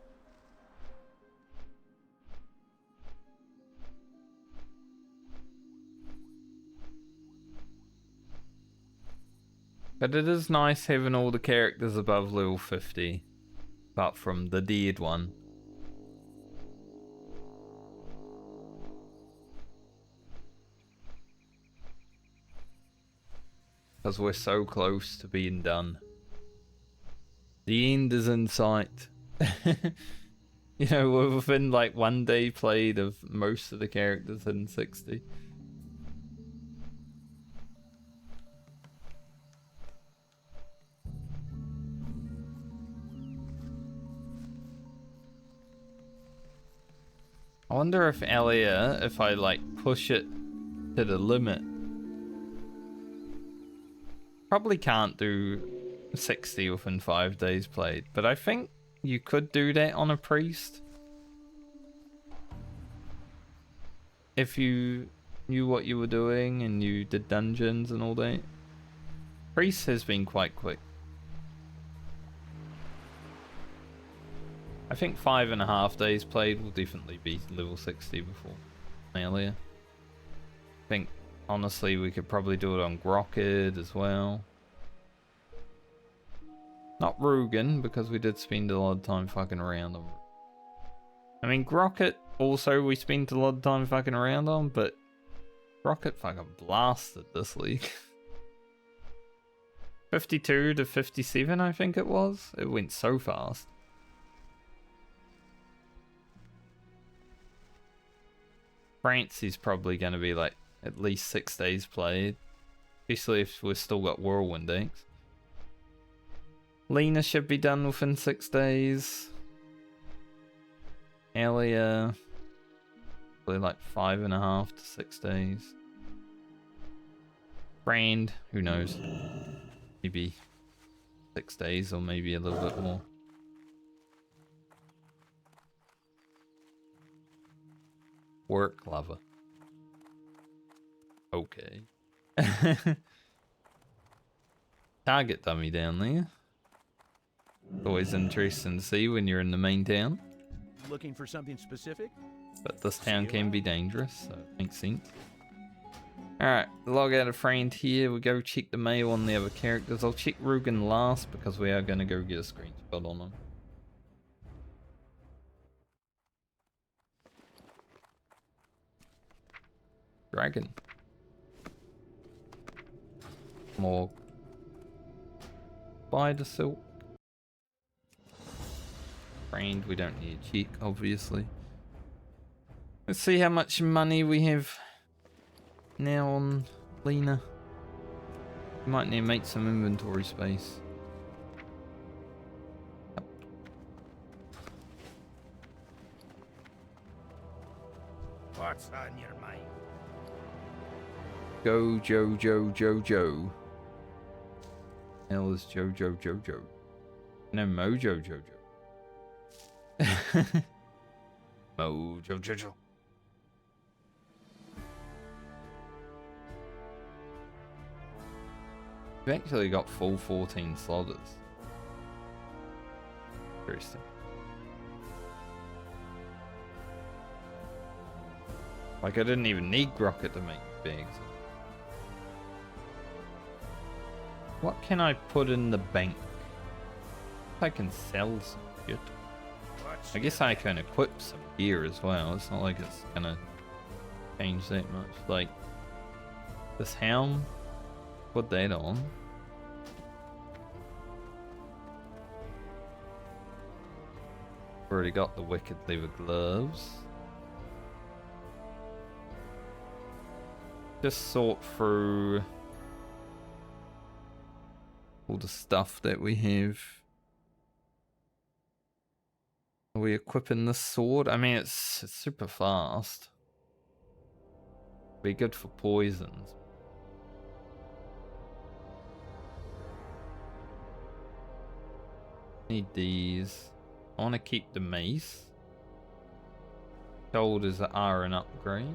But it is nice having all the characters above level 50. Apart from the dead one. Because we're so close to being done. The end is in sight. You know, we're within like 1 day played of most of the characters in 60. I wonder if Alia, if I like push it to the limit. Probably can't do 60 within 5 days played, but I think you could do that on a priest. If you knew what you were doing and you did dungeons and all that. Priest has been quite quick. I think 5.5 days played will definitely be level 60 before Alia. I think honestly we could probably do it on Grokkid as well. Not Rugen, because we did spend a lot of time fucking around on. I mean Grokkid also we spent a lot of time fucking around on, but Grokkid fucking blasted this league. 52 to 57 I think it was. It went so fast. France is probably going to be like at least 6 days played. Especially if we've still got Whirlwind decks. Lena should be done within 6 days. Alia, probably like 5.5 to 6 days. Brand, who knows? Maybe 6 days or maybe a little bit more. Work lover. Okay. Target dummy down there. Always interesting to see when you're in the main town. Looking for something specific? But this town can be dangerous, so it makes sense. Alright, log out of friend here. We go check the mail on the other characters. I'll check Rugen last because we are going to go get a screenshot on him. Dragon. More spider silk. Friend, we don't need cheek, obviously. Let's see how much money we have now on Lena. We might need to make some inventory space. What's on your mind? Go, Joe. Hell is Joe. No, Mojo Jojo. Mojo Jojo. We've actually got full 14 slotters. Interesting. Like, I didn't even need Grocket to make big. So. What can I put in the bank? I can sell some shit. I guess I can equip some gear as well. It's not like it's gonna change that much. Like, this helm, put that on. Already got the wicked leather gloves. Just sort through all the stuff that we have. Are we equipping this sword? I mean, it's super fast. Be good for poisons. Need these. I want to keep the mace. Shoulders are an upgrade.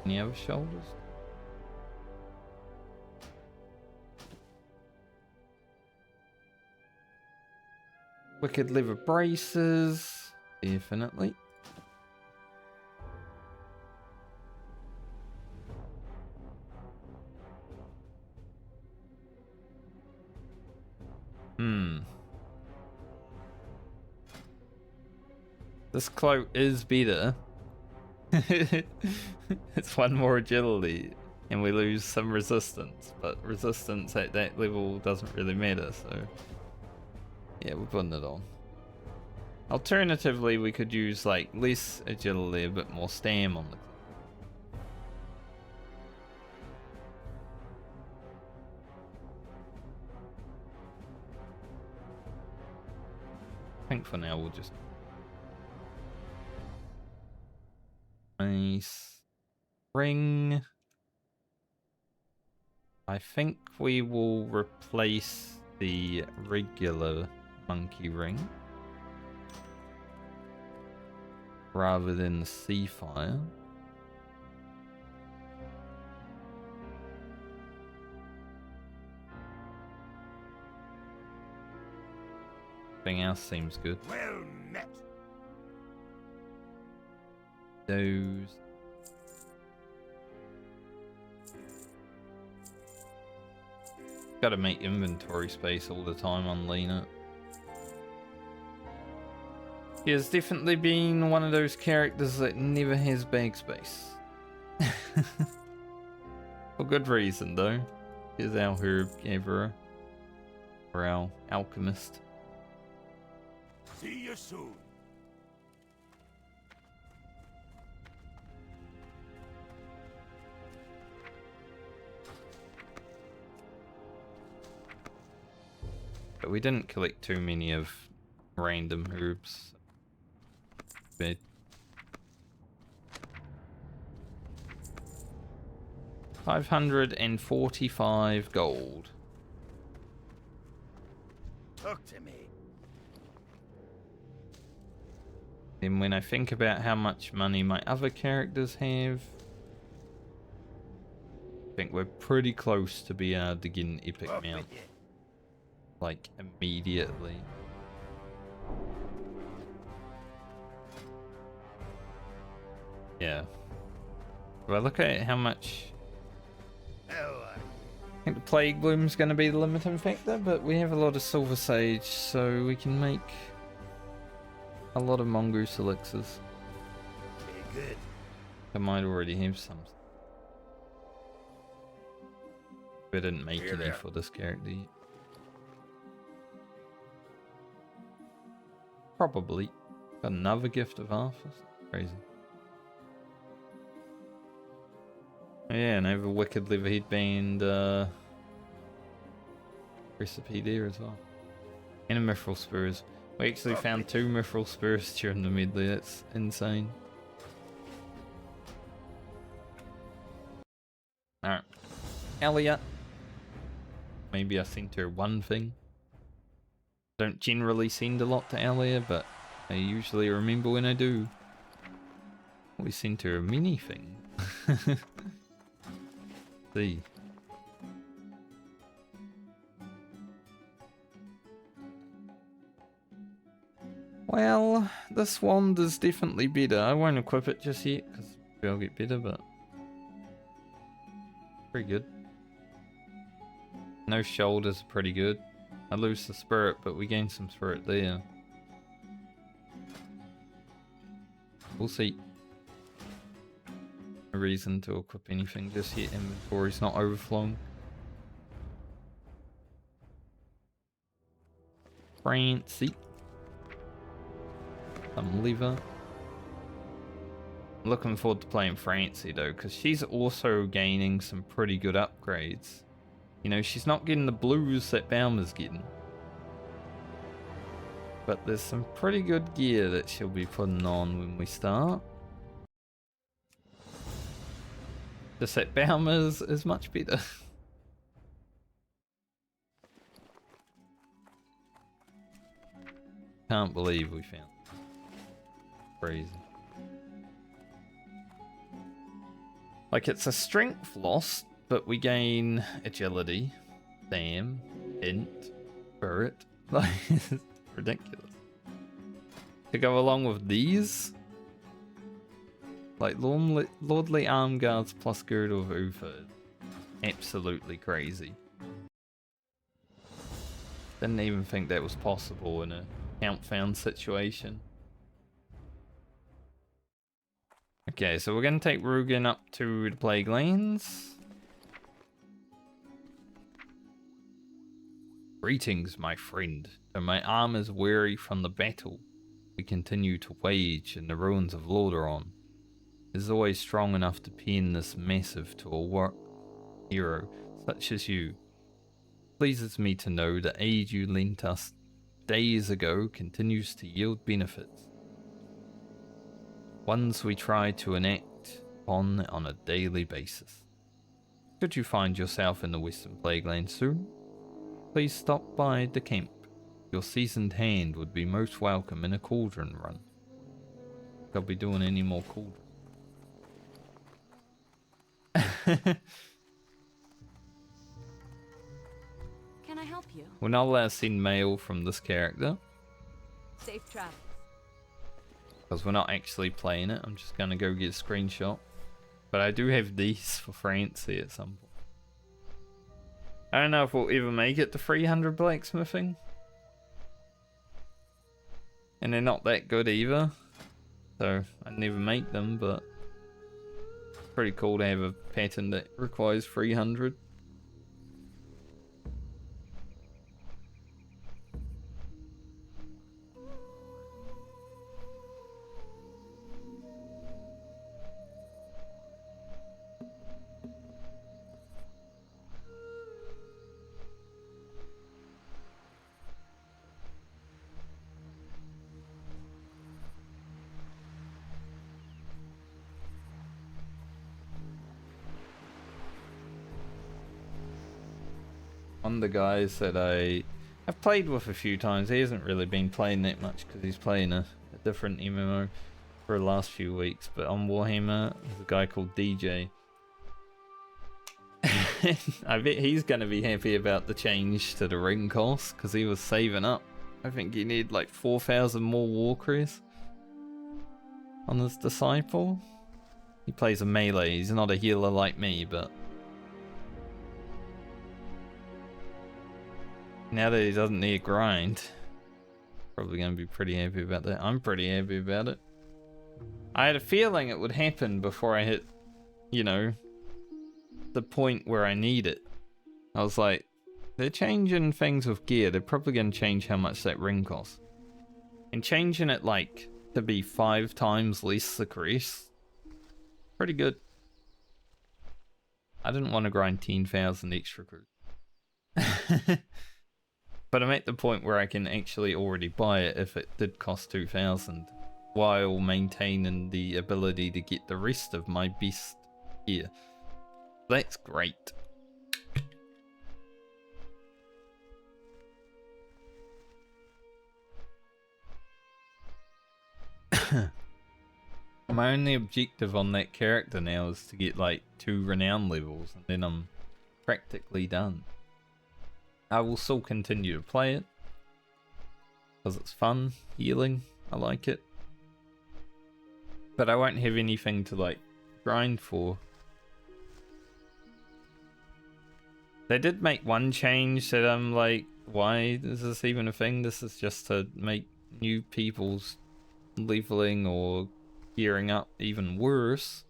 Any other shoulders? Wicked liver braces. Definitely. This cloak is better. It's one more agility and we lose some resistance, but resistance at that level doesn't really matter, so yeah, we're putting it on. Alternatively, we could use like less agility, a bit more stam on the cloak. I think for now we'll just nice ring. I think we will replace the regular monkey ring rather than the sea fire. Everything else seems good. Well met. Those. Gotta make inventory space all the time on Lena. He has definitely been one of those characters that never has bag space. For good reason though. Here's our herb gatherer. Or our alchemist. See you soon. But we didn't collect too many of random herbs. But 545 gold. Talk to me. Then when I think about how much money my other characters have, I think we're pretty close to be able to get an epic Up mount. with you. Like, immediately. Yeah. Well, look at how much... Oh, I think the Plague Bloom's going to be the limiting factor, but we have a lot of Silver Sage, so we can make a lot of Mongoose elixirs. very good. I might already have some. We didn't make Here any there. for this character yet. Probably. Got another gift of Arthas. Crazy. Yeah, and I have a wicked liver headband recipe there as well. And a mithril spurs. We actually found 2 mithril spurs during the medley. That's insane. Alright. Elliot. Maybe I sent her one thing. Don't generally send a lot to Elliot, but I usually remember when I do. We sent her a mini thing. See. Well, this wand is definitely better. I won't equip it just yet because I'll get better, but pretty good. No shoulders are pretty good. I lose the spirit, but we gain some spirit there. We'll see. No reason to equip anything just yet. Inventory's not overflowing. Francie. Some liver. I'm looking forward to playing Francie though, because she's also gaining some pretty good upgrades. You know, she's not getting the blues that Baumer's getting. But there's some pretty good gear that she'll be putting on when we start. Just that Baumer's is much better. Can't believe we found it. Crazy. Like, it's a strength loss, but we gain agility, stam, int, spirit. Like, it's ridiculous. To go along with these, like Lordly Arm Guards plus Girdle of Uther, absolutely crazy. Didn't even think that was possible in a count found situation. Okay, so we're going to take Rugen up to the Plague Lands. Greetings, my friend. Though my arm is weary from the battle we continue to wage in the ruins of Lordaeron, it is always strong enough to pen this massive to a work hero such as you. It pleases me to know the aid you lent us days ago continues to yield benefits. Ones we try to enact on a daily basis. Should you find yourself in the Western Plagueland soon, please stop by the camp. Your seasoned hand would be most welcome in a cauldron run. I'll be doing any more cauldron. Can I help you? We're not allowed to send mail from this character. Safe travel. Because we're not actually playing it. I'm just going to go get a screenshot. But I do have these for Francie at some point. I don't know if we'll ever make it to 300 blacksmithing. And they're not that good either. So I never make them, but it's pretty cool to have a pattern that requires 300. One of the guys that I've played with a few times, he hasn't really been playing that much because he's playing a different MMO for the last few weeks, but on Warhammer there's a guy called DJ. I bet he's going to be happy about the change to the ring cost because he was saving up. I think he needed like 4,000 more Warcrest on his Disciple. He plays a melee, he's not a healer like me, but now that he doesn't need a grind, probably going to be pretty happy about that. I'm pretty happy about it. I had a feeling it would happen before I hit, you know, the point where I need it. I was like, they're changing things with gear. They're probably going to change how much that ring costs. And changing it like to be 5 times less the crest. Pretty good. I didn't want to grind 10,000 extra crew. But I'm at the point where I can actually already buy it if it did cost 2,000, while maintaining the ability to get the rest of my best gear. That's great. My only objective on that character now is to get like 2 renown levels, and then I'm practically done. I will still continue to play it because it's fun, healing, I like it. But I won't have anything to like grind for. They did make one change that I'm like, why is this even a thing? This is just to make new people's leveling or gearing up even worse.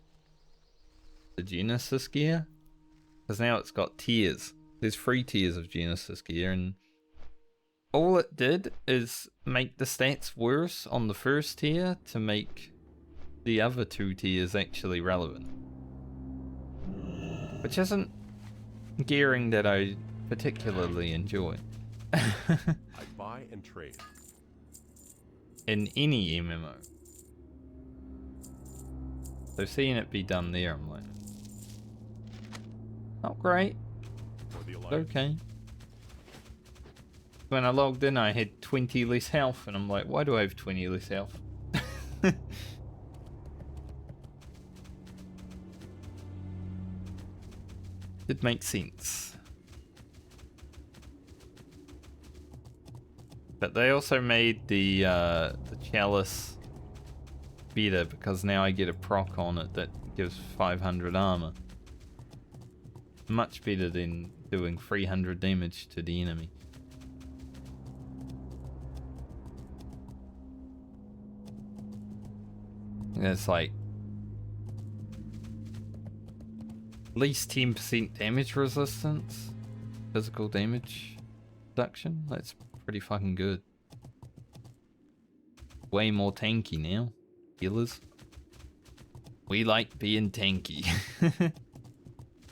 The Genesis gear? Because now it's got tiers. There's 3 tiers of Genesis gear, and all it did is make the stats worse on the first tier to make the other 2 tiers actually relevant. Which isn't gearing that I particularly enjoy. I buy and trade. In any MMO. So seeing it be done there, I'm like, not great. For the It's Alliance. okay. When I logged in, I had 20 less health, and I'm like, why do I have 20 less health? It makes sense. But they also made the chalice better, because now I get a proc on it that gives 500 armor. Much better than doing 300 damage to the enemy. It's like at least 10% damage resistance, physical damage reduction. That's pretty fucking good. Way more tanky now, healers. We like being tanky.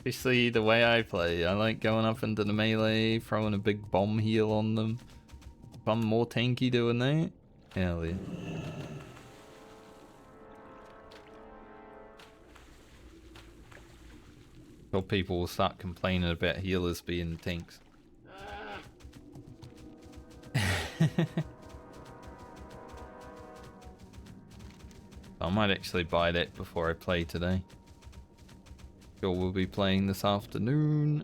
Especially the way I play. I like going up into the melee, throwing a big bomb heal on them. If I'm more tanky doing that, hell yeah. Or people will start complaining about healers being tanks. I might actually buy that before I play today. Sure, we'll be playing this afternoon.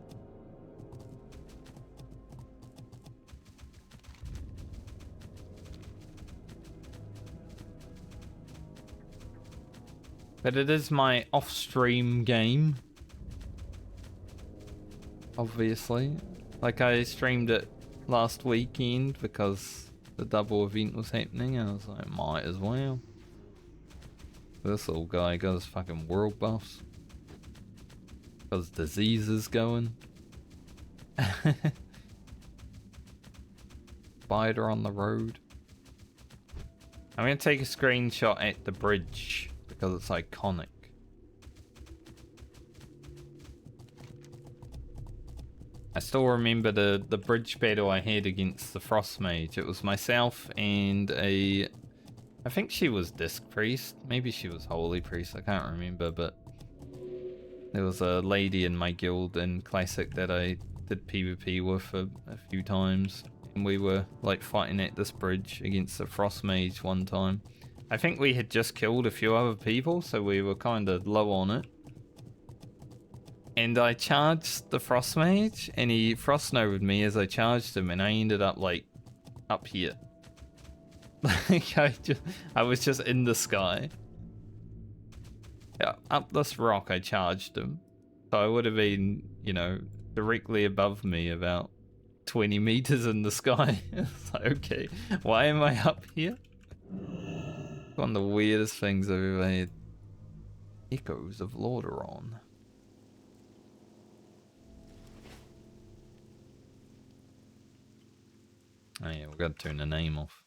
But it is my off-stream game. Obviously. Like, I streamed it last weekend because the double event was happening, and I was like, might as well. This little guy got his fucking world buffs. Got his diseases going. Spider on the road. I'm gonna take a screenshot at the bridge because it's iconic. I still remember the bridge battle I had against the Frost Mage. It was myself and I think she was Disc Priest. Maybe she was Holy Priest. I can't remember, but there was a lady in my guild in Classic that I did PvP with a few times. And we were like fighting at this bridge against the Frost Mage one time. I think we had just killed a few other people, so we were kind of low on it. And I charged the Frost Mage, and he Frost Nova'd me as I charged him, and I ended up like up here. Like I was just in the sky. Yeah, up this rock I charged him. So I would have been, you know, directly above me, about 20 meters in the sky. It's like, okay, why am I up here? One of the weirdest things I've ever had. Echoes of Lordaeron. Oh yeah, we've got to turn the name off.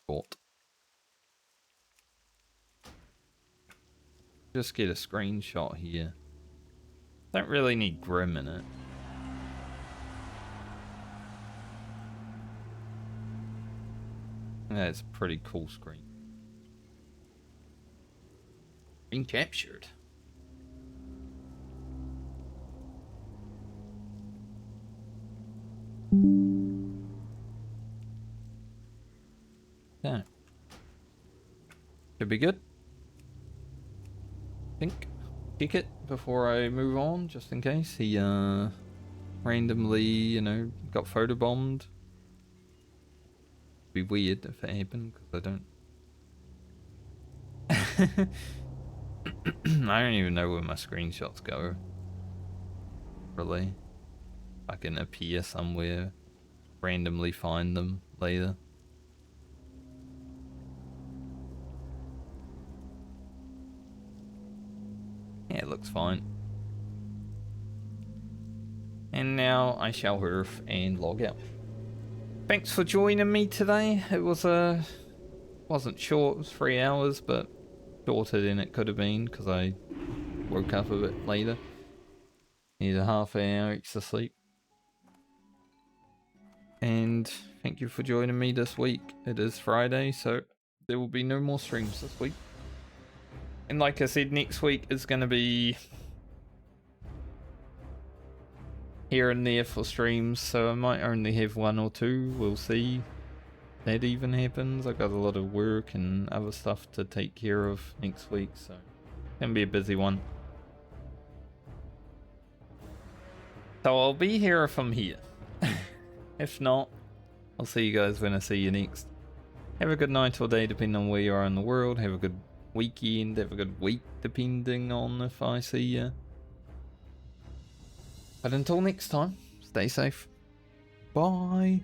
Bought. Just get a screenshot here. Don't really need Grim in it. Yeah, it's a pretty cool screen. Being captured. Yeah. Should be good. Think. Kick it before I move on, just in case he randomly, you know, got photobombed. Be weird if it happened, because I don't. I don't even know where my screenshots go. Really. I can appear somewhere, randomly find them later. Yeah, it looks fine. And now I shall hurf and log out. Thanks for joining me today. It was wasn't short, it was 3 hours, but shorter than it could have been because I woke up a bit later. Needed a half an hour extra sleep. And thank you for joining me this week. It is Friday, so there will be no more streams this week. And like I said, next week is going to be here and there for streams, so I might only have 1 or 2. We'll see. That even happens. I got a lot of work and other stuff to take care of next week, so it's going to be a busy one. So I'll be here if I'm here. If not, I'll see you guys when I see you next. Have a good night or day depending on where you are in the world. Have a good weekend, have a good week depending on if I see you. But until next time, stay safe. Bye.